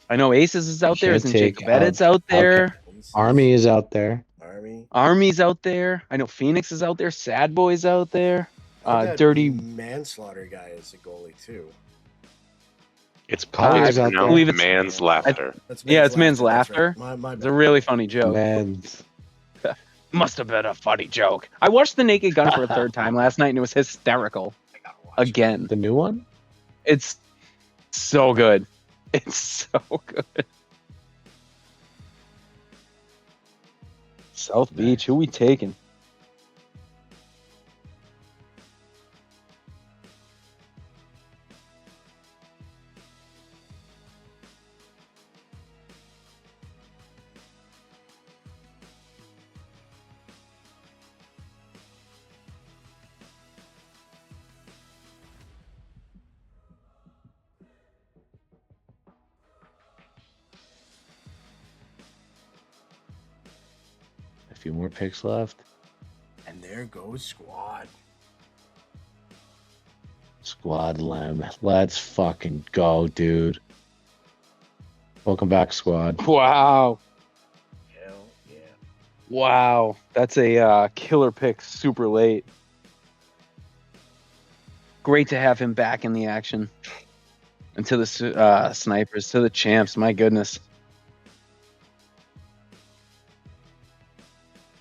I know Aces is out there.
Should
Isn't
take,
Jacob Edits out there?
Army is out there.
Army.
Army's out there. I know Phoenix is out there. Sad Boy's out there.
That
Dirty.
manslaughter guy is a goalie too.
It's
Colliers
probably
out there.
I believe it's-
man's laughter.
That's
Yeah, it's man's
That's right.
laughter.
My
It's a really funny joke.
Man,
Must have been a funny joke. I watched The Naked Gun for a third time last night and it was hysterical. Again.
the new one?
It's so good. It's so good. South Beach, who we taking?
A few more picks left.
And there goes squad.
Squad Lem. Let's fucking go, dude. Welcome back, squad.
Wow.
Hell yeah.
Wow. That's a killer pick super late. Great to have him back in the action. And to the snipers, to the champs, my goodness.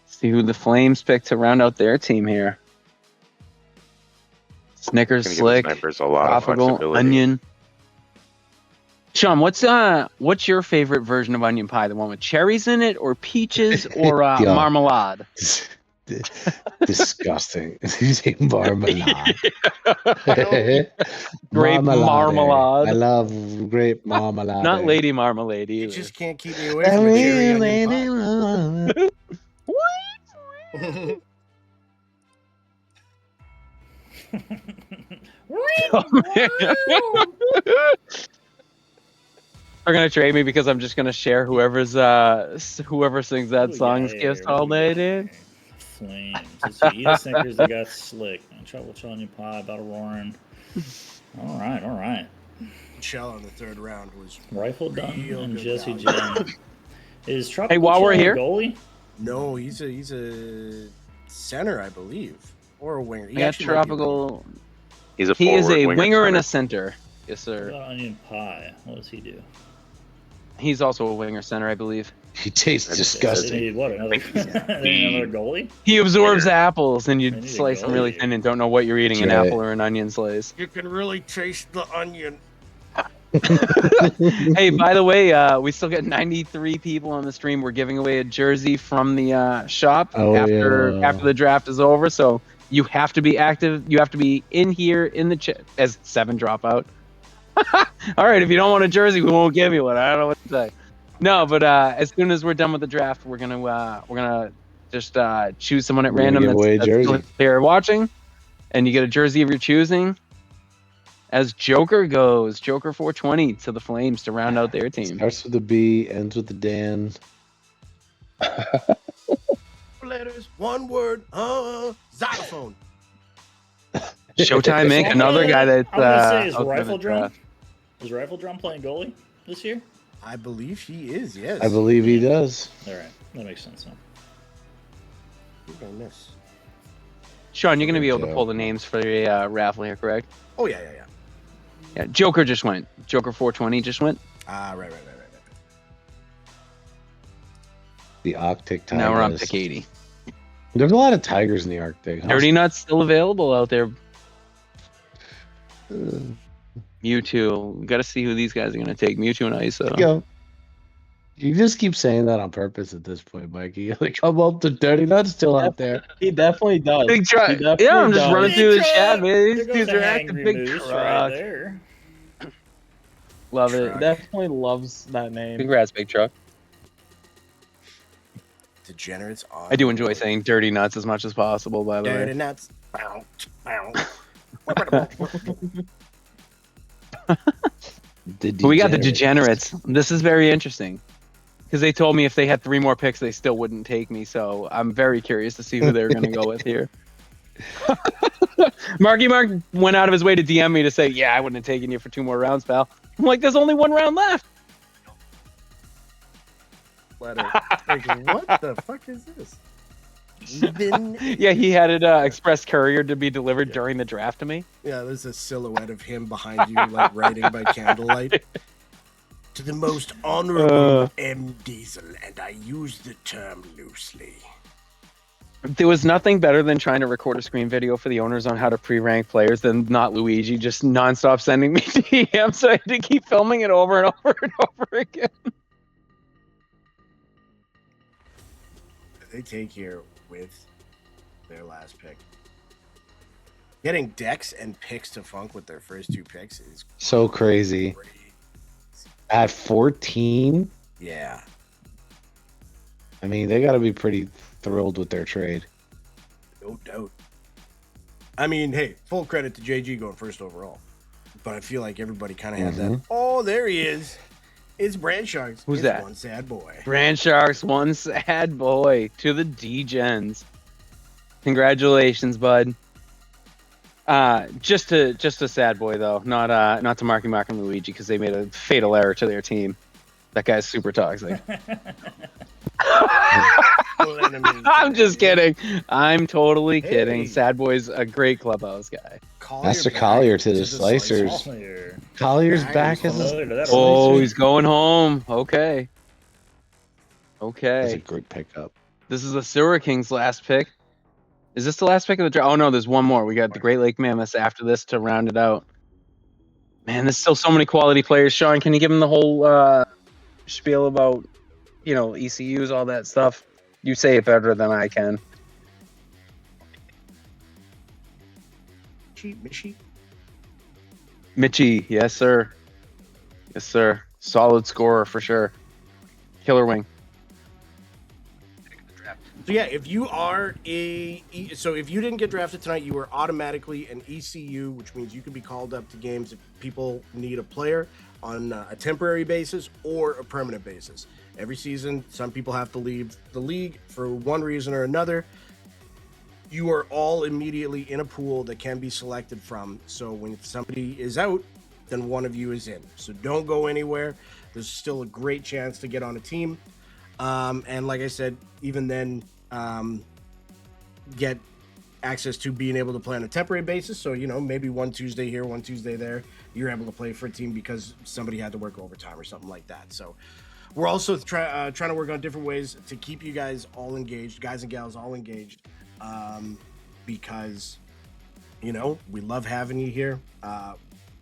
See who the Flames pick to round out their team here. Snickers,
Gonna give the
Slick,
snipers a lot of
Tropical,
flexibility.
Onion. Sean, what's your favorite version of onion pie? The one with cherries in it, or peaches, or
Yeah.
marmalade?
Disgusting. You say marmalade.
Grape marmalade.
I love grape marmalade.
Not lady marmalade
You
either.
just can't keep me away from a cherry onion pie.
They're gonna trade me because I'm just gonna share whoever sings that song's gifts all day, dude.
Flames. Let's see. Eat a Snickers, they got Slick. Trouble Onion Pie, Battle Roaring. All right.
Shell on the third round was
Rifle Done
real
and
good
Jesse
value.
Jen. Is Tropical
Hey, while we're
Chell a
here-
goalie?
No, he's a center, I believe, or a winger. He
Yeah,
actually might be a winger.
Tropical.
He's a
He is
forward,
a
winger,
winger and a
center.
center. Yes,
What
sir.
about Onion Pie? What does he do?
He's also a winger center, I believe.
He tastes
They
disgusting.
need what? Another goalie?
He absorbs apples, and
They
you
need a
slice them really
goalie.
thin and don't know what you're eating, an
That's right.
apple or an onion slice.
You can really taste the onion.
Hey, by the way, we still got 93 people on the stream. We're giving away a jersey from the shop after the draft is over. So you have to be active. You have to be in here in the chat as 7 dropout. All right, if you don't want a jersey, we won't give you one. I don't know what to say. No, but as soon as we're done with the draft, we're gonna just choose someone at
We're gonna
random
give away a
that's
jersey.
still here watching, and you get a jersey of your choosing. As Joker goes, Joker 420 to the Flames to round out their team.
Starts with a B, ends with a Dan.
Letters, one word, xylophone.
Showtime Inc. Another guy that
I'm gonna say is
out there
Rifle
that,
Drum. Is Rifle Drum playing goalie this year?
I believe he is. Yes.
I believe he does.
All right, that makes sense. Huh?
Who did I miss?
Sean, you're gonna be able to pull the names for the raffle here, correct?
Oh yeah.
Yeah, Joker just went. Joker 420 just went.
Right.
The Arctic Tigers.
Now we're on pick 80.
There's a lot of tigers in the Arctic. Huh?
Dirty Nuts still available out there. Mewtwo. We got to see who these guys are gonna take. Mewtwo and ISO.
Go. You just keep saying that on purpose at this point, Mikey. Like, come up to Dirty Nuts still out there.
He definitely does.
Big truck.
He definitely
Yeah, I'm just
does.
running
Big
through the
truck.
chat, man. These
There goes
dudes
a
are acting
hangry
big
moose
truck.
right there.
Love
He
it.
definitely loves that name.
Congrats, Big Truck.
Degenerates on.
I do enjoy saying dirty nuts as much as possible, by the
Dirty
way.
nuts. Bow, bow.
But we got the degenerates. This is very interesting. Because they told me if they had 3 more picks, they still wouldn't take me. So I'm very curious to see who they're going to go with here. Marky Mark went out of his way to DM me to say, yeah, I wouldn't have taken you for 2 more rounds, pal. I'm like, there's only 1 round left.
Like, what the fuck is this? Even...
Yeah, he had it express courier to be delivered during the draft to me.
Yeah, there's a silhouette of him behind you, like writing by candlelight. To the most honorable M. Diesel, and I use the term loosely.
There was nothing better than trying to record a screen video for the owners on how to pre-rank players than not Luigi just nonstop sending me DMs, so I had to keep filming it over and over and over again.
They take here with their last pick. Getting Dex and picks to Funk with their first 2 picks is
So crazy.
crazy.
At 14,
Yeah.
I mean, they got to be pretty thrilled with their trade.
No doubt. I mean, hey, full credit to JG going first overall. But I feel like everybody kind of had that. Oh, there he is. It's Brand Sharks.
Who's
It's
that?
One sad boy.
Brand Sharks, one sad boy to the D-Gens. Congratulations, bud. Just a sad boy though, not to Marky Mark and Luigi because they made a fatal error to their team. That guy's super toxic.
Let him in
I'm
today.
just kidding. I'm totally
Hey.
kidding. Sad Boy's a great clubhouse guy.
Master
back
Collier to the slicers.
Collier.
Collier's
Yeah,
back
he's
as a
familiar to that
Oh,
slicer.
he's going home. Okay.
That's a
Okay.
great pickup.
This is the Sewer King's last pick. Is this the last pick of the draft? Oh no, there's one more. We got the Great Lake Mammoths after this to round it out. Man, there's still so many quality players. Sean, can you give him the whole spiel about, ECUs, all that stuff? You say it better than I can.
Mishy.
Mitchie, yes sir. Yes sir. Solid scorer for sure. Killer wing.
So yeah, if you are if you didn't get drafted tonight, you were automatically an ECU, which means you can be called up to games if people need a player on a temporary basis or a permanent basis. Every season, some people have to leave the league for one reason or another. You are all immediately in a pool that can be selected from. So when somebody is out, then one of you is in. So don't go anywhere. There's still a great chance to get on a team. And like I said, even then, get access to being able to play on a temporary basis. So, maybe one Tuesday here, one Tuesday there, you're able to play for a team because somebody had to work overtime or something like that. So we're also trying to work on different ways to keep you guys all engaged, guys and gals all engaged, because, we love having you here.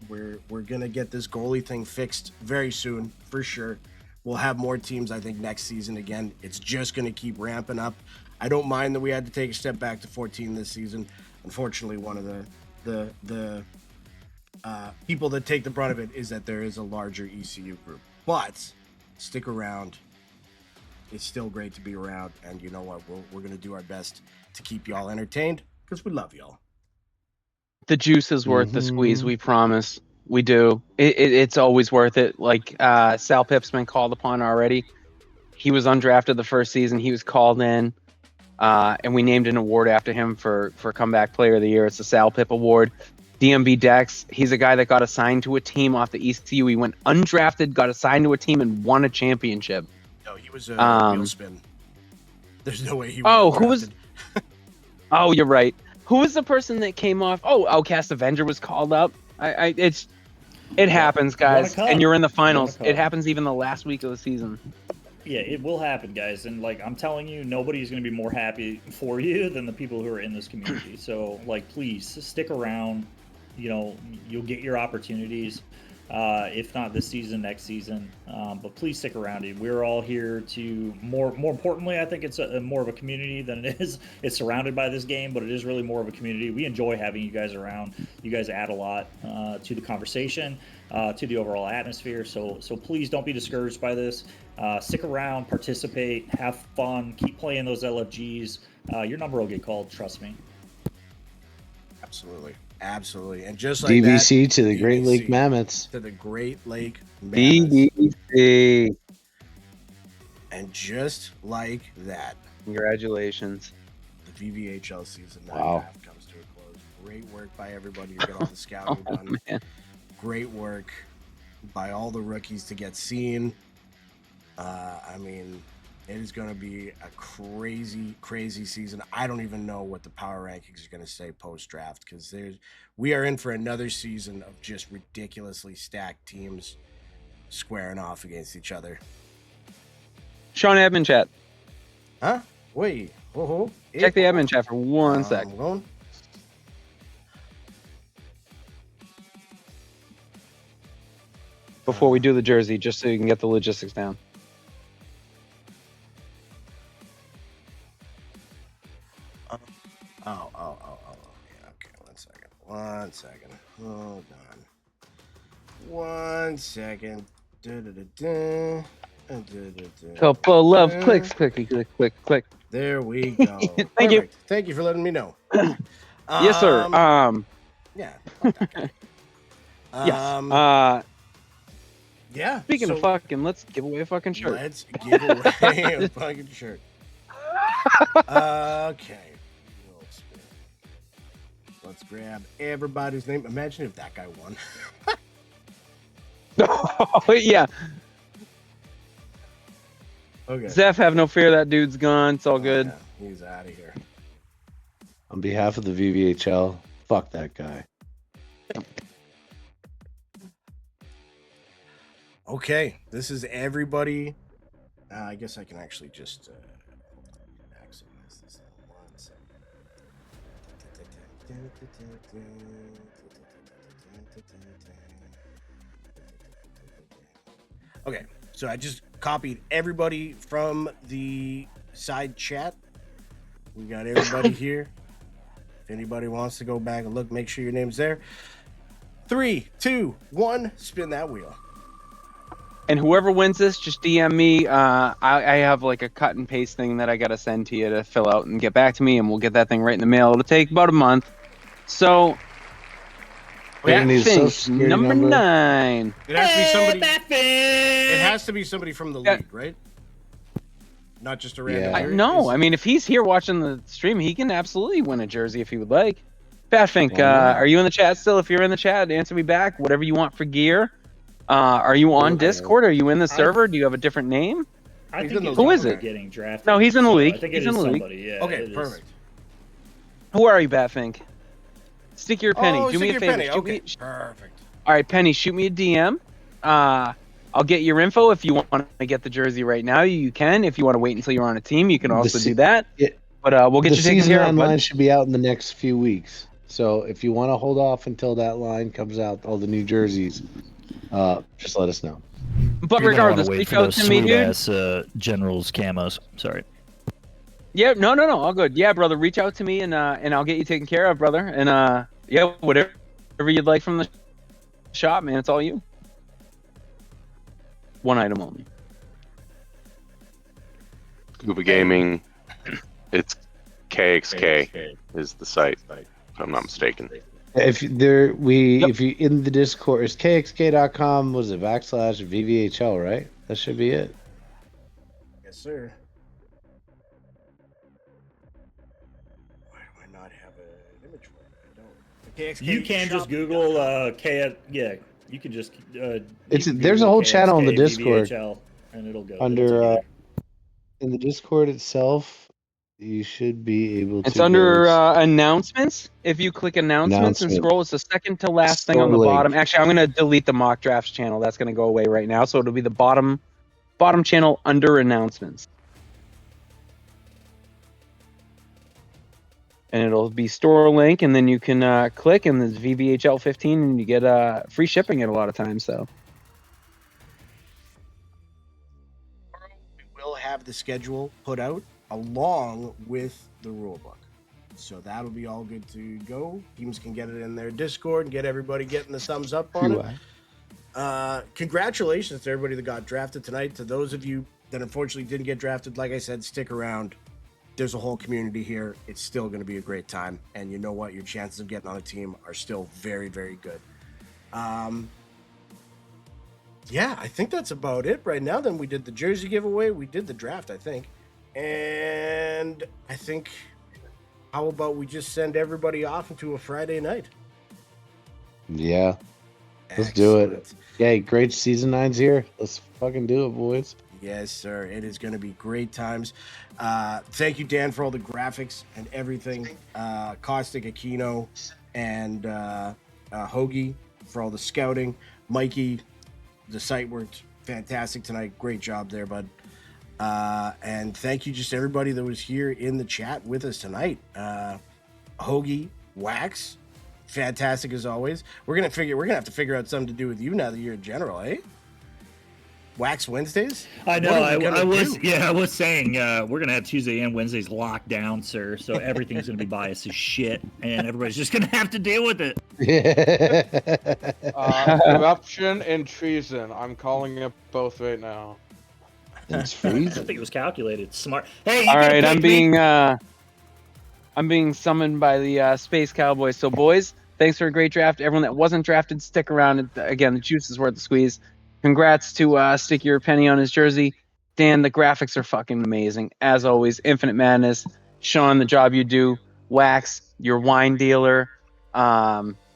We're going to get this goalie thing fixed very soon, for sure. We'll have more teams, I think, next season again. It's just going to keep ramping up. I don't mind that we had to take a step back to 14 this season. Unfortunately, one of the people that take the brunt of it is that there is a larger ECU group. But stick around. It's still great to be around. And you know what? We're going to do our best to keep y'all entertained because we love y'all.
The juice is worth the squeeze, we promise. We do. It's always worth it. Like Sal Pip's been called upon already. He was undrafted the first season. He was called in, and we named an award after him for Comeback Player of the Year. It's the Sal Pip Award. DMB Dex, he's a guy that got assigned to a team off the ECU. He went undrafted, got assigned to a team, and won a championship.
No, he was a wheel spin. There's no way he was.
Oh, who was? Oh, you're right. Who was the person that came off? Oh, Outcast Avenger was called up. It happens, guys, and you're in the finals. It happens even the last week of the season.
Yeah, it will happen, guys. And I'm telling you, nobody's going to be more happy for you than the people who are in this community. So please stick around. You'll get your opportunities. If not this season, next season. But please stick around. We're all here to more importantly, I think it's more of a community than it is. It's surrounded by this game, but it is really more of a community. We enjoy having you guys around. You guys add a lot to the conversation, to the overall atmosphere. So please don't be discouraged by this. Stick around, participate, have fun, keep playing those LFGs. Your number will get called. Trust me.
Absolutely. And just like
DVC
that,
to the Great Lake
DVC
Mammoths.
To the Great Lake Mammoths.
DVC.
And just like that,
Congratulations.
the VVHL season 9 draft comes to a close. Great work by everybody to get all the scouting done.
Man.
Great work by all the rookies to get seen. It is going to be a crazy season. I don't even know what the power rankings are going to say post-draft because we are in for another season of just ridiculously stacked teams squaring off against each other.
Sean, admin chat.
Huh? Wait.
Check the admin chat for 1 sec.
I'm going.
Before we do the jersey, just so you can get the logistics down.
Yeah, okay, 1 second. Hold on. 1 second.
Couple of clicks, click.
There we go.
Thank you.
Thank you for letting me know.
Yes, sir.
Yeah.
Yes.
Yeah.
Speaking of fucking, let's give away a fucking shirt.
Let's give away a fucking shirt. Okay. Let's grab everybody's name. Imagine if that guy won.
Oh, yeah.
Okay.
Zeph, have no fear. That dude's gone. It's all good.
Yeah, he's out of here.
On behalf of the VVHL, fuck that guy.
Okay, this is everybody. I guess I can actually just maximize this in 1 second. Okay, so I just copied everybody from the side chat. We got everybody here. If anybody wants to go back and look, make sure your name's there. 3, 2, 1, spin that wheel.
And whoever wins this, just DM me. I have like a cut and paste thing that I gotta send to you to fill out and get back to me, and we'll get that thing right in the mail. It'll take about a month. So,
We're gonna need a social security
number 9.
It has to be somebody.
Batfink!
It has to be somebody from the league, right? Not just a random.
Yeah.
jersey?
No, I mean if he's here watching the stream, he can absolutely win a jersey if he would like. Batfink,
Yeah.
are you in the chat still? If you're in the chat, answer me back. Whatever you want for gear. Are you on Discord? Are you in the server? Do you have a different name?
I
He's
think
in the
it's
Who is
somebody
it?
Getting drafted.
No, he's in the
So
league.
I think
He's
it
in
is
the league.
somebody. Yeah.
Okay,
it is.
perfect.
Who are you, Batfink? Stick your penny.
Oh,
Do me a
stick your
favor.
penny.
Shoot
Okay,
me-
perfect.
All right, Penny, shoot me a DM. I'll get your info if you want to get the jersey right now. You can. If you want to wait until you're on a team, you can also do that.
Yeah,
But we'll get
the
you taken
season
care of,
9
bud.
line should be out in the next few weeks. So if you want to hold off until that line comes out, all the new jerseys, just let us know.
But
You're gonna wanna
regardless,
wait
reach
for
out
those
to me,
sweet
dude.
ass Generals camos. Sorry.
Yeah, no, all good. Yeah, brother, reach out to me and I'll get you taken care of, brother. And yeah, whatever you'd like from the shop, man, it's all you. One item only.
Scuba Gaming. It's KXK is the site, if I'm not mistaken.
If you in the Discord, it's kxk.com, was it /VVHL, right? That should be it.
Yes, sir. Why do I not have an image for it? I don't. The KXK
You can just
shop-
Google K. Yeah, you can just.
There's a whole channel in the Discord
VVHL, and it'll go
under in the Discord itself. You should be able to.
It's under announcements. If you click announcements and
Announcement.
scroll, it's the second to last thing on the
Store link.
bottom. Actually, I'm going to delete the mock drafts channel. That's going to go away right now. So it'll be the bottom channel under announcements. And it'll be store link, and then you can click, and there's VVHL 15, and you get free shipping at a lot of times. So
We will have the schedule put out along with the rule book. So that'll be all good to go. Teams can get it in their Discord and get everybody getting the thumbs up on it. Congratulations to everybody that got drafted tonight. To those of you that unfortunately didn't get drafted, like I said, stick around. There's a whole community here. It's still going to be a great time. And you know what? Your chances of getting on a team are still very, very good. Yeah, I think that's about it right now. Then we did the jersey giveaway. We did the draft, I think. And I think, how about we just send everybody off into a Friday night?
Yeah, let's do it.
Excellent.
Yeah, great season 9's here. Let's fucking do it, boys.
Yes, sir. It is going to be great times. Thank you, Dan, for all the graphics and everything. Caustic, Aquino, and Hoagie for all the scouting. Mikey, the site worked fantastic tonight. Great job there, bud. And thank you just everybody that was here in the chat with us tonight. Hoagie, Wax, fantastic as always. We're gonna have to figure out something to do with you now that you're a general, eh? Wax Wednesdays?
I know.
What are we gonna do?
I was saying we're gonna have Tuesday and Wednesdays locked down, sir. So everything's gonna be biased as shit, and everybody's just gonna have to deal with it.
Corruption and treason. I'm calling it both right now.
It's
I
freezing.
think it was calculated. Smart. Hey, you
all
can
right,
pick me.
I'm being summoned by the Space Cowboys. So boys, thanks for a great draft. Everyone that wasn't drafted, stick around. Again, the juice is worth the squeeze. Congrats to Stick Your Penny on his jersey. Dan, the graphics are fucking amazing. As always, Infinite Madness. Sean, the job you do. Wax, your wine dealer.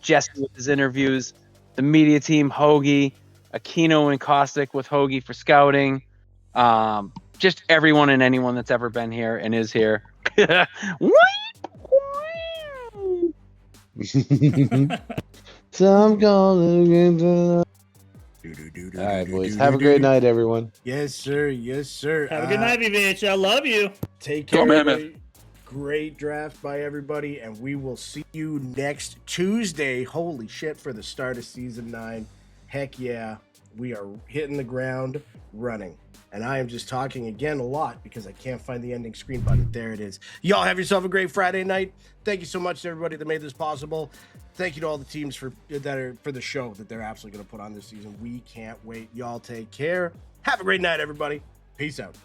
Jesse with his interviews. The media team, Hoagie. Aquino and Caustic with Hoagie for scouting. just everyone and anyone that's ever been here and is here.
So I'm gonna get to... All right, boys. Have a great night, everyone.
Yes, sir. Yes, sir.
Have a good night, VVHL. Love you.
Take care, everybody. Great draft by everybody, and we will see you next Tuesday. Holy shit, for the start of season 9. Heck yeah, we are hitting the ground running. And I am just talking again a lot because I can't find the ending screen button. There it is. Y'all have yourself a great Friday night. Thank you so much to everybody that made this possible. Thank you to all the teams for the show that they're absolutely going to put on this season. We can't wait. Y'all take care. Have a great night, everybody. Peace out.